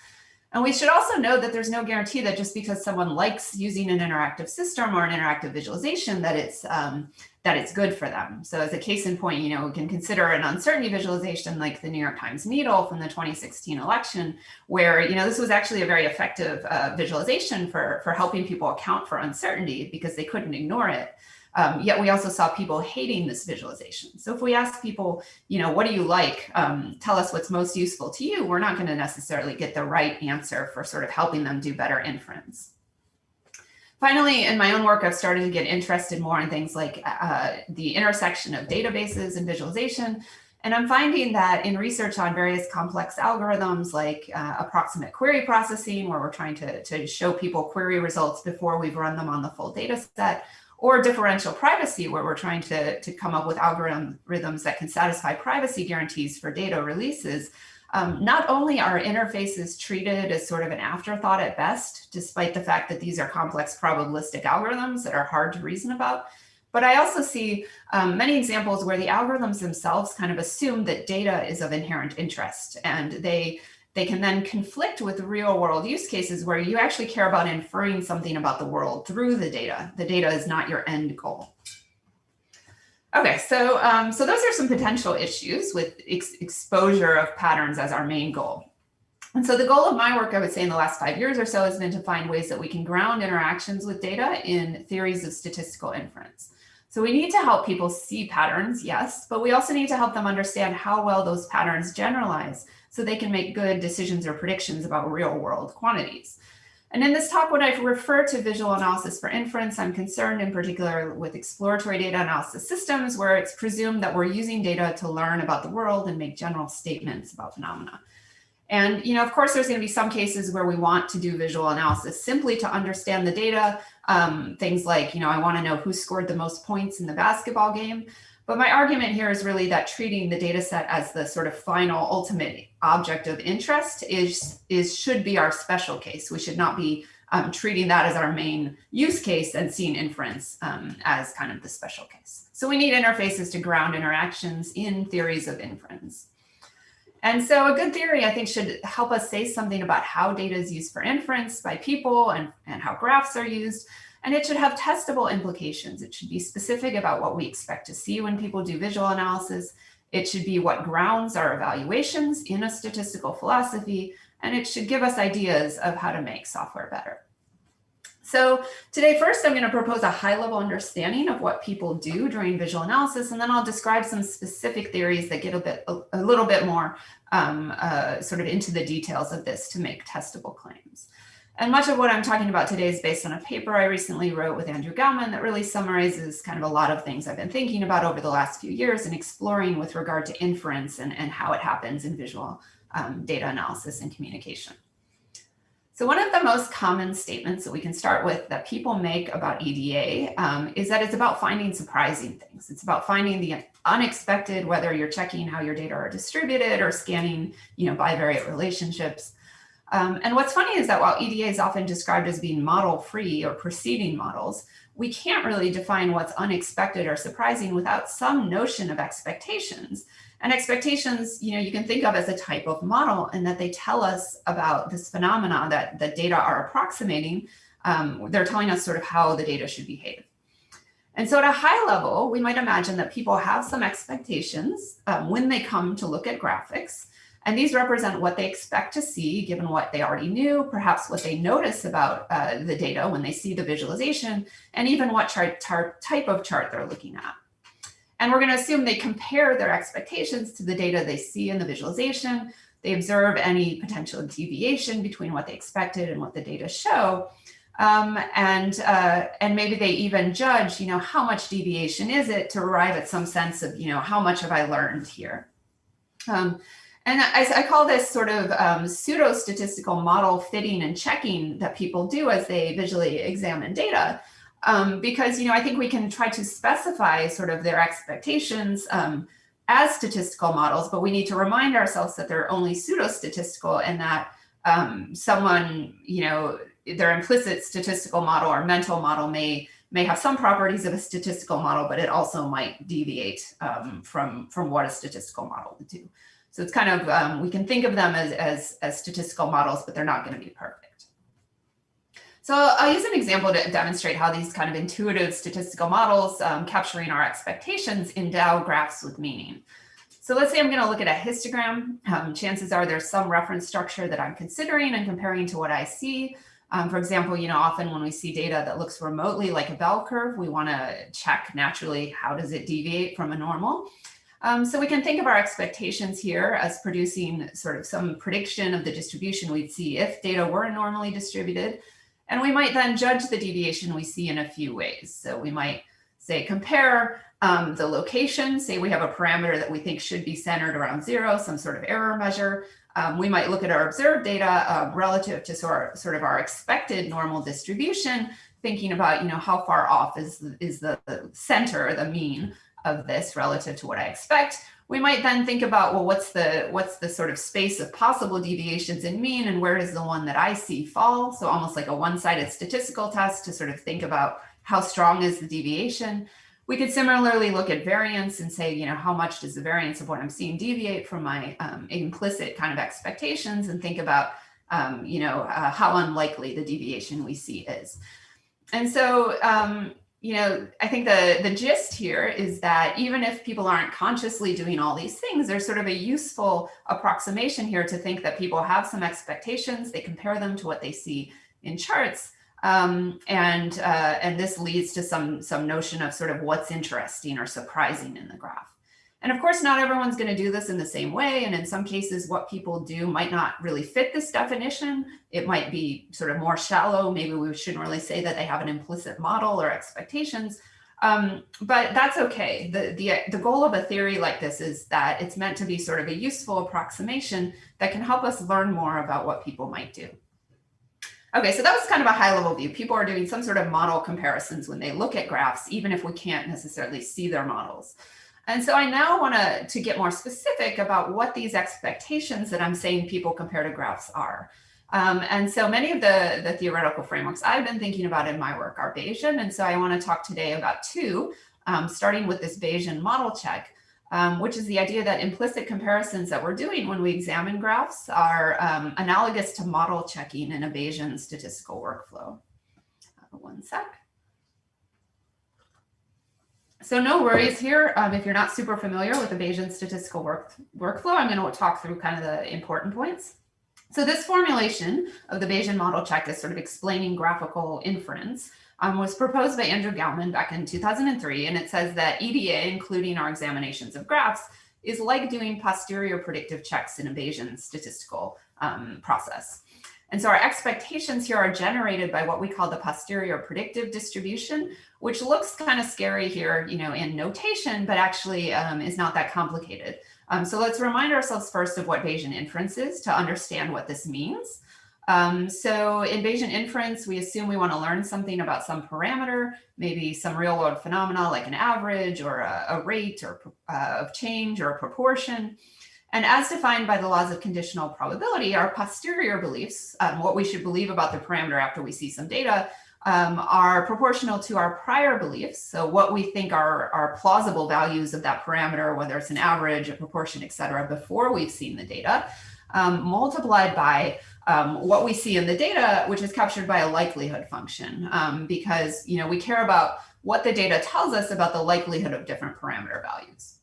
And we should also note that there's no guarantee that just because someone likes using an interactive system or an interactive visualization that it's good for them. So as a case in point, we can consider an uncertainty visualization like the New York Times Needle from the 2016 election, where this was actually a very effective visualization for helping people account for uncertainty because they couldn't ignore it. Yet we also saw people hating this visualization. So if we ask people, what do you like? Tell us what's most useful to you. We're not going to necessarily get the right answer for sort of helping them do better inference. Finally, in my own work, I've started to get interested more in things like the intersection of databases and visualization. And I'm finding that in research on various complex algorithms like approximate query processing, where we're trying to show people query results before we've run them on the full data set, or differential privacy, where we're trying to come up with algorithms that can satisfy privacy guarantees for data releases, not only are interfaces treated as sort of an afterthought at best, despite the fact that these are complex probabilistic algorithms that are hard to reason about, but I also see many examples where the algorithms themselves kind of assume that data is of inherent interest, and they can then conflict with real world use cases where you actually care about inferring something about the world through the data. The data is not your end goal. Okay, so those are some potential issues with exposure of patterns as our main goal. And so the goal of my work, I would say in the last 5 years or so, has been to find ways that we can ground interactions with data in theories of statistical inference. So we need to help people see patterns, yes, but we also need to help them understand how well those patterns generalize so they can make good decisions or predictions about real world quantities. And in this talk, when I refer to visual analysis for inference, I'm concerned in particular with exploratory data analysis systems, where it's presumed that we're using data to learn about the world and make general statements about phenomena. And, of course, there's going to be some cases where we want to do visual analysis simply to understand the data. Things like, I want to know who scored the most points in the basketball game. But my argument here is really that treating the data set as the sort of final ultimate object of interest should be our special case. We should not be treating that as our main use case and seeing inference as kind of the special case. So we need interfaces to ground interactions in theories of inference. And so a good theory, I think, should help us say something about how data is used for inference by people and how graphs are used. And it should have testable implications. It should be specific about what we expect to see when people do visual analysis. It should be what grounds our evaluations in a statistical philosophy. And it should give us ideas of how to make software better. So today, first, I'm going to propose a high-level understanding of what people do during visual analysis, and then I'll describe some specific theories that get a little bit more sort of into the details of this to make testable claims. And much of what I'm talking about today is based on a paper I recently wrote with Andrew Gauman that really summarizes kind of a lot of things I've been thinking about over the last few years and exploring with regard to inference and how it happens in visual data analysis and communication. So one of the most common statements that we can start with that people make about EDA is that it's about finding surprising things. It's about finding the unexpected, whether you're checking how your data are distributed or scanning, bivariate relationships. And what's funny is that while EDA is often described as being model-free or preceding models, we can't really define what's unexpected or surprising without some notion of expectations. And expectations, you can think of as a type of model, and that they tell us about this phenomena that the data are approximating. They're telling us sort of how the data should behave. And so at a high level, we might imagine that people have some expectations when they come to look at graphics. And these represent what they expect to see, given what they already knew, perhaps what they notice about the data when they see the visualization, and even what type of chart they're looking at. And we're going to assume they compare their expectations to the data they see in the visualization. They observe any potential deviation between what they expected and what the data show. And maybe they even judge, how much deviation is it to arrive at some sense of, how much have I learned here? And I call this sort of pseudo-statistical model fitting and checking that people do as they visually examine data. Because, I think we can try to specify sort of their expectations as statistical models, but we need to remind ourselves that they're only pseudo-statistical and that someone, their implicit statistical model or mental model may have some properties of a statistical model, but it also might deviate from what a statistical model would do. So it's kind of, we can think of them as statistical models, but they're not going to be perfect. So I'll use an example to demonstrate how these kind of intuitive statistical models capturing our expectations endow graphs with meaning. So let's say I'm going to look at a histogram. Chances are there's some reference structure that I'm considering and comparing to what I see. For example, often when we see data that looks remotely like a bell curve, we want to check naturally how does it deviate from a normal. So we can think of our expectations here as producing sort of some prediction of the distribution we'd see if data were normally distributed. And we might then judge the deviation we see in a few ways. So we might say compare the location, say we have a parameter that we think should be centered around 0, some sort of error measure. We might look at our observed data relative to sort of our expected normal distribution, thinking about how far off is the center, the mean of this relative to what I expect. We might then think about, well, what's the sort of space of possible deviations in mean, and where does the one that I see fall? So almost like a one-sided statistical test to sort of think about how strong is the deviation. We could similarly look at variance and say, how much does the variance of what I'm seeing deviate from my implicit kind of expectations, and think about, how unlikely the deviation we see is. And so I think the gist here is that even if people aren't consciously doing all these things, there's sort of a useful approximation here to think that people have some expectations, they compare them to what they see in charts, and this leads to some notion of sort of what's interesting or surprising in the graph. And of course, not everyone's going to do this in the same way. And in some cases, what people do might not really fit this definition. It might be sort of more shallow. Maybe we shouldn't really say that they have an implicit model or expectations. But that's okay. The goal of a theory like this is that it's meant to be sort of a useful approximation that can help us learn more about what people might do. Okay, so that was kind of a high level view. People are doing some sort of model comparisons when they look at graphs, even if we can't necessarily see their models. And so I now want to get more specific about what these expectations that I'm saying people compare to graphs are. And so many of the theoretical frameworks I've been thinking about in my work are Bayesian. And so I want to talk today about two, starting with this Bayesian model check, which is the idea that implicit comparisons that we're doing when we examine graphs are analogous to model checking in a Bayesian statistical workflow. One sec. So no worries here. If you're not super familiar with the Bayesian statistical workflow, I'm going to talk through kind of the important points. So this formulation of the Bayesian model check is sort of explaining graphical inference, was proposed by Andrew Gallman back in 2003. And it says that EDA, including our examinations of graphs, is like doing posterior predictive checks in a Bayesian statistical process. And so our expectations here are generated by what we call the posterior predictive distribution, which looks kind of scary here, in notation, but actually is not that complicated. So let's remind ourselves first of what Bayesian inference is to understand what this means. So in Bayesian inference, we assume we want to learn something about some parameter, maybe some real world phenomena like an average or a rate or of change or a proportion. And as defined by the laws of conditional probability, our posterior beliefs, what we should believe about the parameter after we see some data, are proportional to our prior beliefs. So what we think are plausible values of that parameter, whether it's an average, a proportion, et cetera, before we've seen the data, multiplied by what we see in the data, which is captured by a likelihood function, because we care about what the data tells us about the likelihood of different parameter values.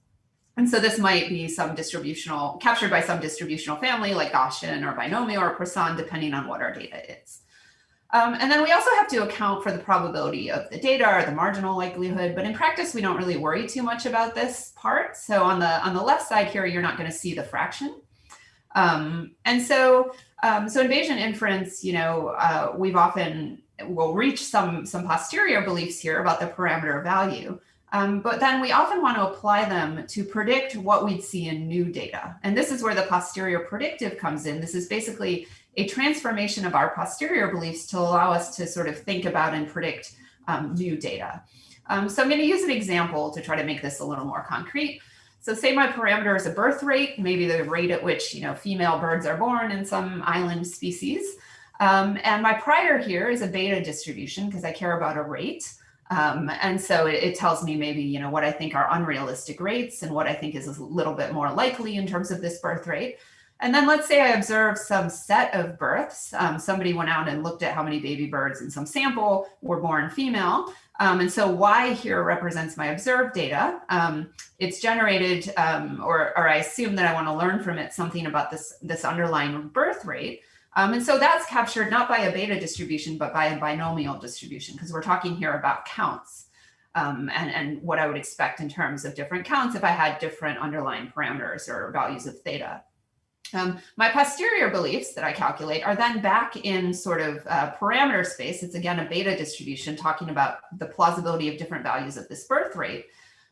And so this might be captured by some distributional family like Gaussian or binomial or Crisan, depending on what our data is. And then we also have to account for the probability of the data or the marginal likelihood, but in practice, we don't really worry too much about this part. So on the left side here, you're not going to see the fraction. And so in Bayesian inference, we'll reach some posterior beliefs here about the parameter value. But then we often want to apply them to predict what we'd see in new data. And this is where the posterior predictive comes in. This is basically a transformation of our posterior beliefs to allow us to sort of think about and predict new data. So I'm going to use an example to try to make this a little more concrete. So say my parameter is a birth rate, maybe the rate at which female birds are born in some island species. And my prior here is a beta distribution because I care about a rate. And so it tells me maybe, what I think are unrealistic rates and what I think is a little bit more likely in terms of this birth rate. And then let's say I observed some set of births. Somebody went out and looked at how many baby birds in some sample were born female. And so Y here represents my observed data. It's generated, or I assume that I want to learn from it something about this underlying birth rate. And so that's captured not by a beta distribution, but by a binomial distribution, because we're talking here about counts and what I would expect in terms of different counts if I had different underlying parameters or values of theta. My posterior beliefs that I calculate are then back in sort of parameter space. It's again a beta distribution talking about the plausibility of different values of this birth rate.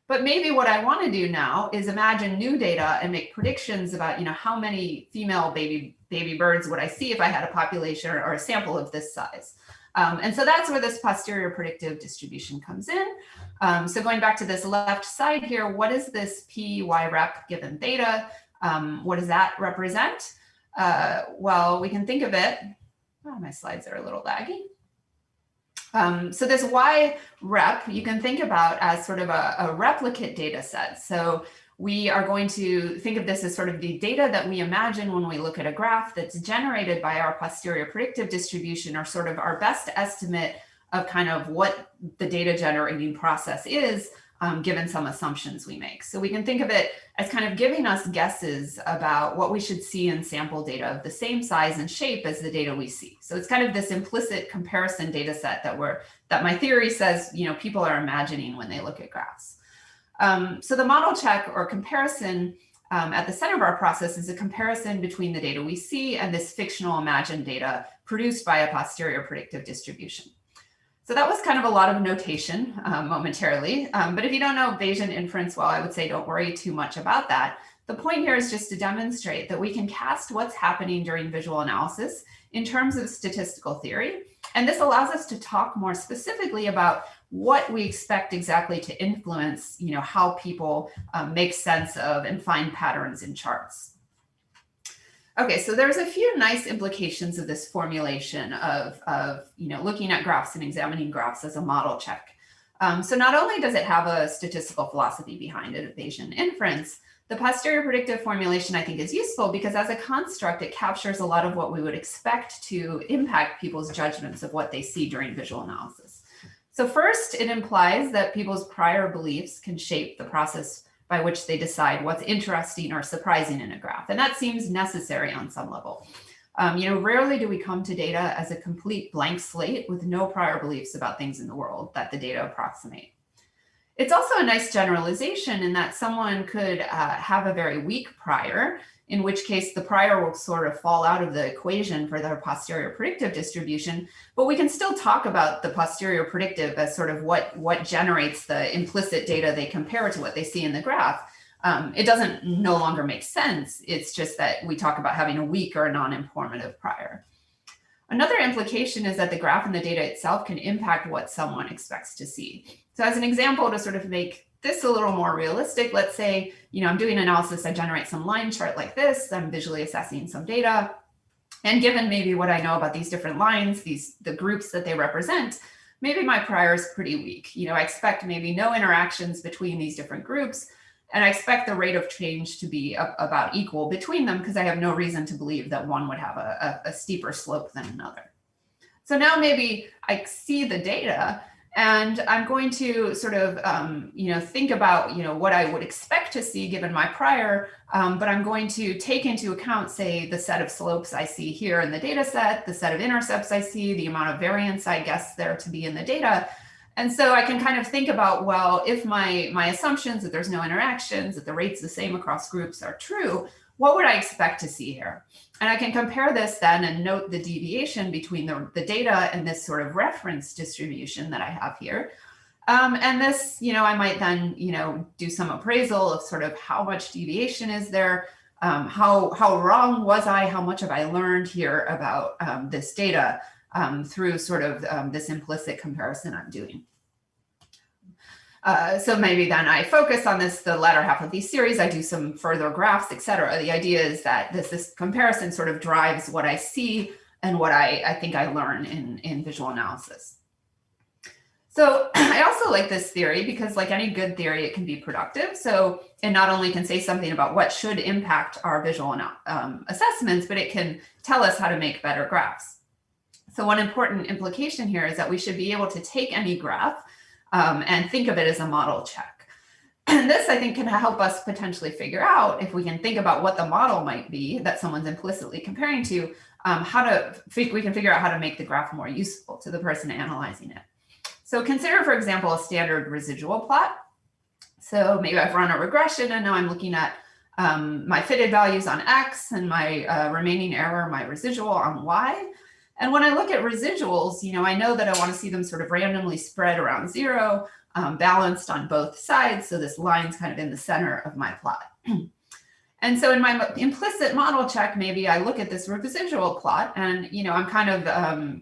But maybe what I want to do now is imagine new data and make predictions about, how many female baby birds would I see if I had a population or a sample of this size. And so that's where this posterior predictive distribution comes in. So going back to this left side here, what is this P Y rep given theta? What does that represent? Well, we can think of it. Oh, my slides are a little laggy. So this Y rep, you can think about as sort of a replicate data set. So we are going to think of this as sort of the data that we imagine when we look at a graph that's generated by our posterior predictive distribution, or sort of our best estimate of kind of what the data generating process is, given some assumptions we make. So we can think of it as kind of giving us guesses about what we should see in sample data of the same size and shape as the data we see. So it's kind of this implicit comparison data set that my theory says, people are imagining when they look at graphs. So the model check or comparison at the center of our process is a comparison between the data we see and this fictional imagined data produced by a posterior predictive distribution. So that was kind of a lot of notation momentarily, but if you don't know Bayesian inference well, I would say don't worry too much about that. The point here is just to demonstrate that we can cast what's happening during visual analysis in terms of statistical theory, and this allows us to talk more specifically about what we expect exactly to influence, how people make sense of and find patterns in charts. Okay, so there's a few nice implications of this formulation of looking at graphs and examining graphs as a model check. So not only does it have a statistical philosophy behind it, Bayesian inference, the posterior predictive formulation I think is useful because as a construct, it captures a lot of what we would expect to impact people's judgments of what they see during visual analysis. So first, it implies that people's prior beliefs can shape the process by which they decide what's interesting or surprising in a graph. And that seems necessary on some level. Rarely do we come to data as a complete blank slate with no prior beliefs about things in the world that the data approximate. It's also a nice generalization in that someone could have a very weak prior, in which case the prior will sort of fall out of the equation for their posterior predictive distribution, but we can still talk about the posterior predictive as sort of what generates the implicit data they compare to what they see in the graph. It doesn't no longer make sense. It's just that we talk about having a weak or a non-informative prior. Another implication is that the graph and the data itself can impact what someone expects to see. So as an example, to sort of make this a little more realistic, let's say, I'm doing analysis, I generate some line chart like this, I'm visually assessing some data, and given maybe what I know about these different lines, the groups that they represent, maybe my prior is pretty weak. I expect maybe no interactions between these different groups, and I expect the rate of change to be about equal between them because I have no reason to believe that one would have a steeper slope than another. So now maybe I see the data and I'm going to sort of, think about, what I would expect to see given my prior, but I'm going to take into account, say, the set of slopes I see here in the data set, the set of intercepts I see, the amount of variance I guess there to be in the data. And so I can kind of think about, well, if my assumptions that there's no interactions, that the rate's the same across groups are true, what would I expect to see here? And I can compare this then and note the deviation between the data and this sort of reference distribution that I have here. And this, I might then, do some appraisal of sort of how much deviation is there, how wrong was I, how much have I learned here about this data through sort of this implicit comparison I'm doing. So maybe then I focus on the latter half of these series, I do some further graphs, etc. The idea is that this comparison sort of drives what I see and what I think I learn in visual analysis. So I also like this theory because like any good theory, it can be productive. So it not only can say something about what should impact our visual assessments, but it can tell us how to make better graphs. So one important implication here is that we should be able to take any graph and think of it as a model check. And this, I think, can help us potentially figure out, if we can think about what the model might be that someone's implicitly comparing to, we can figure out how to make the graph more useful to the person analyzing it. So consider, for example, a standard residual plot. So maybe I've run a regression and now I'm looking at my fitted values on X and my remaining error, my residual on Y. And when I look at residuals, I know that I want to see them sort of randomly spread around 0, balanced on both sides. So this line's kind of in the center of my plot. And so in my implicit model check, maybe I look at this residual plot and, I'm kind of,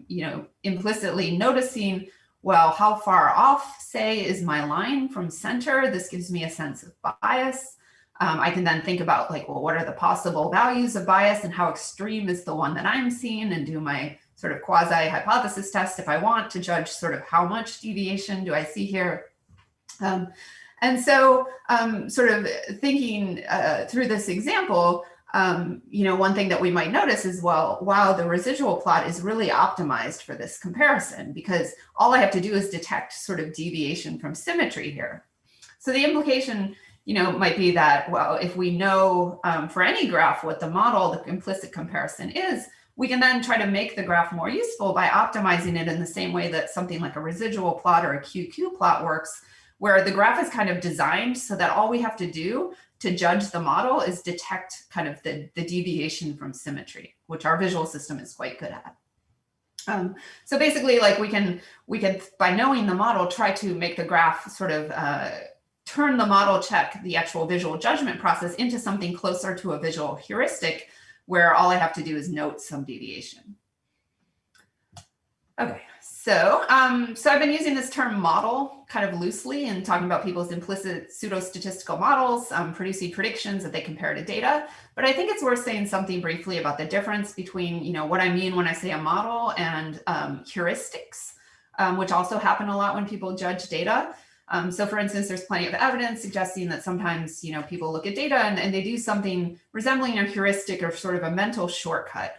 implicitly noticing, well, how far off, say, is my line from center? This gives me a sense of bias. I can then think about like, well, what are the possible values of bias and how extreme is the one that I'm seeing, and do my sort of quasi-hypothesis test if I want to judge sort of how much deviation do I see here. And so sort of thinking through this example, One thing that we might notice is, well, wow, the residual plot is really optimized for this comparison because all I have to do is detect sort of deviation from symmetry here. So the implication, might be that, well, if we know for any graph what the model, the implicit comparison is, we can then try to make the graph more useful by optimizing it in the same way that something like a residual plot or a QQ plot works, where the graph is kind of designed so that all we have to do to judge the model is detect kind of the deviation from symmetry, which our visual system is quite good at. So basically, like we can, by knowing the model, try to make the graph sort of turn the model check, the actual visual judgment process, into something closer to a visual heuristic, where all I have to do is note some deviation. Okay, so I've been using this term model kind of loosely and talking about people's implicit pseudo-statistical models producing predictions that they compare to data. But I think it's worth saying something briefly about the difference between, what I mean when I say a model and heuristics, which also happen a lot when people judge data. So for instance, there's plenty of evidence suggesting that sometimes, people look at data and they do something resembling a heuristic or sort of a mental shortcut,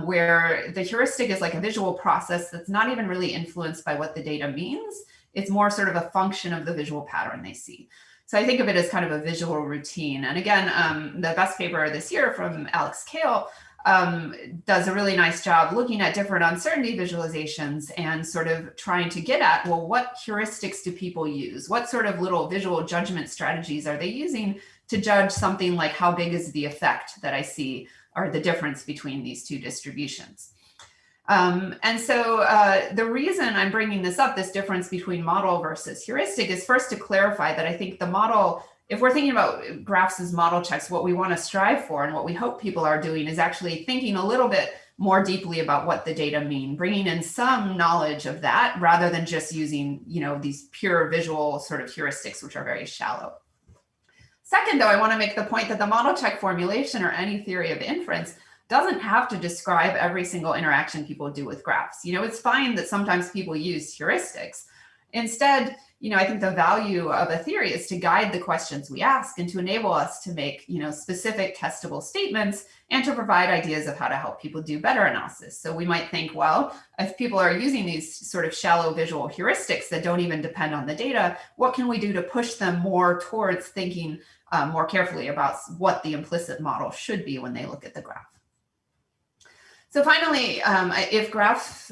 where the heuristic is like a visual process that's not even really influenced by what the data means. It's more sort of a function of the visual pattern they see. So I think of it as kind of a visual routine. And again, the best paper this year from Alex Kale does a really nice job looking at different uncertainty visualizations and sort of trying to get at, well, what heuristics do people use? What sort of little visual judgment strategies are they using to judge something like how big is the effect that I see or the difference between these two distributions? And so the reason I'm bringing this up, this difference between model versus heuristic, is first to clarify that I think the model, if we're thinking about graphs as model checks, what we want to strive for and what we hope people are doing is actually thinking a little bit more deeply about what the data mean, bringing in some knowledge of that rather than just using, these pure visual sort of heuristics, which are very shallow. Second, though, I want to make the point that the model check formulation or any theory of inference doesn't have to describe every single interaction people do with graphs. It's fine that sometimes people use heuristics. Instead, I think the value of a theory is to guide the questions we ask and to enable us to make, specific testable statements and to provide ideas of how to help people do better analysis. So we might think, well, if people are using these sort of shallow visual heuristics that don't even depend on the data, what can we do to push them more towards thinking more carefully about what the implicit model should be when they look at the graph? So finally, if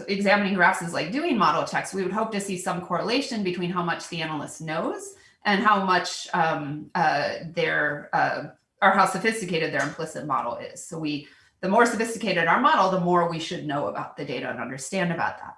examining graphs is like doing model checks, we would hope to see some correlation between how much the analyst knows and how much or how sophisticated their implicit model is. So the more sophisticated our model, the more we should know about the data and understand about that.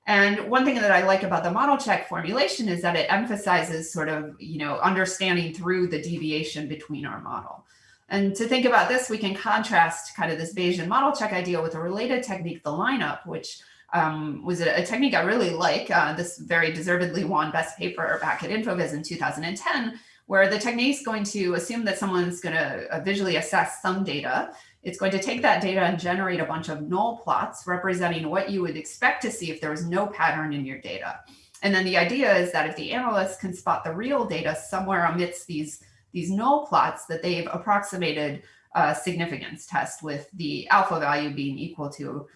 And one thing that I like about the model check formulation is that it emphasizes sort of, understanding through the deviation between our model. And to think about this, we can contrast kind of this Bayesian model check idea with a related technique, the lineup, which was a technique I really like. This very deservedly won best paper back at InfoVis in 2010, where the technique is going to assume that someone's going to visually assess some data. It's going to take that data and generate a bunch of null plots representing what you would expect to see if there was no pattern in your data. And then the idea is that if the analyst can spot the real data somewhere amidst these null plots, that they've approximated a significance test with the alpha value being equal to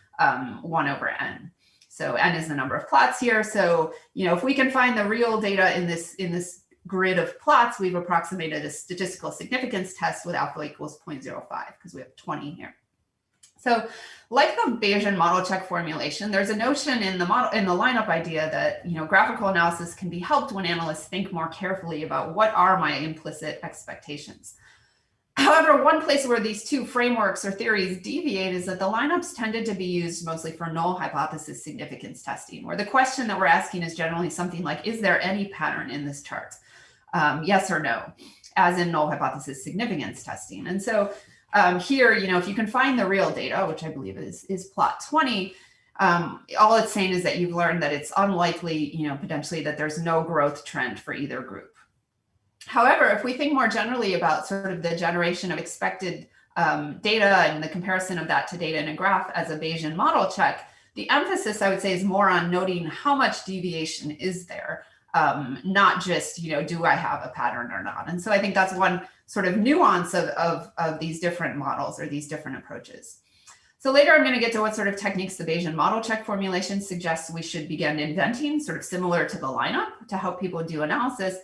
1 over n. So n is the number of plots here. So, if we can find the real data in this grid of plots, we've approximated a statistical significance test with alpha equals 0.05 because we have 20 here. So like the Bayesian model check formulation, there's a notion in the lineup idea that, graphical analysis can be helped when analysts think more carefully about what are my implicit expectations. However, one place where these two frameworks or theories deviate is that the lineups tended to be used mostly for null hypothesis significance testing, where the question that we're asking is generally something like, is there any pattern in this chart? Yes or no, as in null hypothesis significance testing. And so here, if you can find the real data, which I believe is plot 20, all it's saying is that you've learned that it's unlikely, potentially that there's no growth trend for either group. However, if we think more generally about sort of the generation of expected data and the comparison of that to data in a graph as a Bayesian model check, the emphasis I would say is more on noting how much deviation is there, not just, do I have a pattern or not? And so I think that's one sort of nuance of these different models or these different approaches. So later I'm going to get to what sort of techniques the Bayesian model check formulation suggests we should begin inventing, sort of similar to the lineup, to help people do analysis.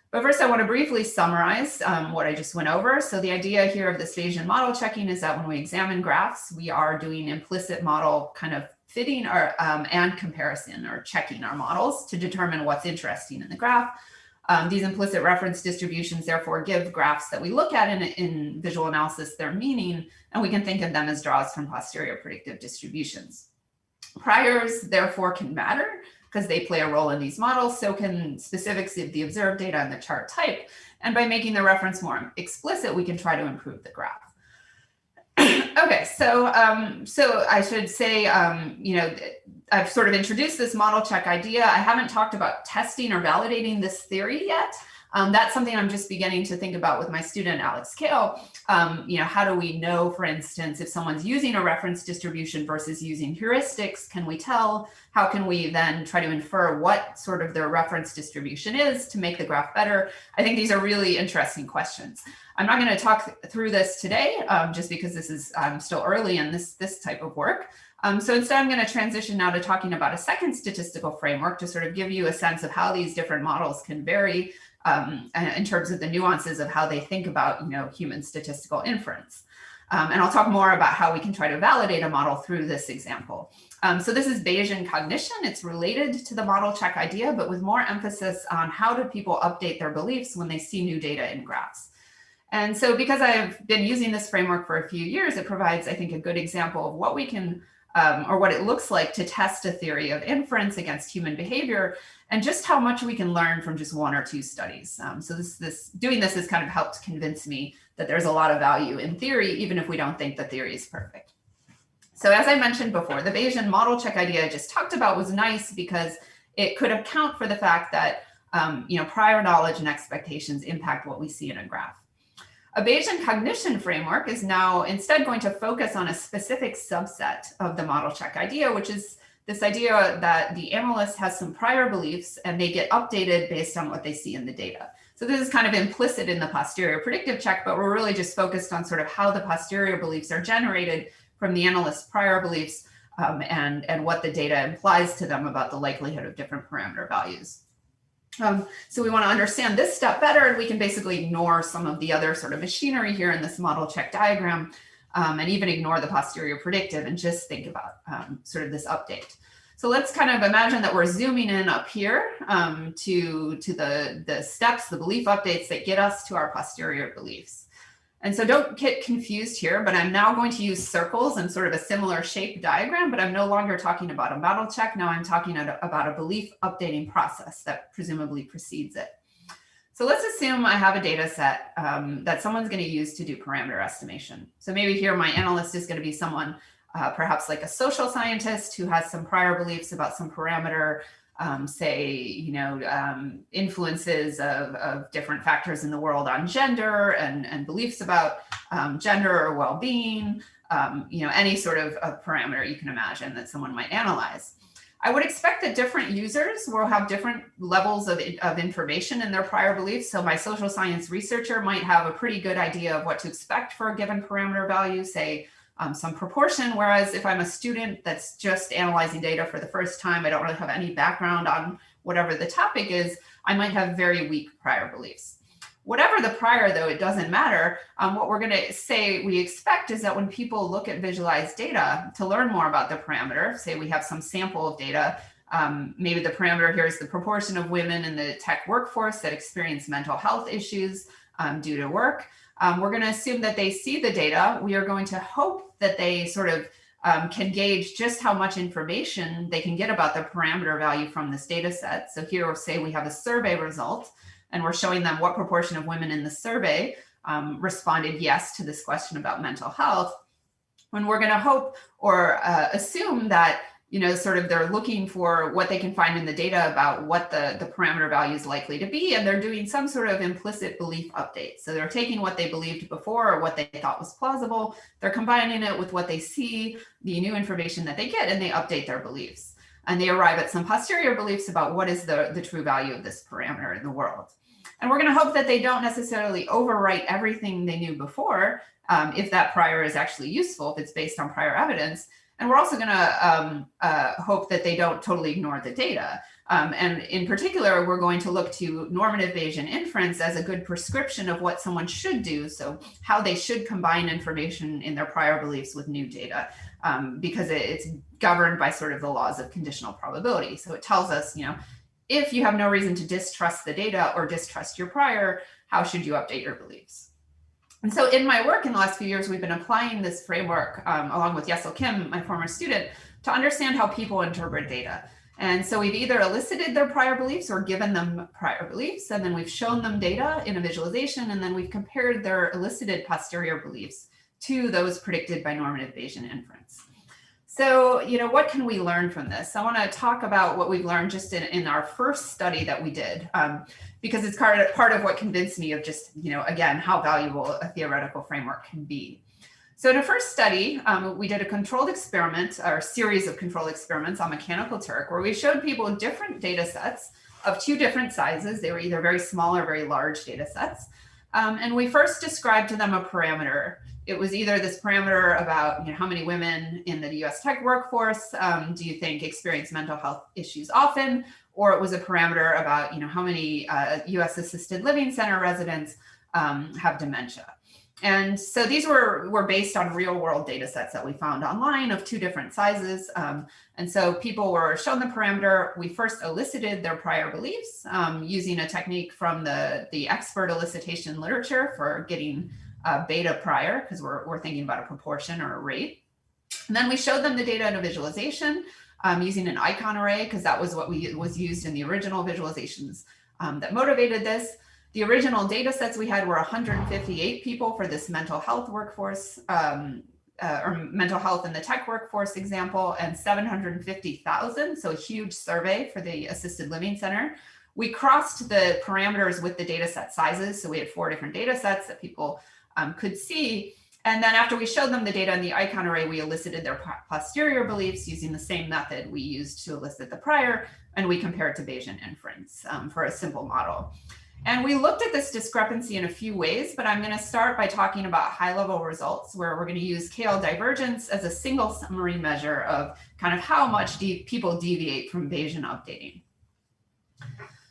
But first I want to briefly summarize what I just went over. So the idea here of this Bayesian model checking is that when we examine graphs, we are doing implicit model kind of fitting or, and comparison, or checking our models to determine what's interesting in the graph. These implicit reference distributions therefore give graphs that we look at in visual analysis their meaning, and we can think of them as draws from posterior predictive distributions. Priors therefore can matter because they play a role in these models, so can specifics of the observed data and the chart type. And by making the reference more explicit, we can try to improve the graph. Okay, so I should say, you know, I've sort of introduced this model check idea. I haven't talked about testing or validating this theory yet. That's something I'm just beginning to think about with my student, Alex Kale. You know, how do we know, for instance, if someone's using a reference distribution versus using heuristics? Can we tell? How can we then try to infer what sort of their reference distribution is to make the graph better? I think these are really interesting questions. I'm not going to talk through this today, just because this is still early in this type of work. So instead, I'm going to transition now to talking about a second statistical framework to sort of give you a sense of how these different models can vary in terms of the nuances of how they think about, you know, human statistical inference. And I'll talk more about how we can try to validate a model through this example. So this is Bayesian cognition. It's related to the model check idea, but with more emphasis on how do people update their beliefs when they see new data in graphs. And so because I've been using this framework for a few years, it provides, I think, a good example of what we can, or what it looks like to test a theory of inference against human behavior, and just how much we can learn from just one or two studies. So doing this has kind of helped convince me that there's a lot of value in theory, even if we don't think the theory is perfect. So as I mentioned before, the Bayesian model check idea I just talked about was nice because it could account for the fact that you know, prior knowledge and expectations impact what we see in a graph. A Bayesian cognition framework is now instead going to focus on a specific subset of the model check idea, which is this idea that the analyst has some prior beliefs and they get updated based on what they see in the data. So this is kind of implicit in the posterior predictive check, but we're really just focused on sort of how the posterior beliefs are generated from the analyst's prior beliefs and what the data implies to them about the likelihood of different parameter values. So we want to understand this step better, and we can basically ignore some of the other sort of machinery here in this model check diagram, and even ignore the posterior predictive and just think about sort of this update. So let's kind of imagine that we're zooming in up here to the steps, the belief updates that get us to our posterior beliefs. And so don't get confused here, but I'm now going to use circles and sort of a similar shape diagram, but I'm no longer talking about a model check. Now I'm talking about a belief updating process that presumably precedes it. So let's assume I have a data set that someone's going to use to do parameter estimation. So maybe here my analyst is going to be someone perhaps like a social scientist who has some prior beliefs about some parameter, say, you know, influences of different factors in the world on gender and beliefs about gender or well-being, you know, any sort of parameter you can imagine that someone might analyze. I would expect that different users will have different levels of information in their prior beliefs. So my social science researcher might have a pretty good idea of what to expect for a given parameter value, say, some proportion, whereas if I'm a student that's just analyzing data for the first time, I don't really have any background on whatever the topic is, I might have very weak prior beliefs. Whatever the prior, though, it doesn't matter. What we're going to say we expect is that when people look at visualized data to learn more about the parameter, say we have some sample of data, maybe the parameter here is the proportion of women in the tech workforce that experience mental health issues due to work. We're going to assume that they see the data. We are going to hope that they sort of can gauge just how much information they can get about the parameter value from this data set. So here we'll say we have a survey result, and we're showing them what proportion of women in the survey responded yes to this question about mental health. When we're going to hope or assume that, you know, sort of they're looking for what they can find in the data about what the parameter value is likely to be, and they're doing some sort of implicit belief update. So they're taking what they believed before or what they thought was plausible, they're combining it with what they see, the new information that they get, and they update their beliefs. And they arrive at some posterior beliefs about what is the true value of this parameter in the world. And we're going to hope that they don't necessarily overwrite everything they knew before, if that prior is actually useful, if it's based on prior evidence. And we're also going to hope that they don't totally ignore the data. And in particular, we're going to look to normative Bayesian inference as a good prescription of what someone should do. So how they should combine information in their prior beliefs with new data, because it's governed by sort of the laws of conditional probability. So it tells us, if you have no reason to distrust the data or distrust your prior, how should you update your beliefs? And so in my work in the last few years, we've been applying this framework along with Jäckle Kim, my former student, to understand how people interpret data. And so we've either elicited their prior beliefs or given them prior beliefs, and then we've shown them data in a visualization, and then we've compared their elicited posterior beliefs to those predicted by normative Bayesian inference. So, what can we learn from this? I want to talk about what we've learned just in our first study that we did, because it's part of what convinced me of just, again, how valuable a theoretical framework can be. So in a first study, we did a controlled experiment, or a series of controlled experiments on mechanical Turk, where we showed people different data sets of two different sizes. They were either very small or very large data sets. And we first described to them a parameter. It was either this parameter about how many women in the US tech workforce do you think experience mental health issues often, or it was a parameter about how many US assisted living center residents have dementia. And so these were based on real world data sets that we found online of two different sizes. And so people were shown the parameter. We first elicited their prior beliefs using a technique from the expert elicitation literature for getting beta prior, because we're thinking about a proportion or a rate. And then we showed them the data in a visualization using an icon array, because that was what was used in the original visualizations that motivated this. The original data sets we had were 158 people for this mental health workforce, or mental health in the tech workforce example, and 750,000, so a huge survey for the assisted living center. We crossed the parameters with the data set sizes, so we had 4 different data sets that people could see. And then after we showed them the data in the icon array, we elicited their posterior beliefs using the same method we used to elicit the prior, and we compared to Bayesian inference for a simple model. And we looked at this discrepancy in a few ways, but I'm going to start by talking about high-level results, where we're going to use KL divergence as a single summary measure of kind of how much people deviate from Bayesian updating.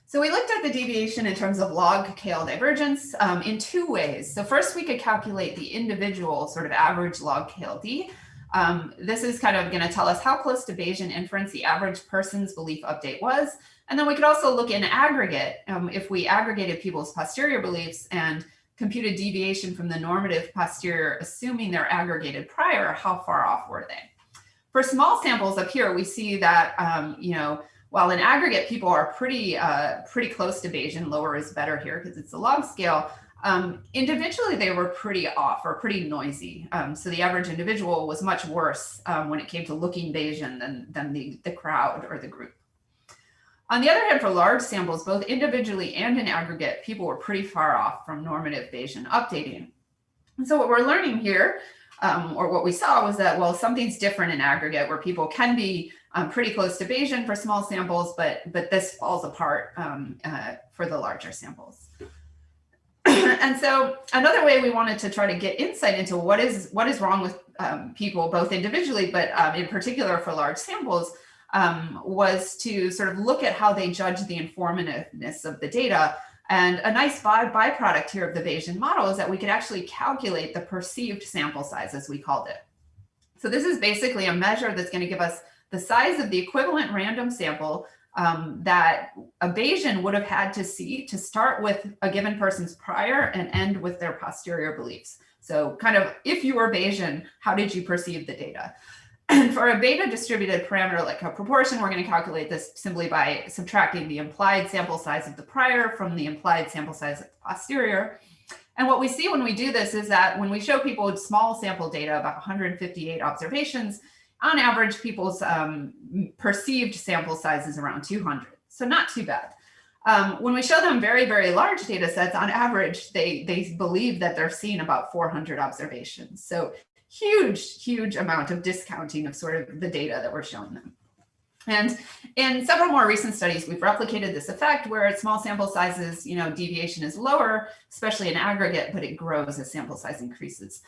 So we looked at the deviation in terms of log KL divergence in 2 ways. So first, we could calculate the individual sort of average log KLD. This is kind of going to tell us how close to Bayesian inference the average person's belief update was. And then we could also look in aggregate, if we aggregated people's posterior beliefs and computed deviation from the normative posterior, assuming their aggregated prior, how far off were they? For small samples up here, we see that, while in aggregate, people are pretty close to Bayesian, lower is better here because it's a log scale. Individually, they were pretty off or pretty noisy. So the average individual was much worse when it came to looking Bayesian than the crowd or the group. On the other hand, for large samples, both individually and in aggregate, people were pretty far off from normative Bayesian updating. And so what we're learning here, or what we saw, was that, well, something's different in aggregate, where people can be pretty close to Bayesian for small samples, but this falls apart for the larger samples. And so another way we wanted to try to get insight into what is wrong with people, both individually, but in particular for large samples, was to sort of look at how they judge the informativeness of the data. And a nice byproduct here of the Bayesian model is that we could actually calculate the perceived sample size, as we called it. So this is basically a measure that's going to give us the size of the equivalent random sample that a Bayesian would have had to see to start with a given person's prior and end with their posterior beliefs. So kind of, if you were Bayesian, how did you perceive the data? And for a beta distributed parameter like a proportion, we're going to calculate this simply by subtracting the implied sample size of the prior from the implied sample size of the posterior. And what we see when we do this is that when we show people with small sample data, about 158 observations, on average, people's perceived sample size is around 200. So not too bad. When we show them very, very large data sets, on average, they believe that they're seeing about 400 observations. So huge amount of discounting of sort of the data that we're showing them. And in several more recent studies, we've replicated this effect where at small sample sizes, deviation is lower, especially in aggregate, but it grows as sample size increases.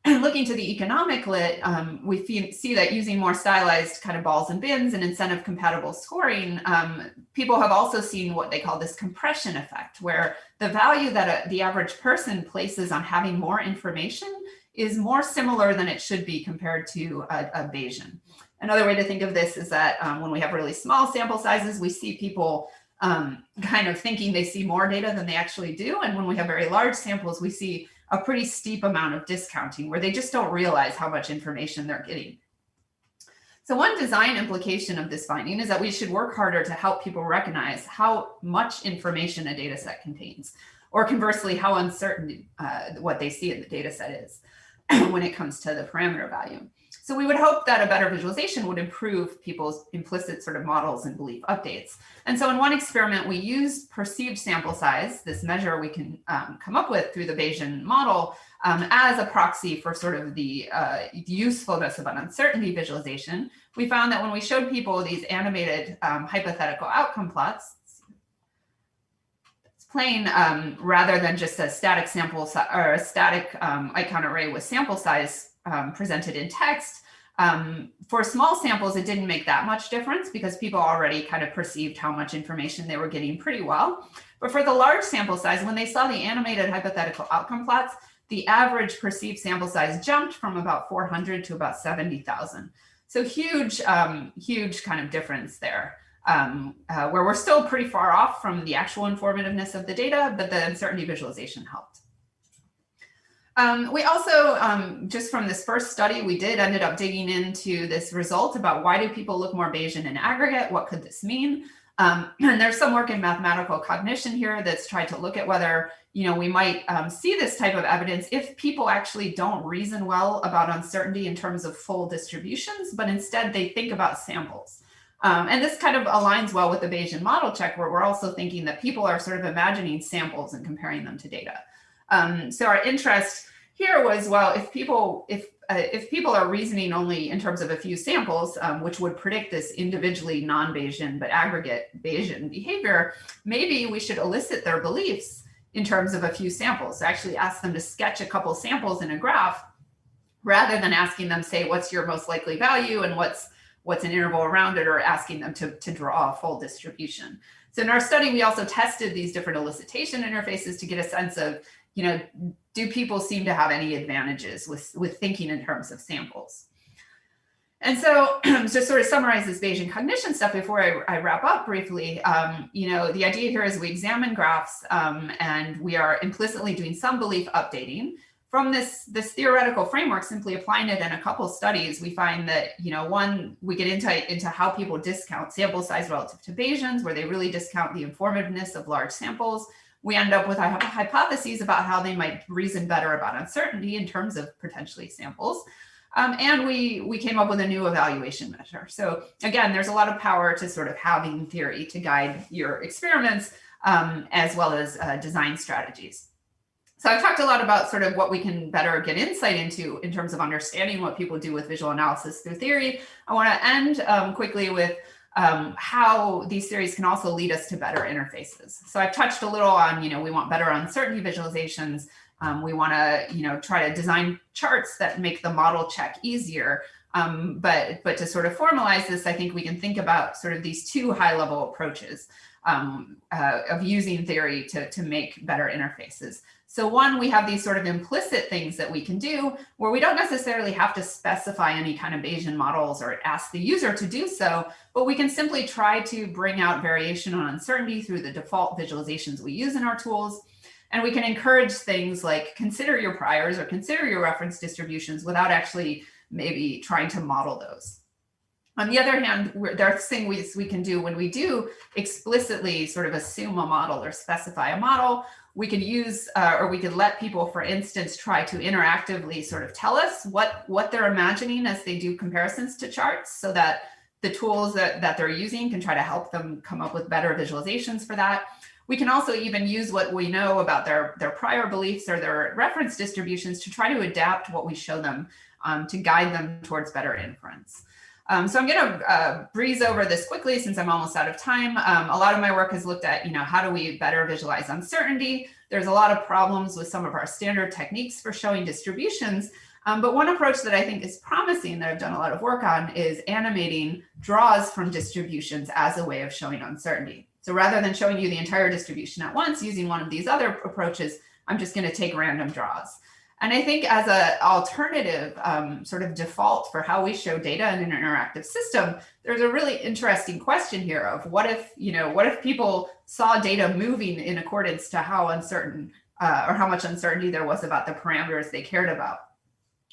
And looking to the economic lit, we see that using more stylized kind of balls and bins and incentive compatible scoring, people have also seen what they call this compression effect, where the value that the average person places on having more information is more similar than it should be compared to a Bayesian. Another way to think of this is that when we have really small sample sizes, we see people kind of thinking they see more data than they actually do. And when we have very large samples, we see a pretty steep amount of discounting where they just don't realize how much information they're getting. So one design implication of this finding is that we should work harder to help people recognize how much information a data set contains, or conversely, how uncertain what they see in the data set is when it comes to the parameter value. So we would hope that a better visualization would improve people's implicit sort of models and belief updates. And so in one experiment, we used perceived sample size, this measure we can come up with through the Bayesian model, as a proxy for sort of the usefulness of an uncertainty visualization. We found that when we showed people these animated hypothetical outcome plots, plain rather than just a static sample or a static icon array with sample size presented in text. For small samples, it didn't make that much difference because people already kind of perceived how much information they were getting pretty well. But for the large sample size, when they saw the animated hypothetical outcome plots, the average perceived sample size jumped from about 400 to about 70,000. So huge, huge kind of difference there, where we're still pretty far off from the actual informativeness of the data, but the uncertainty visualization helped. We also, just from this first study we did, ended up digging into this result about why do people look more Bayesian in aggregate? What could this mean? And there's some work in mathematical cognition here that's tried to look at whether, we might see this type of evidence if people actually don't reason well about uncertainty in terms of full distributions, but instead they think about samples. And this kind of aligns well with the Bayesian model check, where we're also thinking that people are sort of imagining samples and comparing them to data. So our interest here was, well, if people are reasoning only in terms of a few samples, which would predict this individually non-Bayesian but aggregate Bayesian behavior, maybe we should elicit their beliefs in terms of a few samples. So actually ask them to sketch a couple samples in a graph, rather than asking them, say, what's your most likely value and what's an interval around it, or asking them to draw a full distribution. So in our study, we also tested these different elicitation interfaces to get a sense of, do people seem to have any advantages with thinking in terms of samples? And so to sort of summarize this Bayesian cognition stuff before I wrap up briefly, the idea here is we examine graphs and we are implicitly doing some belief updating. From this theoretical framework, simply applying it in a couple studies, we find that, one, we get into how people discount sample size relative to Bayesians, where they really discount the informativeness of large samples. We end up with hypotheses about how they might reason better about uncertainty in terms of potentially samples. And we came up with a new evaluation measure. So again, there's a lot of power to sort of having theory to guide your experiments, as well as design strategies. So I've talked a lot about sort of what we can better get insight into in terms of understanding what people do with visual analysis through theory. I want to end quickly with how these theories can also lead us to better interfaces. So I've touched a little on, we want better uncertainty visualizations. We want to, try to design charts that make the model check easier. But to sort of formalize this, I think we can think about sort of these two high-level approaches of using theory to make better interfaces. So one, we have these sort of implicit things that we can do where we don't necessarily have to specify any kind of Bayesian models or ask the user to do so, but we can simply try to bring out variation on uncertainty through the default visualizations we use in our tools. And we can encourage things like consider your priors or consider your reference distributions without actually maybe trying to model those. On the other hand, there are things we can do when we do explicitly sort of assume a model or specify a model. We could use, or we could let people, for instance, try to interactively sort of tell us what they're imagining as they do comparisons to charts, so that the tools that they're using can try to help them come up with better visualizations for that. We can also even use what we know about their prior beliefs or their reference distributions to try to adapt what we show them to guide them towards better inference. So I'm going to breeze over this quickly since I'm almost out of time. A lot of my work has looked at, how do we better visualize uncertainty? There's a lot of problems with some of our standard techniques for showing distributions. But one approach that I think is promising that I've done a lot of work on is animating draws from distributions as a way of showing uncertainty. So rather than showing you the entire distribution at once using one of these other approaches, I'm just going to take random draws. And I think as an alternative sort of default for how we show data in an interactive system, there's a really interesting question here of what if people saw data moving in accordance to how uncertain or how much uncertainty there was about the parameters they cared about.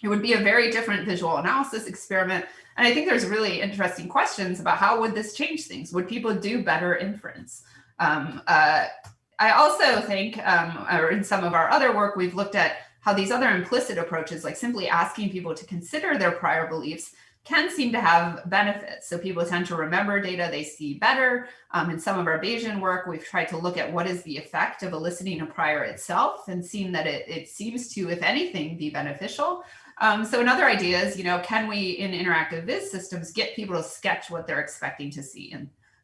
It would be a very different visual analysis experiment. And I think there's really interesting questions about how would this change things? Would people do better inference? I also think, or in some of our other work, we've looked at how these other implicit approaches, like simply asking people to consider their prior beliefs, can seem to have benefits. So people tend to remember data they see better. In some of our Bayesian work, we've tried to look at what is the effect of eliciting a prior itself and seen that it seems to, if anything, be beneficial. So another idea is, can we in interactive viz systems get people to sketch what they're expecting to see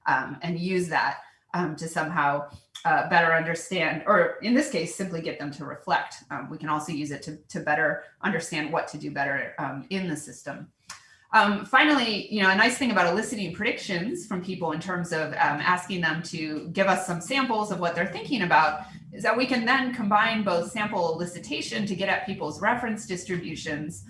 and use that to somehow better understand, or in this case, simply get them to reflect. We can also use it to better understand what to do better in the system. Finally, a nice thing about eliciting predictions from people in terms of asking them to give us some samples of what they're thinking about is that we can then combine both sample elicitation to get at people's reference distributions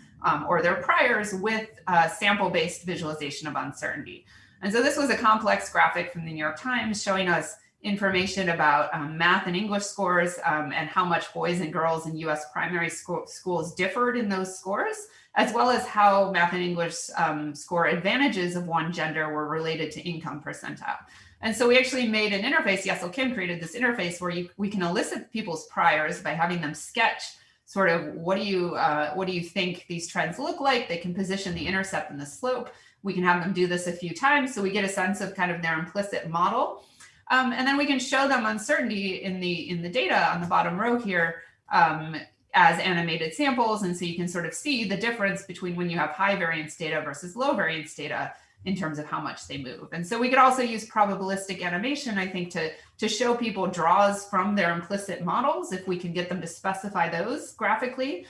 or their priors with sample-based visualization of uncertainty. And so this was a complex graphic from the New York Times showing us information about math and English scores and how much boys and girls in US primary schools differed in those scores, as well as how math and English score advantages of one gender were related to income percentile. And so we actually made an interface. Jäckle Kim created this interface where we can elicit people's priors by having them sketch sort of what do you think these trends look like. They can position the intercept and the slope. We can have them do this a few times so we get a sense of kind of their implicit model. And then we can show them uncertainty in the data on the bottom row here as animated samples. And so you can sort of see the difference between when you have high variance data versus low variance data in terms of how much they move. And so we could also use probabilistic animation, I think, to show people draws from their implicit models. If we can get them to specify those graphically,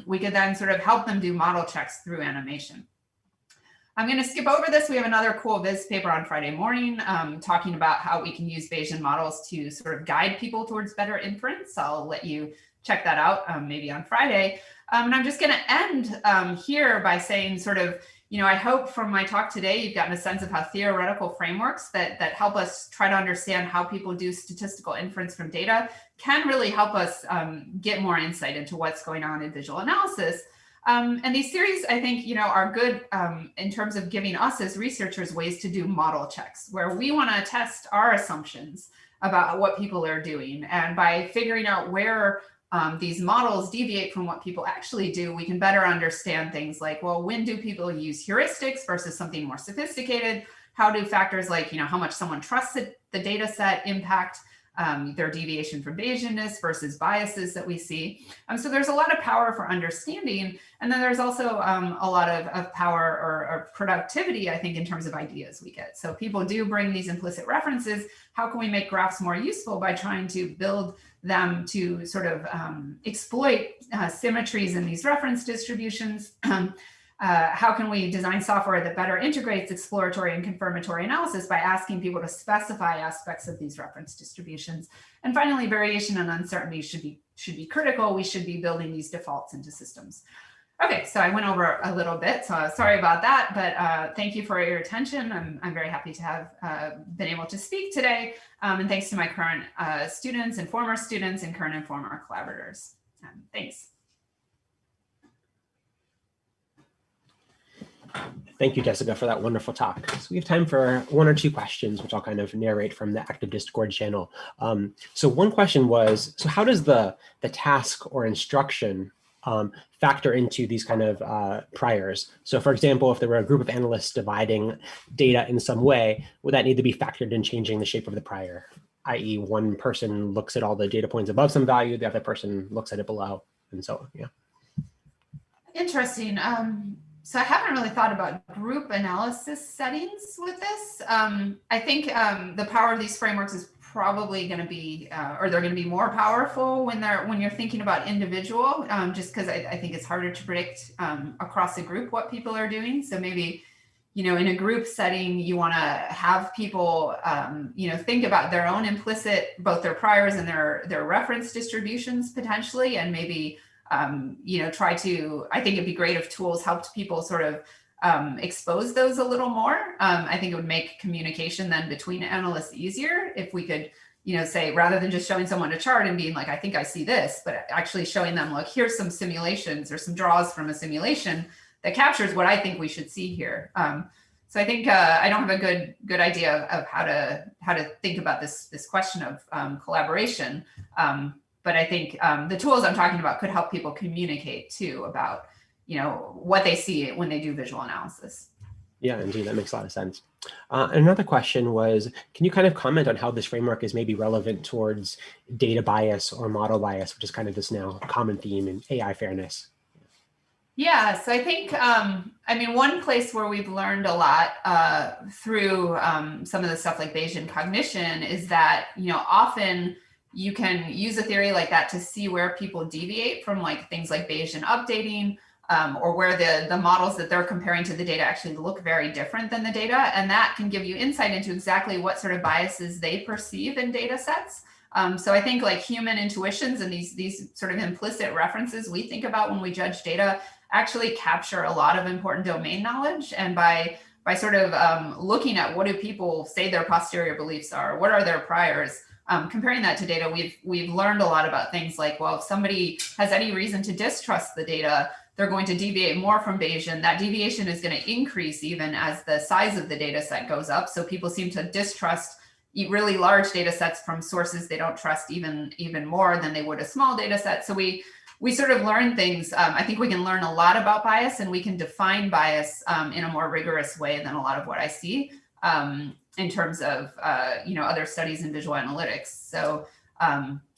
we could then sort of help them do model checks through animation. I'm going to skip over this. We have another cool Viz paper on Friday morning talking about how we can use Bayesian models to sort of guide people towards better inference. I'll let you check that out maybe on Friday. And I'm just going to end here by saying sort of, I hope from my talk today, you've gotten a sense of how theoretical frameworks that help us try to understand how people do statistical inference from data can really help us get more insight into what's going on in visual analysis. And these theories, I think, are good in terms of giving us as researchers ways to do model checks, where we want to test our assumptions about what people are doing. And by figuring out where these models deviate from what people actually do, we can better understand things like, well, when do people use heuristics versus something more sophisticated? How do factors like, how much someone trusts the data set impact their deviation from Bayesianness versus biases that we see. So there's a lot of power for understanding. And then there's also a lot of power or productivity, I think, in terms of ideas we get. So people do bring these implicit references. How can we make graphs more useful by trying to build them to sort of exploit symmetries in these reference distributions? How can we design software that better integrates exploratory and confirmatory analysis by asking people to specify aspects of these reference distributions? And finally, variation and uncertainty should be critical. We should be building these defaults into systems. Okay, so I went over a little bit, so sorry about that, but thank you for your attention. I'm very happy to have been able to speak today, and thanks to my current students and former former collaborators. Thanks. Thank you, Jessica, for that wonderful talk. So we have time for one or two questions, which I'll kind of narrate from the active Discord channel. So one question was, so how does the task or instruction factor into these kind of priors? So for example, if there were a group of analysts dividing data in some way, would that need to be factored in changing the shape of the prior? I.e. one person looks at all the data points above some value, the other person looks at it below, and so on, yeah. Interesting. So I haven't really thought about group analysis settings with this. I think the power of these frameworks is probably going to be, or they're going to be more powerful when you're thinking about individual, just because I think it's harder to predict across a group what people are doing. So maybe, in a group setting, you want to have people, think about their own implicit, both their priors and their reference distributions potentially, and maybe try to, I think it'd be great if tools helped people sort of expose those a little more. I think it would make communication then between analysts easier if we could, say, rather than just showing someone a chart and being like, I think I see this, but actually showing them, look, here's some simulations or some draws from a simulation that captures what I think we should see here. So I think I don't have a good idea of how to think about this question of collaboration. But I think the tools I'm talking about could help people communicate too about, what they see when they do visual analysis. Yeah, indeed, that makes a lot of sense. Another question was, can you kind of comment on how this framework is maybe relevant towards data bias or model bias, which is kind of this now common theme in AI fairness? Yeah, so I think, one place where we've learned a lot through some of the stuff like Bayesian cognition is that, often you can use a theory like that to see where people deviate from like things like Bayesian updating, or where the models that they're comparing to the data actually look very different than the data. And that can give you insight into exactly what sort of biases they perceive in data sets. So I think like human intuitions and these sort of implicit references we think about when we judge data actually capture a lot of important domain knowledge. And by sort of looking at what do people say their posterior beliefs are, what are their priors, comparing that to data, we've learned a lot about things like, well, if somebody has any reason to distrust the data, they're going to deviate more from Bayesian. That deviation is going to increase even as the size of the data set goes up. So people seem to distrust really large data sets from sources they don't trust even more than they would a small data set. So we sort of learn things. I think we can learn a lot about bias, and we can define bias in a more rigorous way than a lot of what I see in terms of other studies in visual analytics. So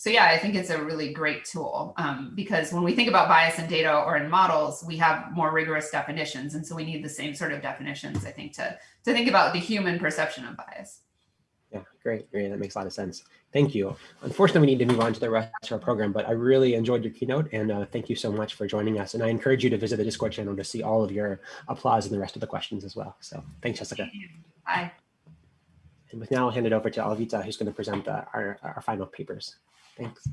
yeah, I think it's a really great tool because when we think about bias in data or in models, we have more rigorous definitions, and so we need the same sort of definitions, I think, to think about the human perception of bias. Yeah, great. That makes a lot of sense. Thank you. Unfortunately, we need to move on to the rest of our program, but I really enjoyed your keynote, and thank you so much for joining us. And I encourage you to visit the Discord channel to see all of your applause and the rest of the questions as well. So thanks, Jessica. Bye. And with now, I'll hand it over to Alvitta, who's going to present our final papers. Thanks.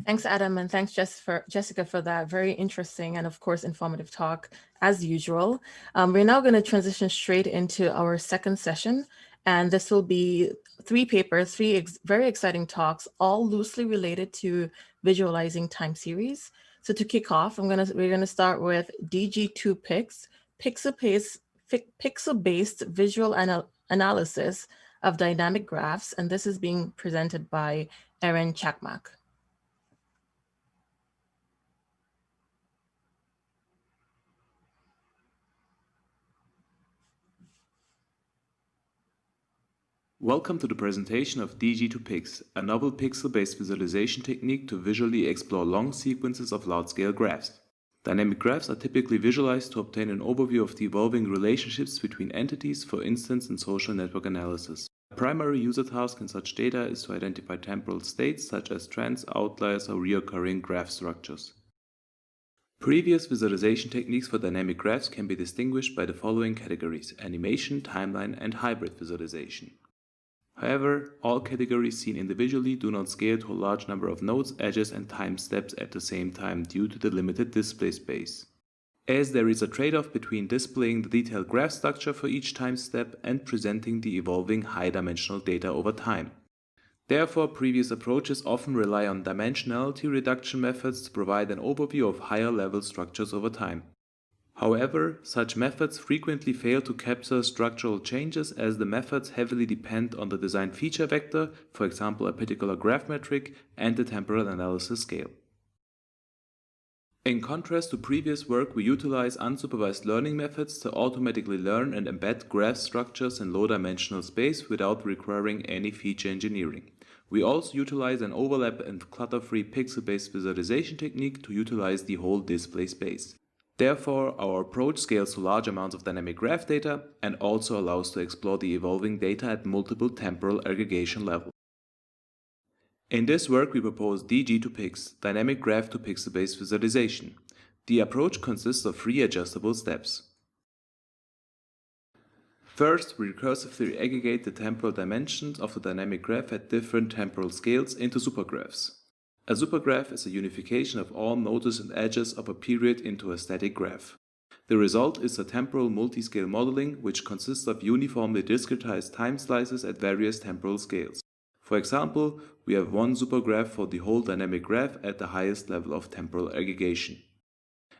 Thanks, Adam, and thanks, Jessica, for that very interesting and, of course, informative talk, as usual. We're now going to transition straight into our second session, and this will be three papers, very exciting talks, all loosely related to visualizing time series. So to kick off, we're going to start with DG2Pix, pixel-based visual analysis of dynamic graphs, and this is being presented by Erin Chakmak. Welcome to the presentation of DG2Pix, a novel pixel-based visualization technique to visually explore long sequences of large-scale graphs. Dynamic graphs are typically visualized to obtain an overview of the evolving relationships between entities, for instance in social network analysis. A primary user task in such data is to identify temporal states such as trends, outliers, or recurring graph structures. Previous visualization techniques for dynamic graphs can be distinguished by the following categories: animation, timeline, and hybrid visualization. However, all categories seen individually do not scale to a large number of nodes, edges, and time steps at the same time due to the limited display space. As there is a trade-off between displaying the detailed graph structure for each time step and presenting the evolving high-dimensional data over time. Therefore, previous approaches often rely on dimensionality reduction methods to provide an overview of higher-level structures over time. However, such methods frequently fail to capture structural changes as the methods heavily depend on the design feature vector, for example a particular graph metric, and the temporal analysis scale. In contrast to previous work, we utilize unsupervised learning methods to automatically learn and embed graph structures in low-dimensional space without requiring any feature engineering. We also utilize an overlap and clutter-free pixel-based visualization technique to utilize the whole display space. Therefore, our approach scales to large amounts of dynamic graph data and also allows to explore the evolving data at multiple temporal aggregation levels. In this work, we propose DG2Pix, Dynamic Graph to Pixel-Based Visualization. The approach consists of 3 adjustable steps. First, we recursively aggregate the temporal dimensions of the dynamic graph at different temporal scales into supergraphs. A supergraph is a unification of all nodes and edges of a period into a static graph. The result is a temporal multiscale modeling which consists of uniformly discretized time slices at various temporal scales. For example, we have one supergraph for the whole dynamic graph at the highest level of temporal aggregation.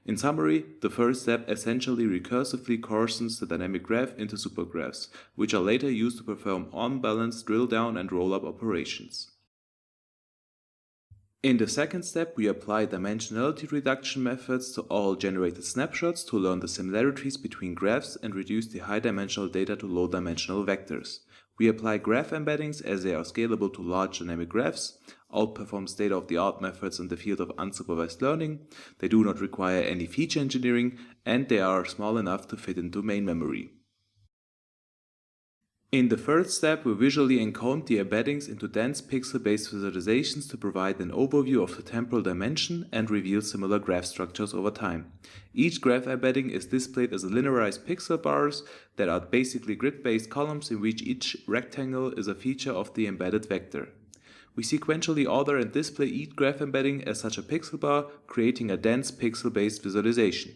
In summary, the first step essentially recursively coarsens the dynamic graph into supergraphs, which are later used to perform on-balance drill-down and roll-up operations. In the second step, we apply dimensionality reduction methods to all generated snapshots to learn the similarities between graphs and reduce the high-dimensional data to low-dimensional vectors. We apply graph embeddings as they are scalable to large dynamic graphs, outperform state-of-the-art methods in the field of unsupervised learning, they do not require any feature engineering, and they are small enough to fit into main memory. In the third step, we visually encode the embeddings into dense pixel-based visualizations to provide an overview of the temporal dimension and reveal similar graph structures over time. Each graph embedding is displayed as linearized pixel bars that are basically grid-based columns in which each rectangle is a feature of the embedded vector. We sequentially order and display each graph embedding as such a pixel bar, creating a dense pixel-based visualization.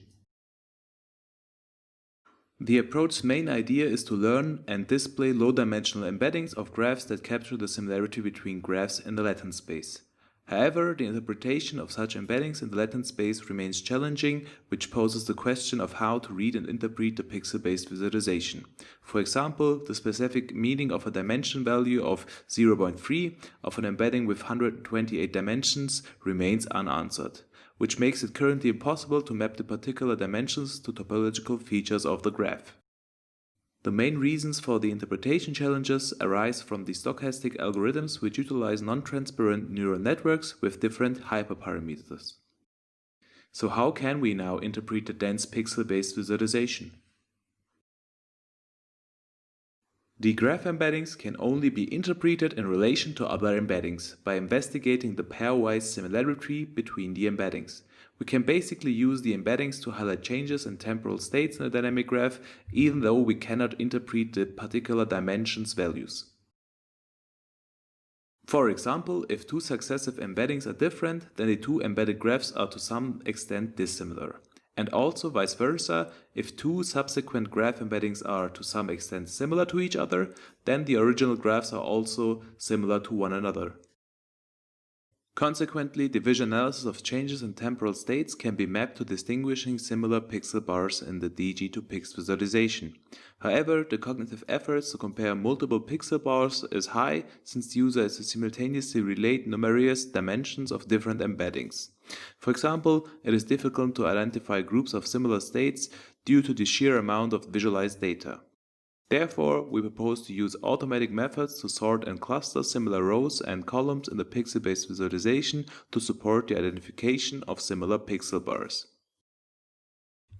The approach's main idea is to learn and display low-dimensional embeddings of graphs that capture the similarity between graphs in the latent space. However, the interpretation of such embeddings in the latent space remains challenging, which poses the question of how to read and interpret the pixel-based visualization. For example, the specific meaning of a dimension value of 0.3 of an embedding with 128 dimensions remains unanswered, which makes it currently impossible to map the particular dimensions to topological features of the graph. The main reasons for the interpretation challenges arise from the stochastic algorithms which utilize non-transparent neural networks with different hyperparameters. So how can we now interpret the dense pixel-based visualization? The graph embeddings can only be interpreted in relation to other embeddings by investigating the pairwise similarity between the embeddings. We can basically use the embeddings to highlight changes in temporal states in a dynamic graph, even though we cannot interpret the particular dimensions values. For example, if 2 successive embeddings are different, then the 2 embedded graphs are to some extent dissimilar. And also vice versa, if 2 subsequent graph embeddings are to some extent similar to each other, then the original graphs are also similar to one another. Consequently, the visual analysis of changes in temporal states can be mapped to distinguishing similar pixel bars in the DG2Pix visualization. However, the cognitive efforts to compare multiple pixel bars is high, since the user has to simultaneously relate numerous dimensions of different embeddings. For example, it is difficult to identify groups of similar states due to the sheer amount of visualized data. Therefore, we propose to use automatic methods to sort and cluster similar rows and columns in the pixel-based visualization to support the identification of similar pixel bars.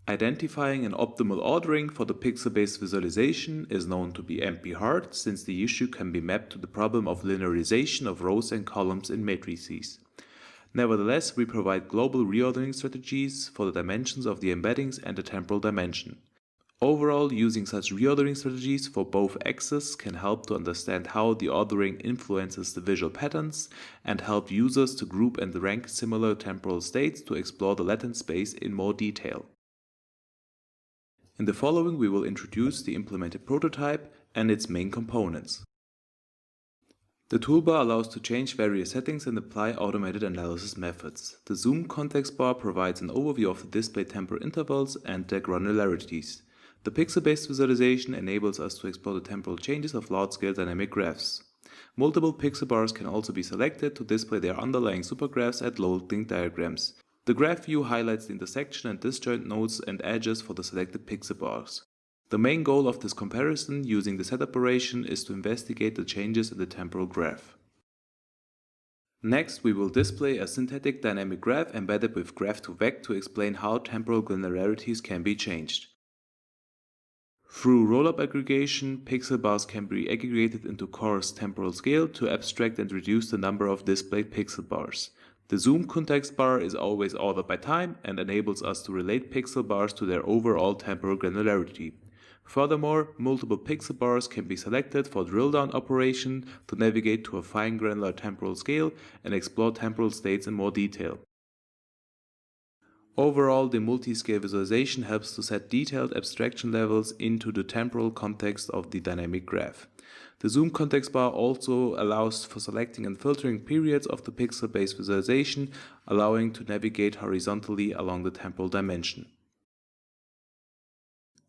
Identifying an optimal ordering for the pixel-based visualization is known to be NP-hard, since the issue can be mapped to the problem of linearization of rows and columns in matrices. Nevertheless, we provide global reordering strategies for the dimensions of the embeddings and the temporal dimension. Overall, using such reordering strategies for both axes can help to understand how the ordering influences the visual patterns and help users to group and rank similar temporal states to explore the latent space in more detail. In the following, we will introduce the implemented prototype and its main components. The toolbar allows to change various settings and apply automated analysis methods. The zoom context bar provides an overview of the display temporal intervals and their granularities. The pixel-based visualization enables us to explore the temporal changes of large-scale dynamic graphs. Multiple pixel bars can also be selected to display their underlying supergraphs at loading diagrams. The graph view highlights the intersection and disjoint nodes and edges for the selected pixel bars. The main goal of this comparison using the set operation is to investigate the changes in the temporal graph. Next, we will display a synthetic dynamic graph embedded with graph2vec to explain how temporal granularities can be changed. Through rollup aggregation, pixel bars can be aggregated into coarse temporal scale to abstract and reduce the number of displayed pixel bars. The zoom context bar is always ordered by time and enables us to relate pixel bars to their overall temporal granularity. Furthermore, multiple pixel bars can be selected for drill-down operation to navigate to a fine granular temporal scale and explore temporal states in more detail. Overall, the multi-scale visualization helps to set detailed abstraction levels into the temporal context of the dynamic graph. The zoom context bar also allows for selecting and filtering periods of the pixel-based visualization, allowing to navigate horizontally along the temporal dimension.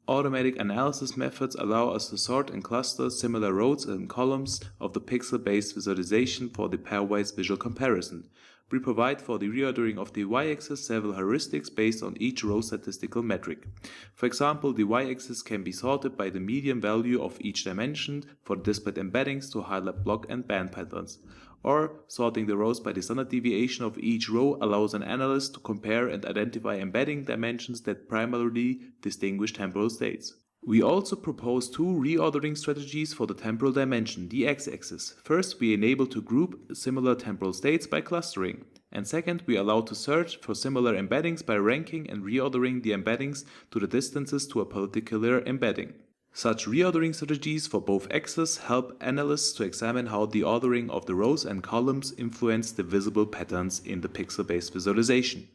Automatic analysis methods allow us to sort and cluster similar rows and columns of the pixel-based visualization for the pairwise visual comparison. We provide for the reordering of the y-axis several heuristics based on each row statistical metric. For example, the y-axis can be sorted by the median value of each dimension for displayed embeddings to highlight block and band patterns. Or, sorting the rows by the standard deviation of each row allows an analyst to compare and identify embedding dimensions that primarily distinguish temporal states. We also propose two reordering strategies for the temporal dimension, the x-axis. First, we enable to group similar temporal states by clustering. And second, we allow to search for similar embeddings by ranking and reordering the embeddings to the distances to a particular embedding. Such reordering strategies for both axes help analysts to examine how the ordering of the rows and columns influence the visible patterns in the pixel-based visualization.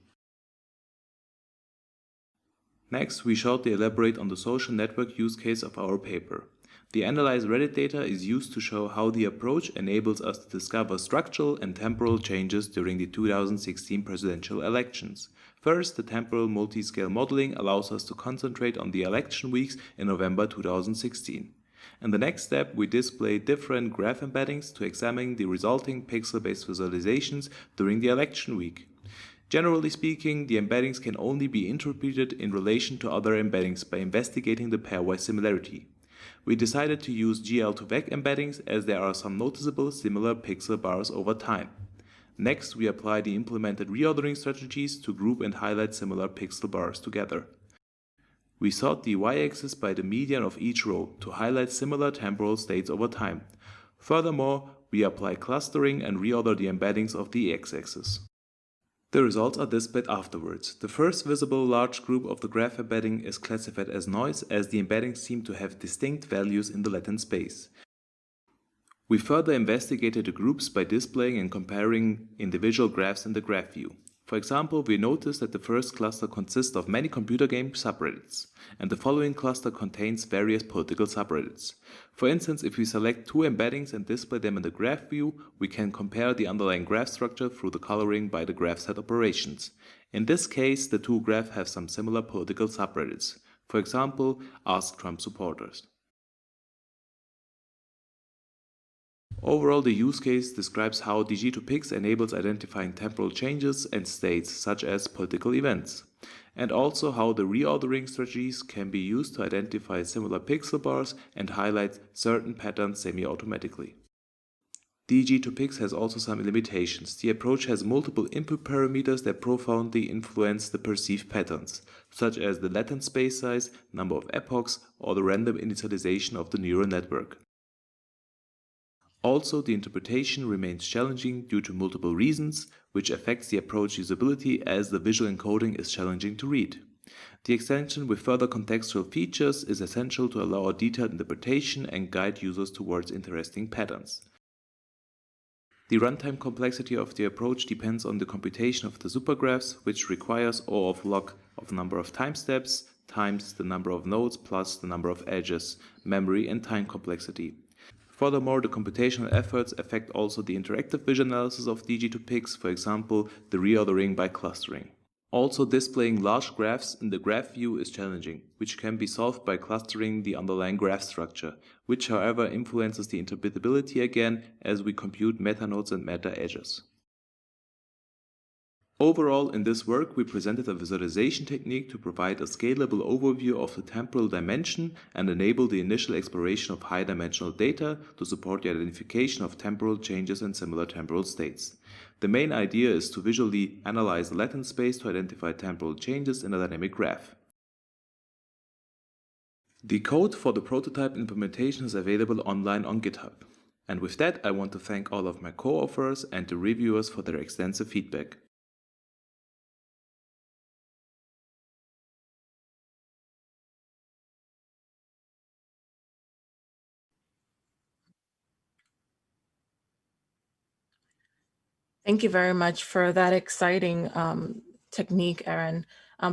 Next, we shortly elaborate on the social network use case of our paper. The analyzed Reddit data is used to show how the approach enables us to discover structural and temporal changes during the 2016 presidential elections. First, the temporal multi-scale modeling allows us to concentrate on the election weeks in November 2016. In the next step, we display different graph embeddings to examine the resulting pixel-based visualizations during the election week. Generally speaking, the embeddings can only be interpreted in relation to other embeddings by investigating the pairwise similarity. We decided to use GL2vec embeddings as there are some noticeable similar pixel bars over time. Next, we apply the implemented reordering strategies to group and highlight similar pixel bars together. We sort the y-axis by the median of each row to highlight similar temporal states over time. Furthermore, we apply clustering and reorder the embeddings of the x-axis. The results are displayed afterwards. The first visible large group of the graph embedding is classified as noise, as the embeddings seem to have distinct values in the latent space. We further investigated the groups by displaying and comparing individual graphs in the graph view. For example, we noticed that the first cluster consists of many computer game subreddits, and the following cluster contains various political subreddits. For instance, if we select two embeddings and display them in the graph view, we can compare the underlying graph structure through the coloring by the graph set operations. In this case, the two graphs have some similar political subreddits. For example, Ask Trump Supporters. Overall, the use case describes how DG2Pix enables identifying temporal changes and states, such as political events, and also how the reordering strategies can be used to identify similar pixel bars and highlight certain patterns semi-automatically. DG2Pix has also some limitations. The approach has multiple input parameters that profoundly influence the perceived patterns, such as the latent space size, number of epochs, or the random initialization of the neural network. Also, the interpretation remains challenging due to multiple reasons, which affects the approach usability as the visual encoding is challenging to read. The extension with further contextual features is essential to allow a detailed interpretation and guide users towards interesting patterns. The runtime complexity of the approach depends on the computation of the supergraphs, which requires O of log of number of time steps times the number of nodes plus the number of edges, memory and time complexity. Furthermore, the computational efforts affect also the interactive visual analysis of DG2Pix, for example, the reordering by clustering. Also, displaying large graphs in the graph view is challenging, which can be solved by clustering the underlying graph structure, which however influences the interpretability again as we compute metanodes and meta-edges. Overall, in this work, we presented a visualization technique to provide a scalable overview of the temporal dimension and enable the initial exploration of high-dimensional data to support the identification of temporal changes and similar temporal states. The main idea is to visually analyze the latent space to identify temporal changes in a dynamic graph. The code for the prototype implementation is available online on GitHub. And with that, I want to thank all of my co-authors and the reviewers for their extensive feedback. Thank you very much for that exciting technique, Erin.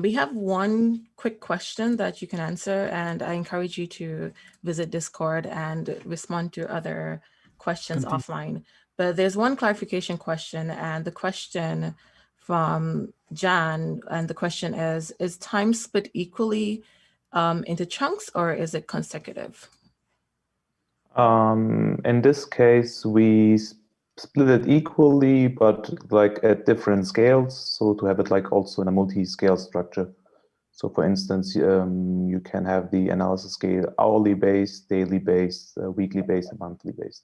We have one quick question that you can answer, and I encourage you to visit Discord and respond to other questions offline. But there's one clarification question, and the question from Jan, and the question is time split equally into chunks, or is it consecutive? In this case, we split it equally, but like at different scales. So to have it like also in a multi-scale structure. So for instance, you can have the analysis scale hourly based, daily based, weekly based, and monthly based.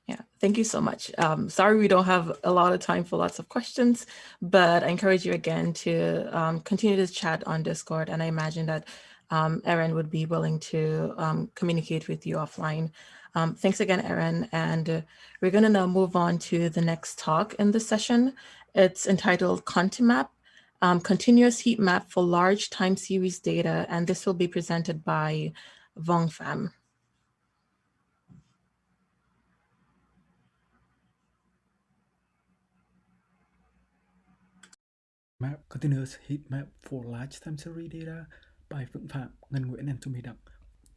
Yeah, thank you so much. Sorry we don't have a lot of time for lots of questions, but I encourage you again to continue this chat on Discord, and I imagine that Erin would be willing to communicate with you offline. Thanks again, Erin, and we're going to now move on to the next talk in the session. It's entitled ContiMap, Continuous Heat Map for Large Time Series Data, and this will be presented by Vong Pham. Map Continuous Heat Map for Large Time Series Data by Vong Pham, Ngân Nguyễn, and Dominik.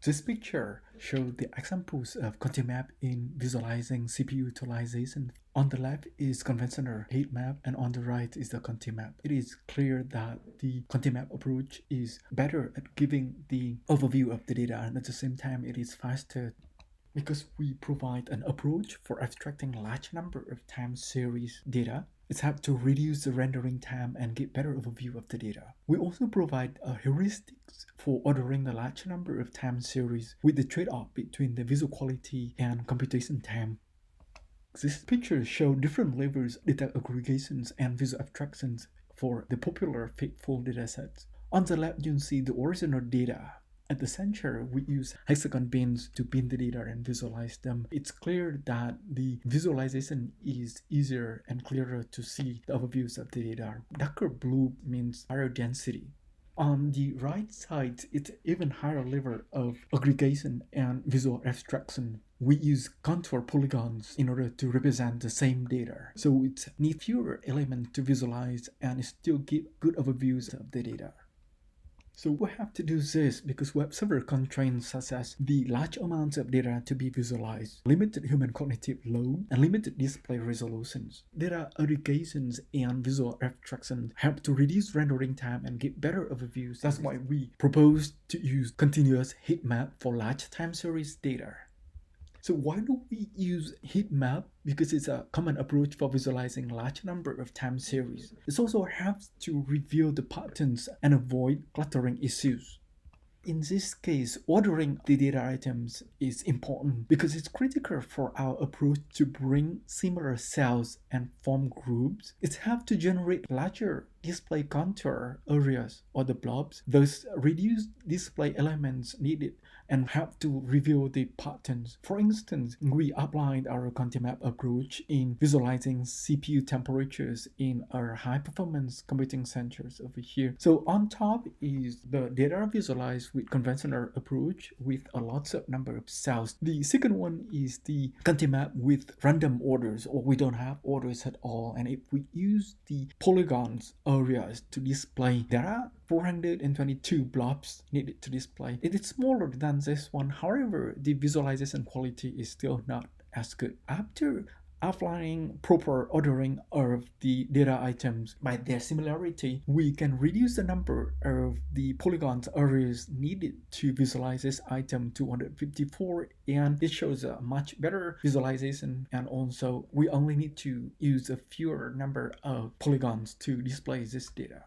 This picture shows the examples of ContiMap in visualizing CPU utilization. On the left is conventional heat map, and on the right is the ContiMap. It is clear that the ContiMap approach is better at giving the overview of the data, and at the same time it is faster because we provide an approach for abstracting a large number of time series data. It's helped to reduce the rendering time and get better overview of the data. We also provide heuristics for ordering a large number of time series with the trade-off between the visual quality and computation time. These pictures show different levels of data aggregations and visual abstractions for the popular faithful datasets. On the left, you can see the original data. At the center, we use hexagon bins to bin the data and visualize them. It's clear that the visualization is easier and clearer to see the overviews of the data. Darker blue means higher density. On the right side, it's even higher level of aggregation and visual abstraction. We use contour polygons in order to represent the same data. So it needs fewer elements to visualize and still give good overviews of the data. So we have to do this because we have several constraints such as the large amounts of data to be visualized, limited human cognitive load, and limited display resolutions. Data aggregations and visual abstraction help to reduce rendering time and get better overviews. That's why we propose to use continuous heat map for large time series data. So why do we use heat map? Because it's a common approach for visualizing large number of time series. It also helps to reveal the patterns and avoid cluttering issues. In this case, ordering the data items is important because it's critical for our approach to bring similar cells and form groups. It helps to generate larger display contour areas or the blobs, thus reduce display elements needed and help to reveal the patterns. For instance, we applied our ContiMap approach in visualizing CPU temperatures in our high-performance computing centers over here. So on top is the data visualized with conventional approach with a lots of number of cells. The second one is the ContiMap with random orders, or we don't have orders at all. And if we use the polygons areas to display, there are 422 blobs needed to display. It is smaller than this one. However, the visualization quality is still not as good. After applying proper ordering of the data items by their similarity, we can reduce the number of the polygons areas needed to visualize this item to 154, and it shows a much better visualization. And also, we only need to use a fewer number of polygons to display this data.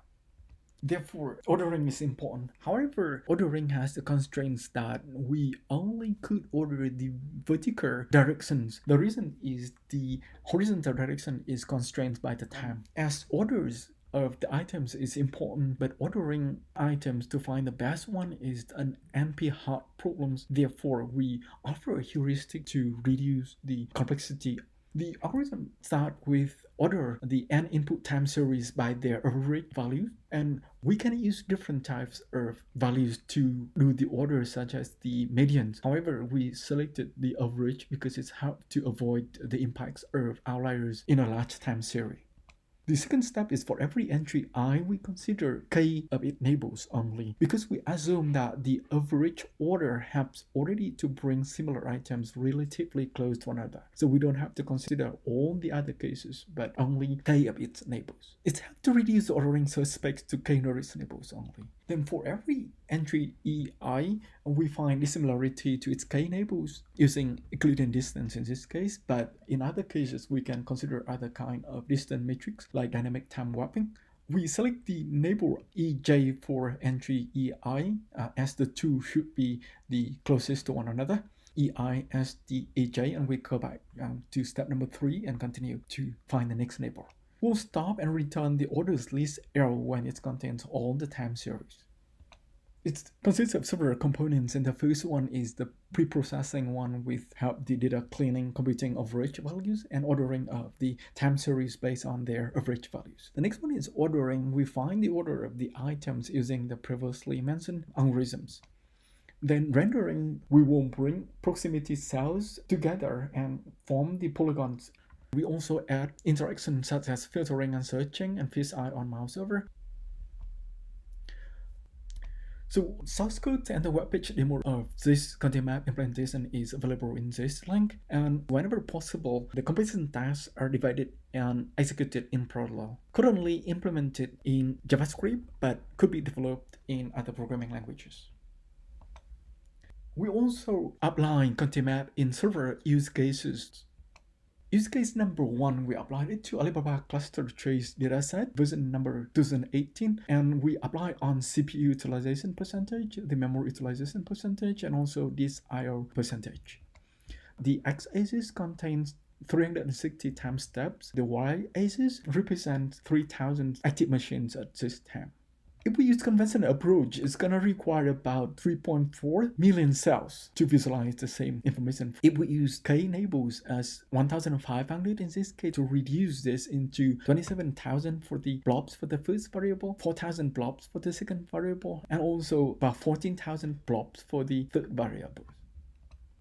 Therefore, ordering is important. However, ordering has the constraints that we only could order the vertical directions. The reason is the horizontal direction is constrained by the time. As orders of the items is important, but ordering items to find the best one is an NP-hard problem. Therefore, we offer a heuristic to reduce the complexity. The algorithm starts with order the n input time series by their average value, and we can use different types of values to do the order, such as the medians. However, we selected the average because it's helped to avoid the impacts of outliers in a large time series. The second step is for every entry I, we consider k of its neighbors only, because we assume that the average order helps already to bring similar items relatively close to one another. So we don't have to consider all the other cases, but only k of its neighbors. It's helped to reduce the ordering suspects to k nearest neighbors only. Then for every entry ei, we find dissimilarity to its k neighbors using Euclidean distance in this case, but in other cases we can consider other kind of distance metrics like dynamic time warping. We select the neighbor ej for entry ei as the two should be the closest to one another, ei as the aj, and we go back to step number 3 and continue to find the next neighbor. We'll stop and return the orders list L when it contains all the time series. It consists of several components, and the first one is the pre-processing one with help the data cleaning, computing average values, and ordering of the time series based on their average values. The next one is ordering. We find the order of the items using the previously mentioned algorithms. Then rendering, we will bring proximity cells together and form the polygons. We also add interactions such as filtering and searching and fisheye on mouse over. So source code and the webpage demo of this content map implementation is available in this link, and whenever possible, the comparison tasks are divided and executed in parallel. Currently implemented in JavaScript, but could be developed in other programming languages. We also outline content map in several use cases. Use case number 1, we applied it to Alibaba cluster trace dataset version number 2018, and we applied on CPU utilization percentage, the memory utilization percentage, and also this IO percentage. The x-axis contains 360 time steps. The y-axis represents 3,000 active machines at this time. If we use conventional approach, it's gonna require about 3.4 million cells to visualize the same information. If we use k neighbors as 1,500 in this case, to reduce this into 27,000 for the blobs for the first variable, 4,000 blobs for the second variable, and also about 14,000 blobs for the third variable.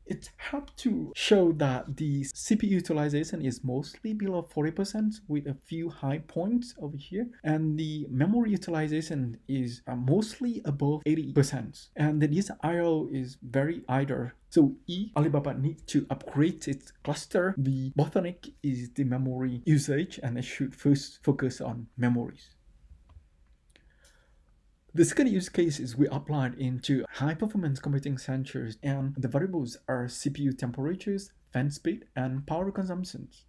It helped to show that the CPU utilization is mostly below 40% with a few high points over here, and the memory utilization is mostly above 80%, and this IO is very idle. So Alibaba needs to upgrade its cluster. The bottleneck is the memory usage, and it should first focus on memories. The second use case is we applied into high-performance computing centers, and the variables are CPU temperatures, fan speed, and power consumptions.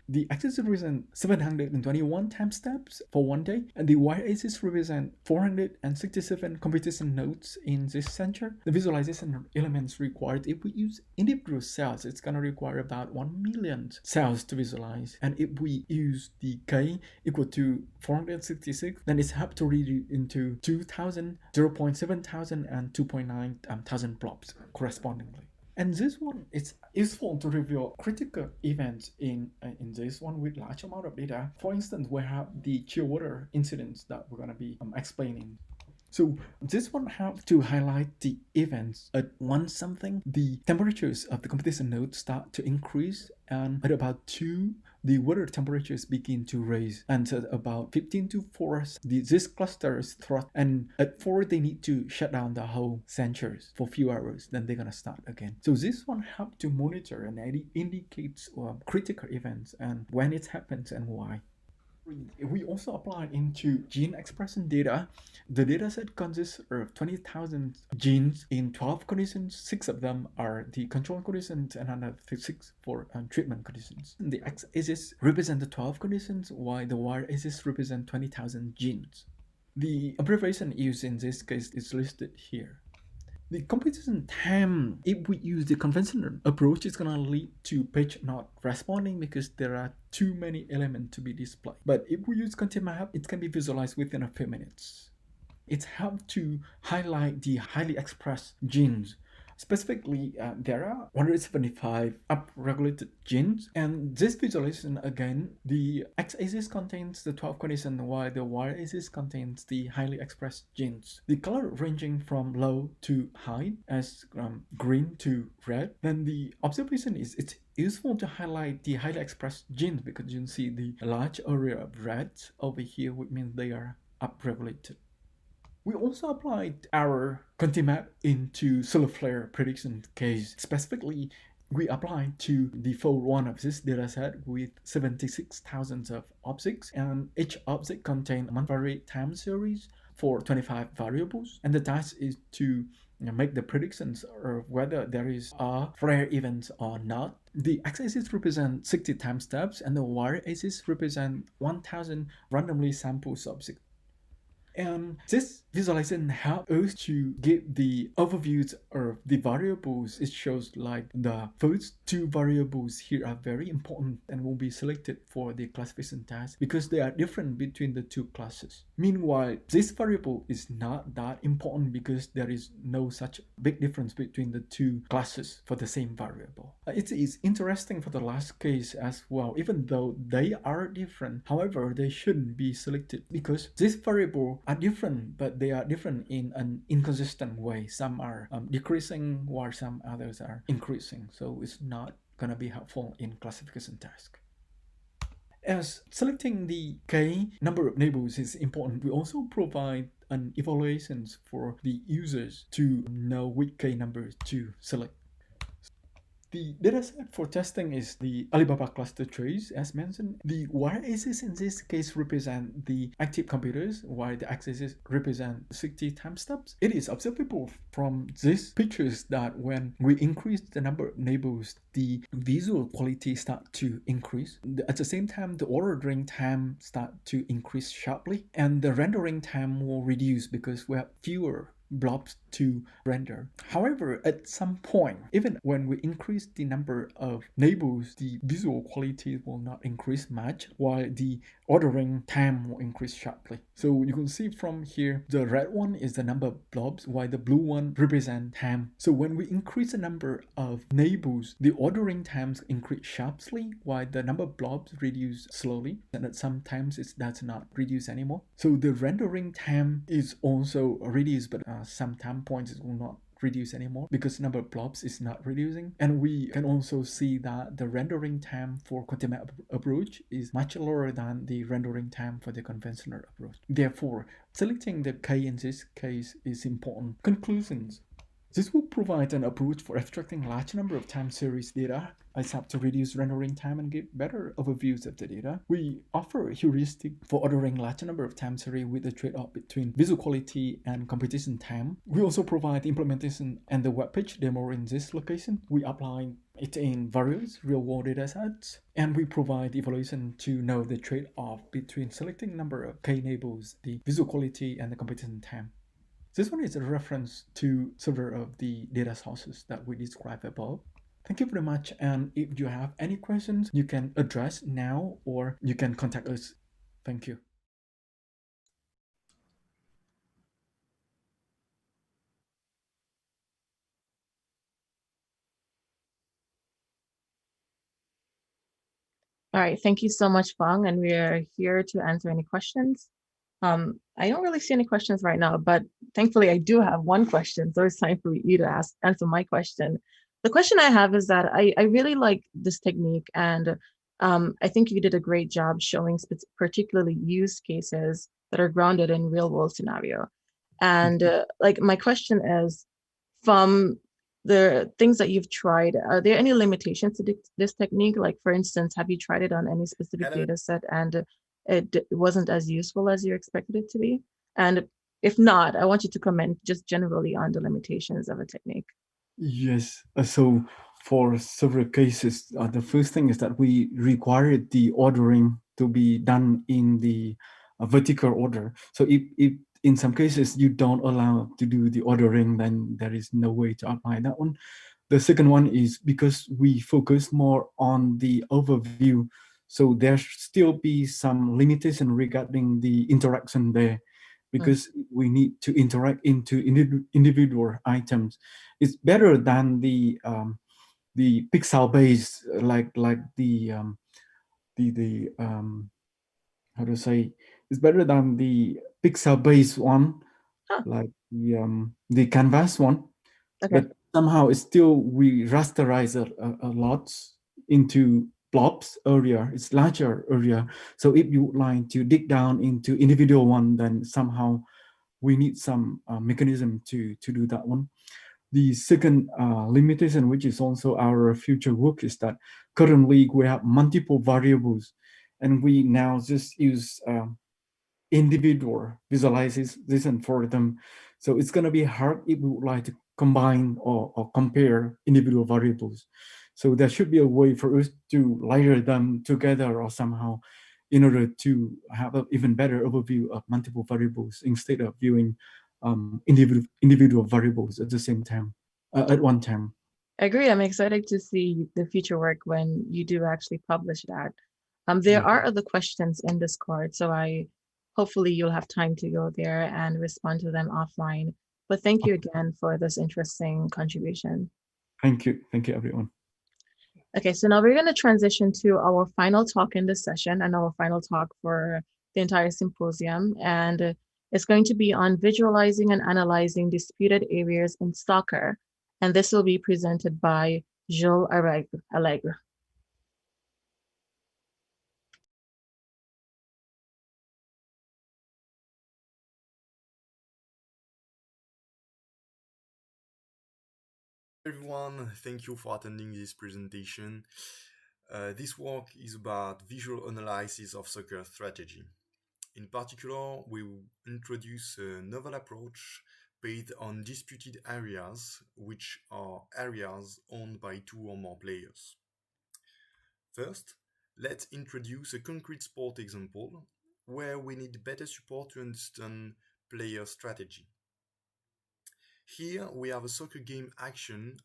The x-axis represents 721 time steps for one day, and the y-axis represents 467 computation nodes in this center. The visualization elements required, if we use individual cells, it's going to require about 1 million cells to visualize. And if we use the k equal to 466, then it's helped to read it into 2,000, 0.7,000, and 2,900 blobs correspondingly. And this one, it's useful to reveal critical events in this one with large amount of data. For instance, we have the chill water incidents that we're going to be explaining. So this one helps to highlight the events at one something. The temperatures of the computation nodes start to increase, and at about 2, the water temperatures begin to rise, and at about 15 to 4, this cluster is thrust, and at 4 they need to shut down the whole centers for a few hours, then they're gonna start again. So this one helps to monitor and indicates critical events and when it happens and why. We also apply into gene expression data. The dataset consists of 20,000 genes in 12 conditions. 6 of them are the control conditions and another 6 for treatment conditions. And the x-axis represents the 12 conditions, while the y-axis represents 20,000 genes. The abbreviation used in this case is listed here. The competition time, if we use the conventional approach, is going to lead to page not responding because there are too many elements to be displayed. But if we use content map, it can be visualized within a few minutes. It helps to highlight the highly expressed genes. Specifically, there are 175 upregulated genes, and this visualization, again, the x-axis contains the 12 conditions, while the y-axis contains the highly expressed genes. The color ranging from low to high, as green to red. Then the observation is it's useful to highlight the highly expressed genes because you can see the large area of red over here, which means they are upregulated. We also applied our content map into solar flare prediction case. Specifically, we applied to the fold one of this dataset with 76,000 of objects, and each object contained one varied time series for 25 variables. And the task is to make the predictions of whether there is a flare event or not. The x-axis represents 60 time steps, and the y-axis represents 1,000 randomly sampled subjects. And this visualization helps us to give the overviews of the variables. It shows like the first two variables here are very important and will be selected for the classification task because they are different between the two classes. Meanwhile, this variable is not that important because there is no such big difference between the two classes for the same variable. It is interesting for the last case as well, even though they are different. However, they shouldn't be selected because this variable are different, but they are different in an inconsistent way. Some are decreasing while some others are increasing. So it's not going to be helpful in classification task. As selecting the k number of neighbors is important, we also provide an evaluations for the users to know which k numbers to select. The dataset for testing is the Alibaba cluster trace, as mentioned. The y-axis in this case represent the active computers, while the x-axis represent 60 time steps. It is observable from these pictures that when we increase the number of neighbors, the visual quality start to increase. At the same time, the ordering time start to increase sharply, and the rendering time will reduce because we have fewer blobs to render. However, at some point, even when we increase the number of neighbors, the visual quality will not increase much, while the ordering time will increase sharply. So you can see from here, the red one is the number of blobs, while the blue one represents time. So when we increase the number of neighbors, the ordering times increase sharply, while the number of blobs reduce slowly, and at some times it does not reduce anymore. So the rendering time is also reduced, but some time points it will not reduce anymore because the number of blobs is not reducing. And we can also see that the rendering time for content map approach is much lower than the rendering time for the conventional approach. Therefore, selecting the k in this case is important. Conclusions. This will provide an approach for extracting large number of time series data, except to reduce rendering time and give better overviews of the data. We offer a heuristic for ordering large number of time series with a trade-off between visual quality and computation time. We also provide the implementation and the web page demo in this location. We apply it in various real-world datasets, and we provide evaluation to know the trade-off between selecting number of k-neighbors, the visual quality, and the computation time. This one is a reference to several of the data sources that we described above. Thank you very much, and if you have any questions, you can address now or you can contact us. Thank you. All right, thank you so much, Fang, and we are here to answer any questions. I don't really see any questions right now, but thankfully I do have one question, so it's time for you to answer my question. The question I have is that I really like this technique, and I think you did a great job showing particularly use cases that are grounded in real world scenario. And like my question is, from the things that you've tried, are there any limitations to this technique? Like, for instance, have you tried it on any specific data set and it wasn't as useful as you expected it to be? And if not, I want you to comment just generally on the limitations of a technique. Yes, so for several cases, the first thing is that we required the ordering to be done in the a vertical order. So if in some cases you don't allow to do the ordering, then there is no way to apply that one. The second one is because we focus more on the overview, so there still be some limitation regarding the interaction there, because we need to interact into individual items. It's better than the pixel based, like the how to say, it's better than the pixel based one, like the canvas one. Okay. But somehow it's still, we rasterize a lot into blobs area. It's larger area. So if you would like to dig down into individual one, then somehow we need some mechanism to do that one. The second limitation, which is also our future work, is that currently we have multiple variables, and we now just use individual visualization for them. So it's going to be hard if we would like to combine or compare individual variables. So there should be a way for us to layer them together or somehow, in order to have an even better overview of multiple variables instead of viewing individual variables at the same time, at one time. I agree. I'm excited to see the future work when you do actually publish that. There are other questions in Discord, so hopefully you'll have time to go there and respond to them offline. But thank you again for this interesting contribution. Thank you everyone. Okay, so now we're going to transition to our final talk in this session and our final talk for the entire symposium. And it's going to be on visualizing and analyzing disputed areas in Stalker. And this will be presented by Jules Allegre. Everyone, thank you for attending this presentation. This work is about visual analysis of soccer strategy. In particular, we will introduce a novel approach based on disputed areas, which are areas owned by 2 or more players. First, let's introduce a concrete sport example where we need better support to understand player strategy. Here we have a soccer game action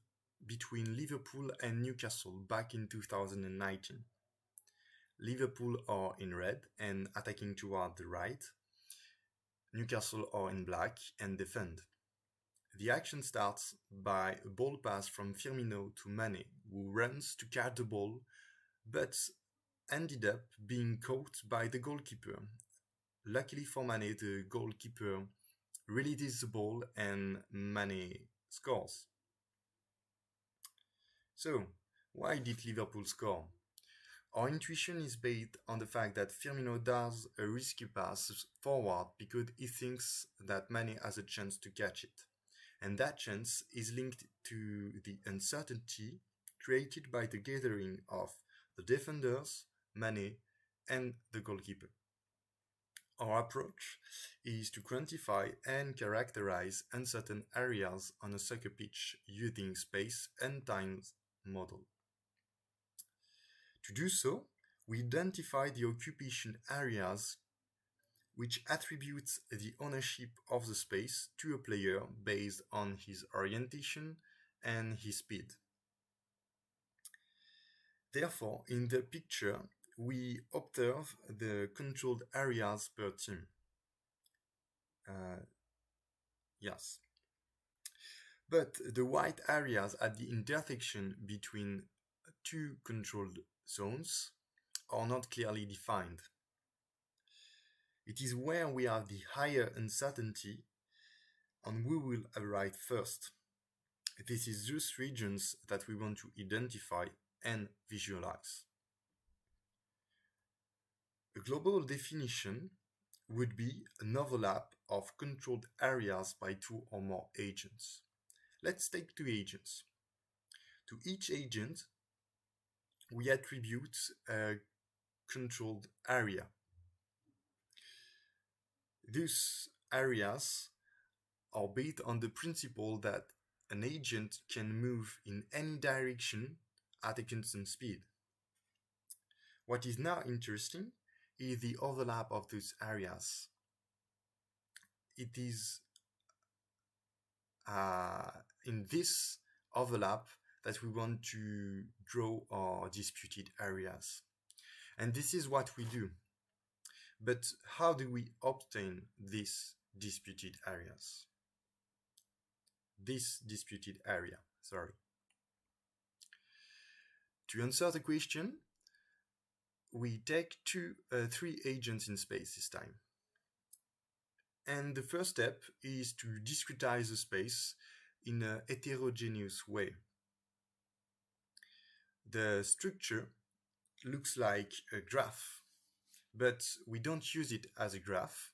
between Liverpool and Newcastle back in 2019. Liverpool are in red and attacking toward the right. Newcastle are in black and defend. The action starts by a ball pass from Firmino to Mane, who runs to catch the ball, but ended up being caught by the goalkeeper. Luckily for Mane, the goalkeeper releases the ball and Mane scores. So, why did Liverpool score? Our intuition is based on the fact that Firmino does a risky pass forward because he thinks that Mane has a chance to catch it. And that chance is linked to the uncertainty created by the gathering of the defenders, Mane, and the goalkeeper. Our approach is to quantify and characterize uncertain areas on a soccer pitch using space and time model. To do so, we identify the occupation areas which attributes the ownership of the space to a player based on his orientation and his speed. Therefore, in the picture, we observe the controlled areas per team. Yes. But the white areas at the intersection between 2 controlled zones are not clearly defined. It is where we have the higher uncertainty and we will arrive first. This is those regions that we want to identify and visualize. A global definition would be an overlap of controlled areas by 2 or more agents. Let's take 2 agents. To each agent, we attribute a controlled area. These areas are based on the principle that an agent can move in any direction at a constant speed. What is now interesting is the overlap of those areas. It is in this overlap that we want to draw our disputed areas. And this is what we do. But how do we obtain these disputed areas? This disputed area, sorry. To answer the question, we take three agents in space this time. And the first step is to discretize the space in a heterogeneous way. The structure looks like a graph, but we don't use it as a graph.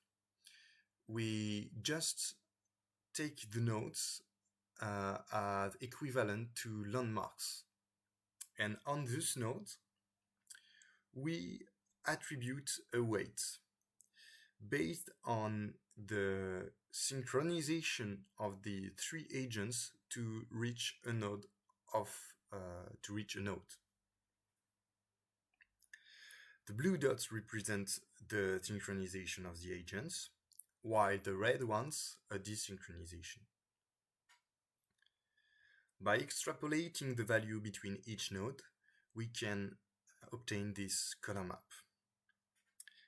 We just take the nodes as equivalent to landmarks. And on this node, we attribute a weight based on the synchronization of the three agents to reach a node. The blue dots represent the synchronization of the agents, while the red ones a desynchronization. By extrapolating the value between each node, we can obtain this color map.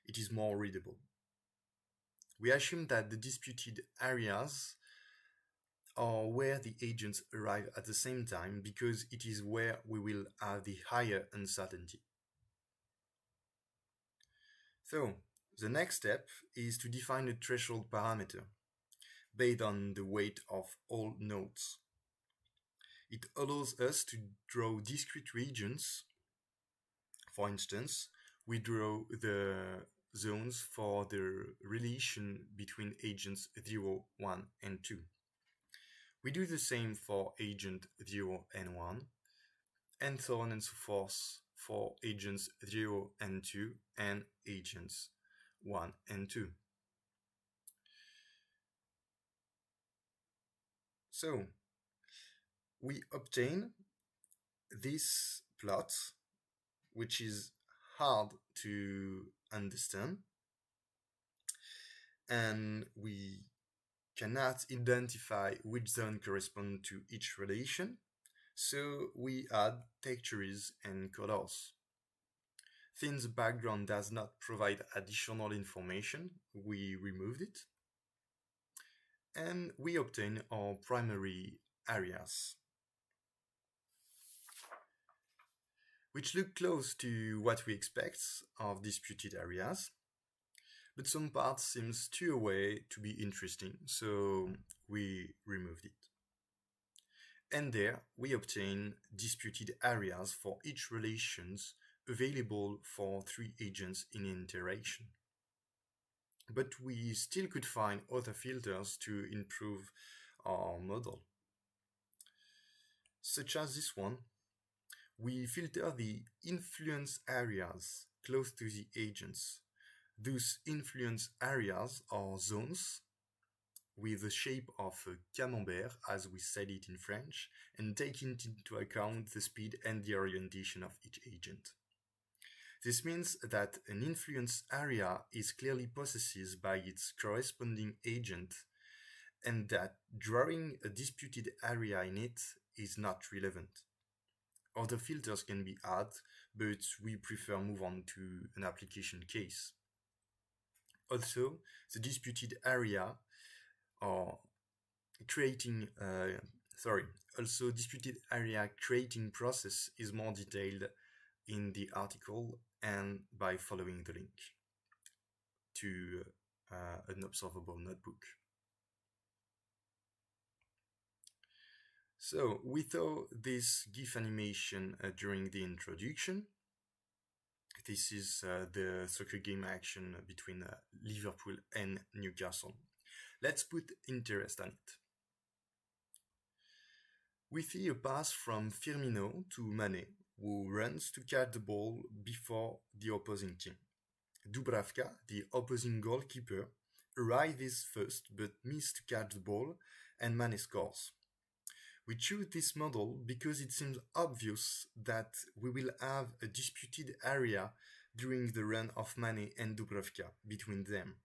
It is more readable. We assume that the disputed areas are where the agents arrive at the same time because it is where we will have the higher uncertainty. So, the next step is to define a threshold parameter based on the weight of all nodes. It allows us to draw discrete regions. For instance, we draw the zones for the relation between agents 0, 1, and 2. We do the same for agent 0 and 1, and so on and so forth for agents 0 and 2 and agents 1 and 2. So, we obtain this plot, which is hard to understand, and we cannot identify which zone corresponds to each relation, so we add textures and colors. Since the background does not provide additional information, we removed it, and we obtain our primary areas, which look close to what we expect of disputed areas, but some parts seems too away to be interesting, so we removed it. And there we obtain disputed areas for each relations available for three agents in interaction. But we still could find other filters to improve our model, such as this one. We filter the influence areas close to the agents. Those influence areas are zones with the shape of a camembert, as we said it in French, and taking into account the speed and the orientation of each agent. This means that an influence area is clearly possessed by its corresponding agent, and that drawing a disputed area in it is not relevant. Other filters can be added, but we prefer move on to an application case. Also, the disputed area creating process is more detailed in the article and by following the link to an observable notebook. So we saw this GIF animation during the introduction. This is the soccer game action between Liverpool and Newcastle. Let's put interest on it. We see a pass from Firmino to Mane, who runs to catch the ball before the opposing team. Dubravka, the opposing goalkeeper, arrives first but misses to catch the ball, and Mane scores. We choose this model because it seems obvious that we will have a disputed area during the run of Manet and Dubrovka between them.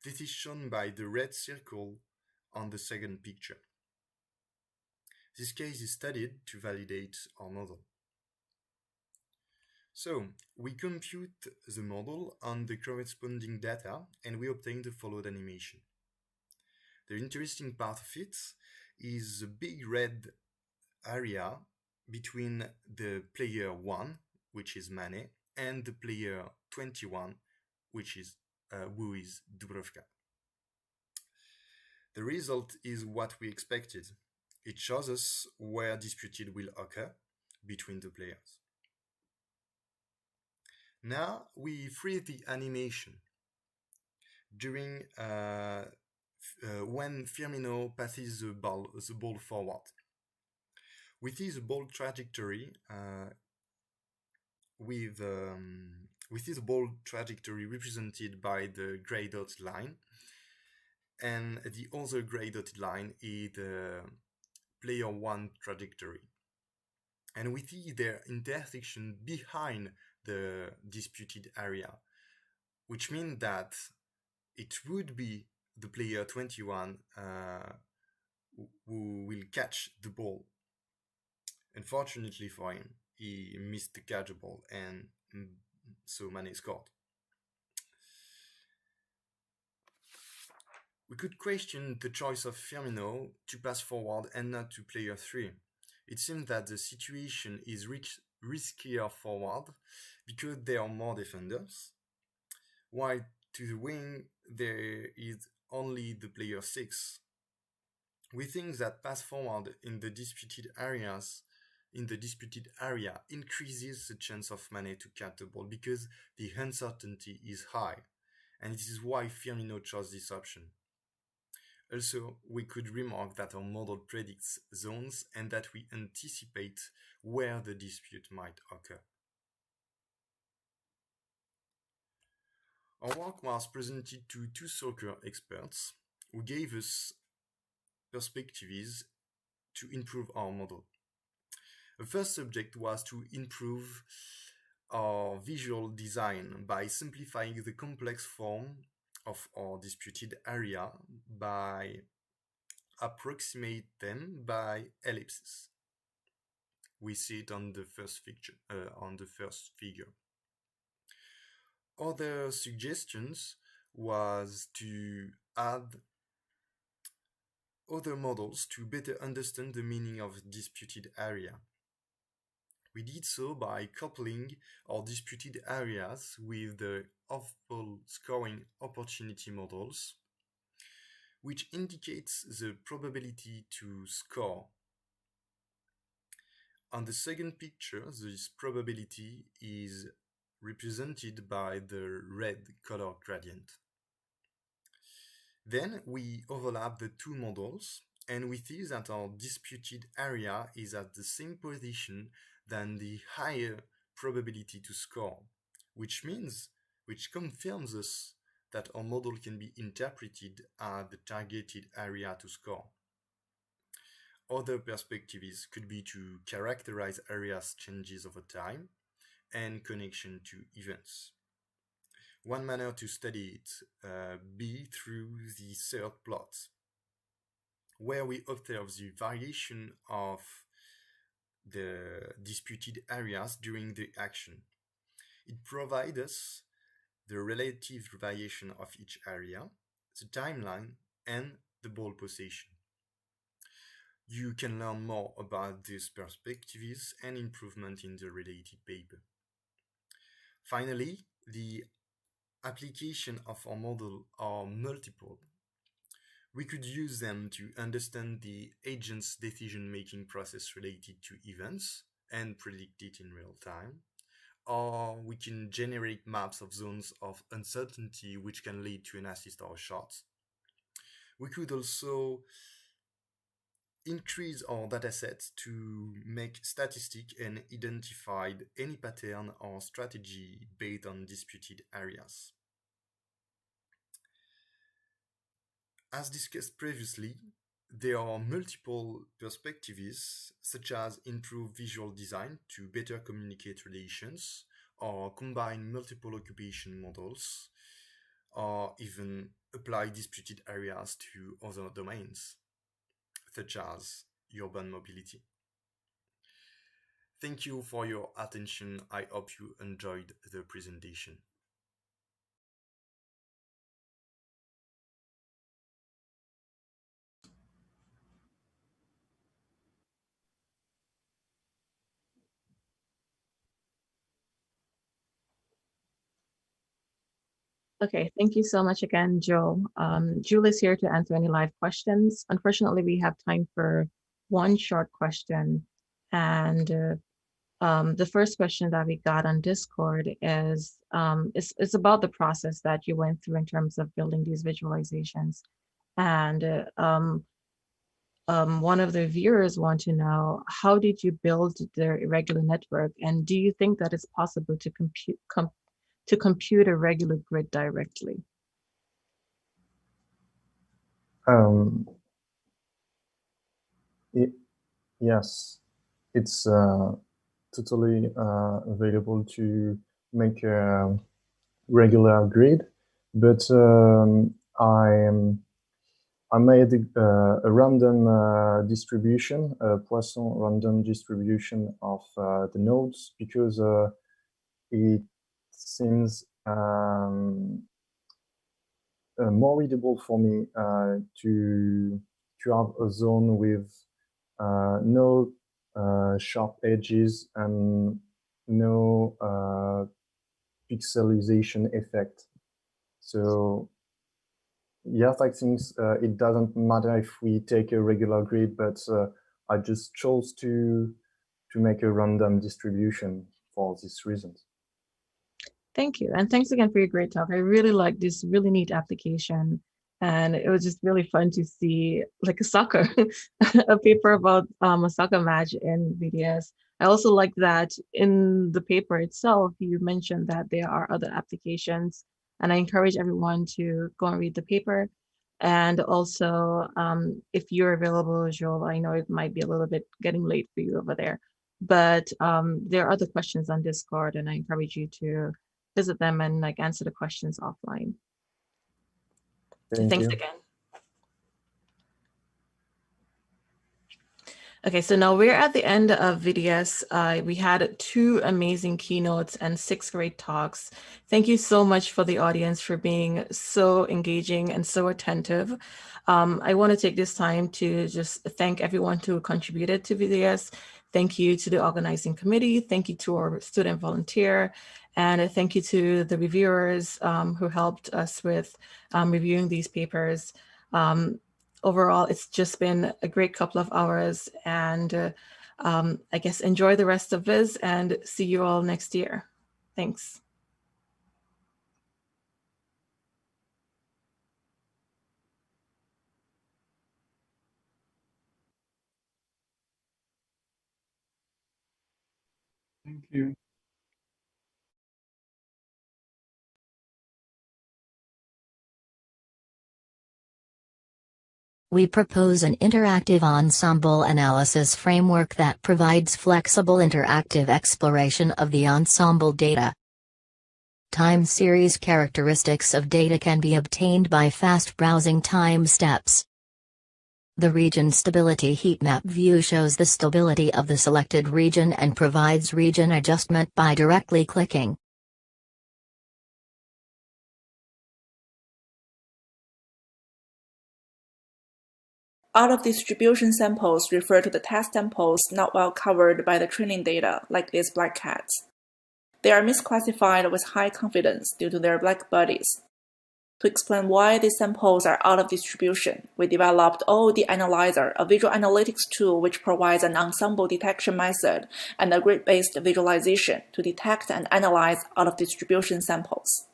This is shown by the red circle on the second picture. This case is studied to validate our model. So, we compute the model on the corresponding data and we obtain the followed animation. The interesting part of it is the big red area between the player 1, which is Manet, and the player 21, which is who is Dubrovka. The result is what we expected. It shows us where disputed will occur between the players. Now we freeze the animation during when Firmino passes the ball forward. We see the ball trajectory we see the ball trajectory represented by the gray dotted line, and the other gray dotted line is the player 1 trajectory. And we see their intersection behind the disputed area, which means that it would be the player 21 who will catch the ball. Unfortunately for him, he missed the catch ball, and so Manet scored. We could question the choice of Firmino to pass forward and not to player 3. It seems that the situation is riskier forward because there are more defenders, while to the wing there is only the player 6. We think that pass forward in the disputed area increases the chance of Manet to catch the ball because the uncertainty is high, and this is why Firmino chose this option. Also, we could remark that our model predicts zones and that we anticipate where the dispute might occur. Our work was presented to 2 soccer experts who gave us perspectives to improve our model. The first subject was to improve our visual design by simplifying the complex form of our disputed area by approximate them by ellipses. We see it on the first figure. Other suggestions was to add other models to better understand the meaning of disputed area. We did so by coupling our disputed areas with the off-ball scoring opportunity models, which indicates the probability to score. On the second picture, this probability is represented by the red color gradient. Then we overlap the 2 models, and we see that our disputed area is at the same position than the higher probability to score, which confirms us that our model can be interpreted as the targeted area to score. Other perspectives could be to characterize areas changes over time and connection to events. One manner to study it be through the third plot, where we observe the variation of the disputed areas during the action. It provides us the relative variation of each area, the timeline, and the ball possession. You can learn more about these perspectives and improvement in the related paper. Finally, the application of our model are multiple. We could use them to understand the agent's decision-making process related to events and predict it in real time, or we can generate maps of zones of uncertainty which can lead to an assist or shot. We could also increase our datasets to make statistics and identify any pattern or strategy based on disputed areas. As discussed previously, there are multiple perspectives, such as improve visual design to better communicate relations, or combine multiple occupation models, or even apply disputed areas to other domains, such as urban mobility. Thank you for your attention. I hope you enjoyed the presentation. Okay, thank you so much again, Joe. Julie's here to answer any live questions. Unfortunately, we have time for one short question. And the first question that we got on Discord is about the process that you went through in terms of building these visualizations. And one of the viewers want to know, how did you build the irregular network? And do you think that it's possible to compute a regular grid directly? Yes, it's totally available to make a regular grid, but I made a random distribution, a Poisson random distribution of the nodes, because it seems more readable for me to have a zone with no sharp edges and no pixelization effect. So yes, I think it doesn't matter if we take a regular grid, but I just chose to make a random distribution for these reasons. Thank you. And thanks again for your great talk. I really like this really neat application. And it was just really fun to see like a soccer, a paper about a soccer match in VDS. I also like that in the paper itself, you mentioned that there are other applications, and I encourage everyone to go and read the paper. And also, if you're available, Joel, I know it might be a little bit getting late for you over there, but there are other questions on Discord, and I encourage you to visit them and like answer the questions offline. Thanks again. Okay, so now we're at the end of VDS. We had 2 amazing keynotes and 6 great talks. Thank you so much for the audience for being so engaging and so attentive. I want to take this time to just thank everyone who contributed to VDS. Thank you to the organizing committee. Thank you to our student volunteer. And thank you to the reviewers who helped us with reviewing these papers. Overall, it's just been a great couple of hours, and I guess enjoy the rest of Viz and see you all next year. Thanks. Thank you. We propose an interactive ensemble analysis framework that provides flexible interactive exploration of the ensemble data. Time series characteristics of data can be obtained by fast browsing time steps. The region stability heat map view shows the stability of the selected region and provides region adjustment by directly clicking. Out-of-distribution samples refer to the test samples not well covered by the training data, like these black cats. They are misclassified with high confidence due to their black bodies. To explain why these samples are out of distribution, we developed OOD Analyzer, a visual analytics tool which provides an ensemble detection method and a grid-based visualization to detect and analyze out-of-distribution samples.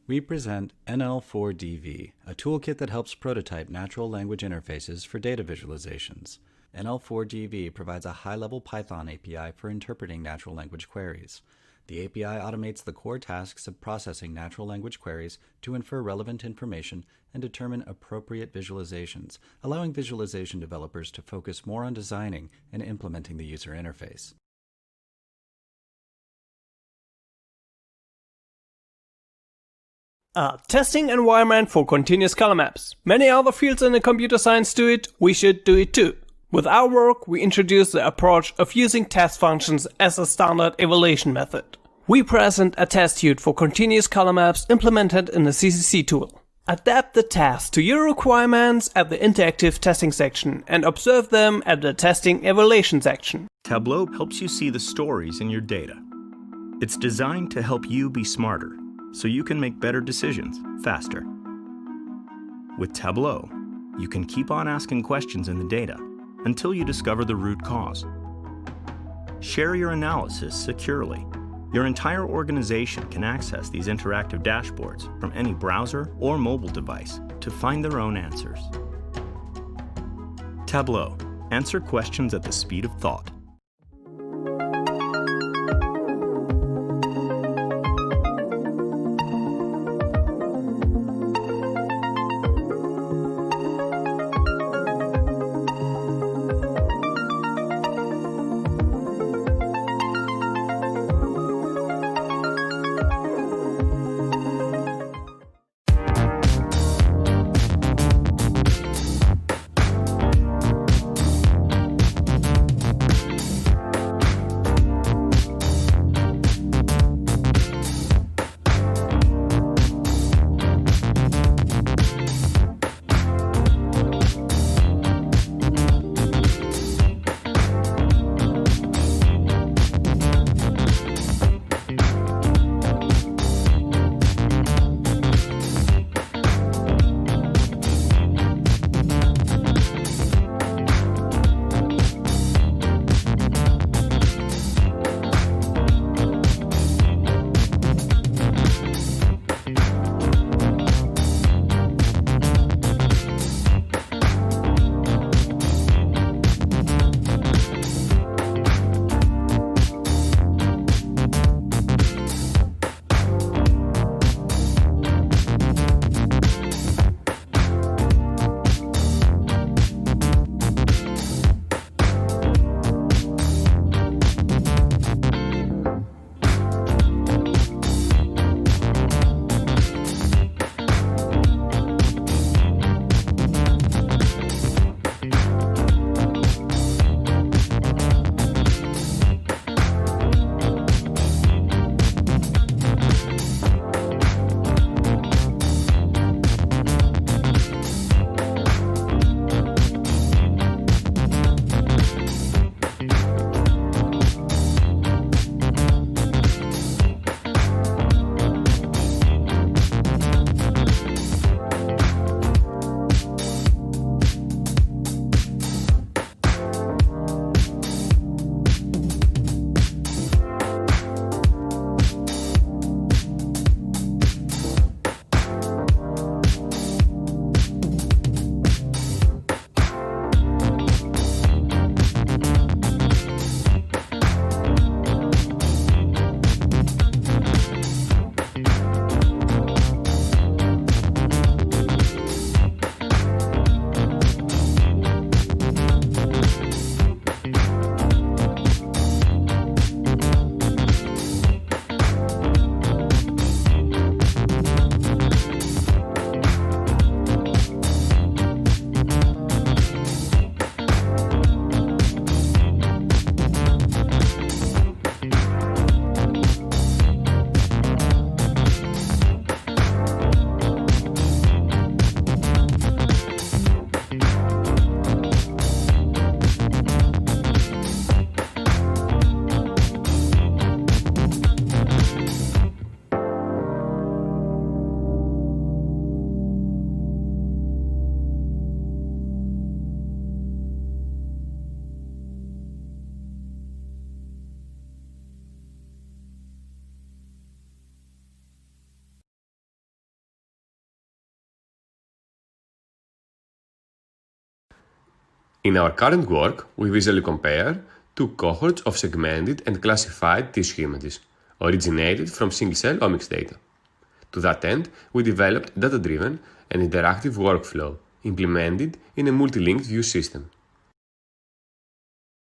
We present NL4DV, a toolkit that helps prototype natural language interfaces for data visualizations. NL4DV provides a high-level Python API for interpreting natural language queries. The API automates the core tasks of processing natural language queries to infer relevant information and determine appropriate visualizations, allowing visualization developers to focus more on designing and implementing the user interface. A testing environment for continuous color maps. Many other fields in the computer science do it, we should do it too. With our work, we introduce the approach of using test functions as a standard evaluation method. We present a test suite for continuous color maps implemented in the CCC tool. Adapt the task to your requirements at the interactive testing section and observe them at the testing evaluation section. Tableau helps you see the stories in your data. It's designed to help you be smarter, so you can make better decisions faster. With Tableau, you can keep on asking questions in the data until you discover the root cause. Share your analysis securely. Your entire organization can access these interactive dashboards from any browser or mobile device to find their own answers. Tableau. Answer questions at the speed of thought. In our current work, we visually compare two cohorts of segmented and classified tissue images. originated from single-cell omics data. To that end, we developed a data-driven and interactive workflow implemented in a multi-linked view system.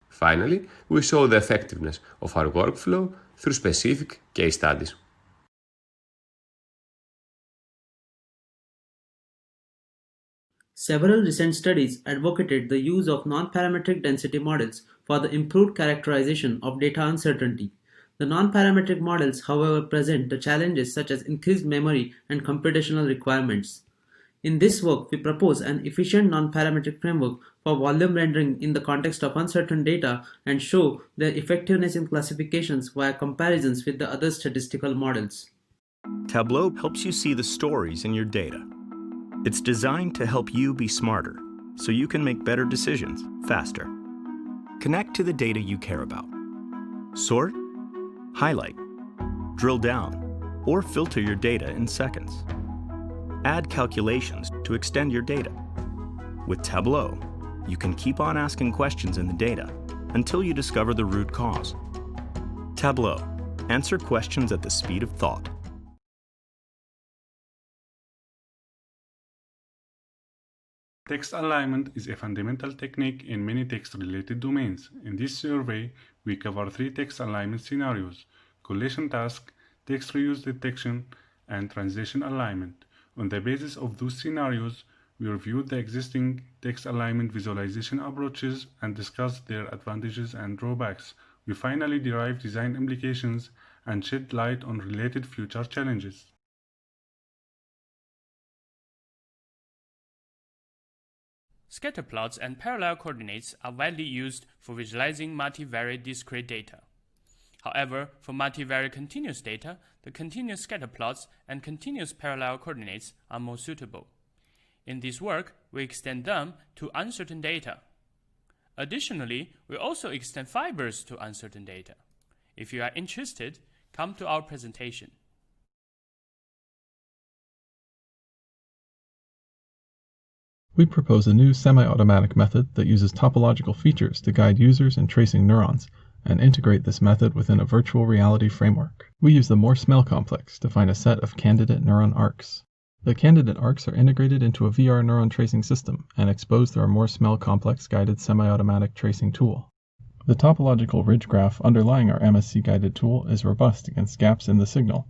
Finally, we show the effectiveness of our workflow through specific case studies. Several recent studies advocated the use of non-parametric density models for the improved characterization of data uncertainty. The non-parametric models, however, present the challenges such as increased memory and computational requirements. In this work, we propose an efficient non-parametric framework for volume rendering in the context of uncertain data and show their effectiveness in classifications via comparisons with the other statistical models. Tableau helps you see the stories in your data. It's designed to help you be smarter, so you can make better decisions faster. Connect to the data you care about. Sort, highlight, drill down, or filter your data in seconds. Add calculations to extend your data. With Tableau, you can keep on asking questions in the data until you discover the root cause. Tableau. Answer questions at the speed of thought. Text alignment is a fundamental technique in many text-related domains. In this survey, we cover 3 text alignment scenarios: collation task, text reuse detection, and translation alignment. On the basis of those scenarios, we reviewed the existing text alignment visualization approaches and discussed their advantages and drawbacks. We finally derived design implications and shed light on related future challenges. Scatter plots and parallel coordinates are widely used for visualizing multivariate discrete data. However, for multivariate continuous data, the continuous scatter plots and continuous parallel coordinates are more suitable. In this work, we extend them to uncertain data. Additionally, we also extend fibers to uncertain data. If you are interested, come to our presentation. We propose a new semi-automatic method that uses topological features to guide users in tracing neurons, and integrate this method within a virtual reality framework. We use the Morse-Mel complex to find a set of candidate neuron arcs. The candidate arcs are integrated into a VR neuron tracing system and exposed through our Morse-Mel complex guided semi-automatic tracing tool. The topological ridge graph underlying our MSC guided tool is robust against gaps in the signal,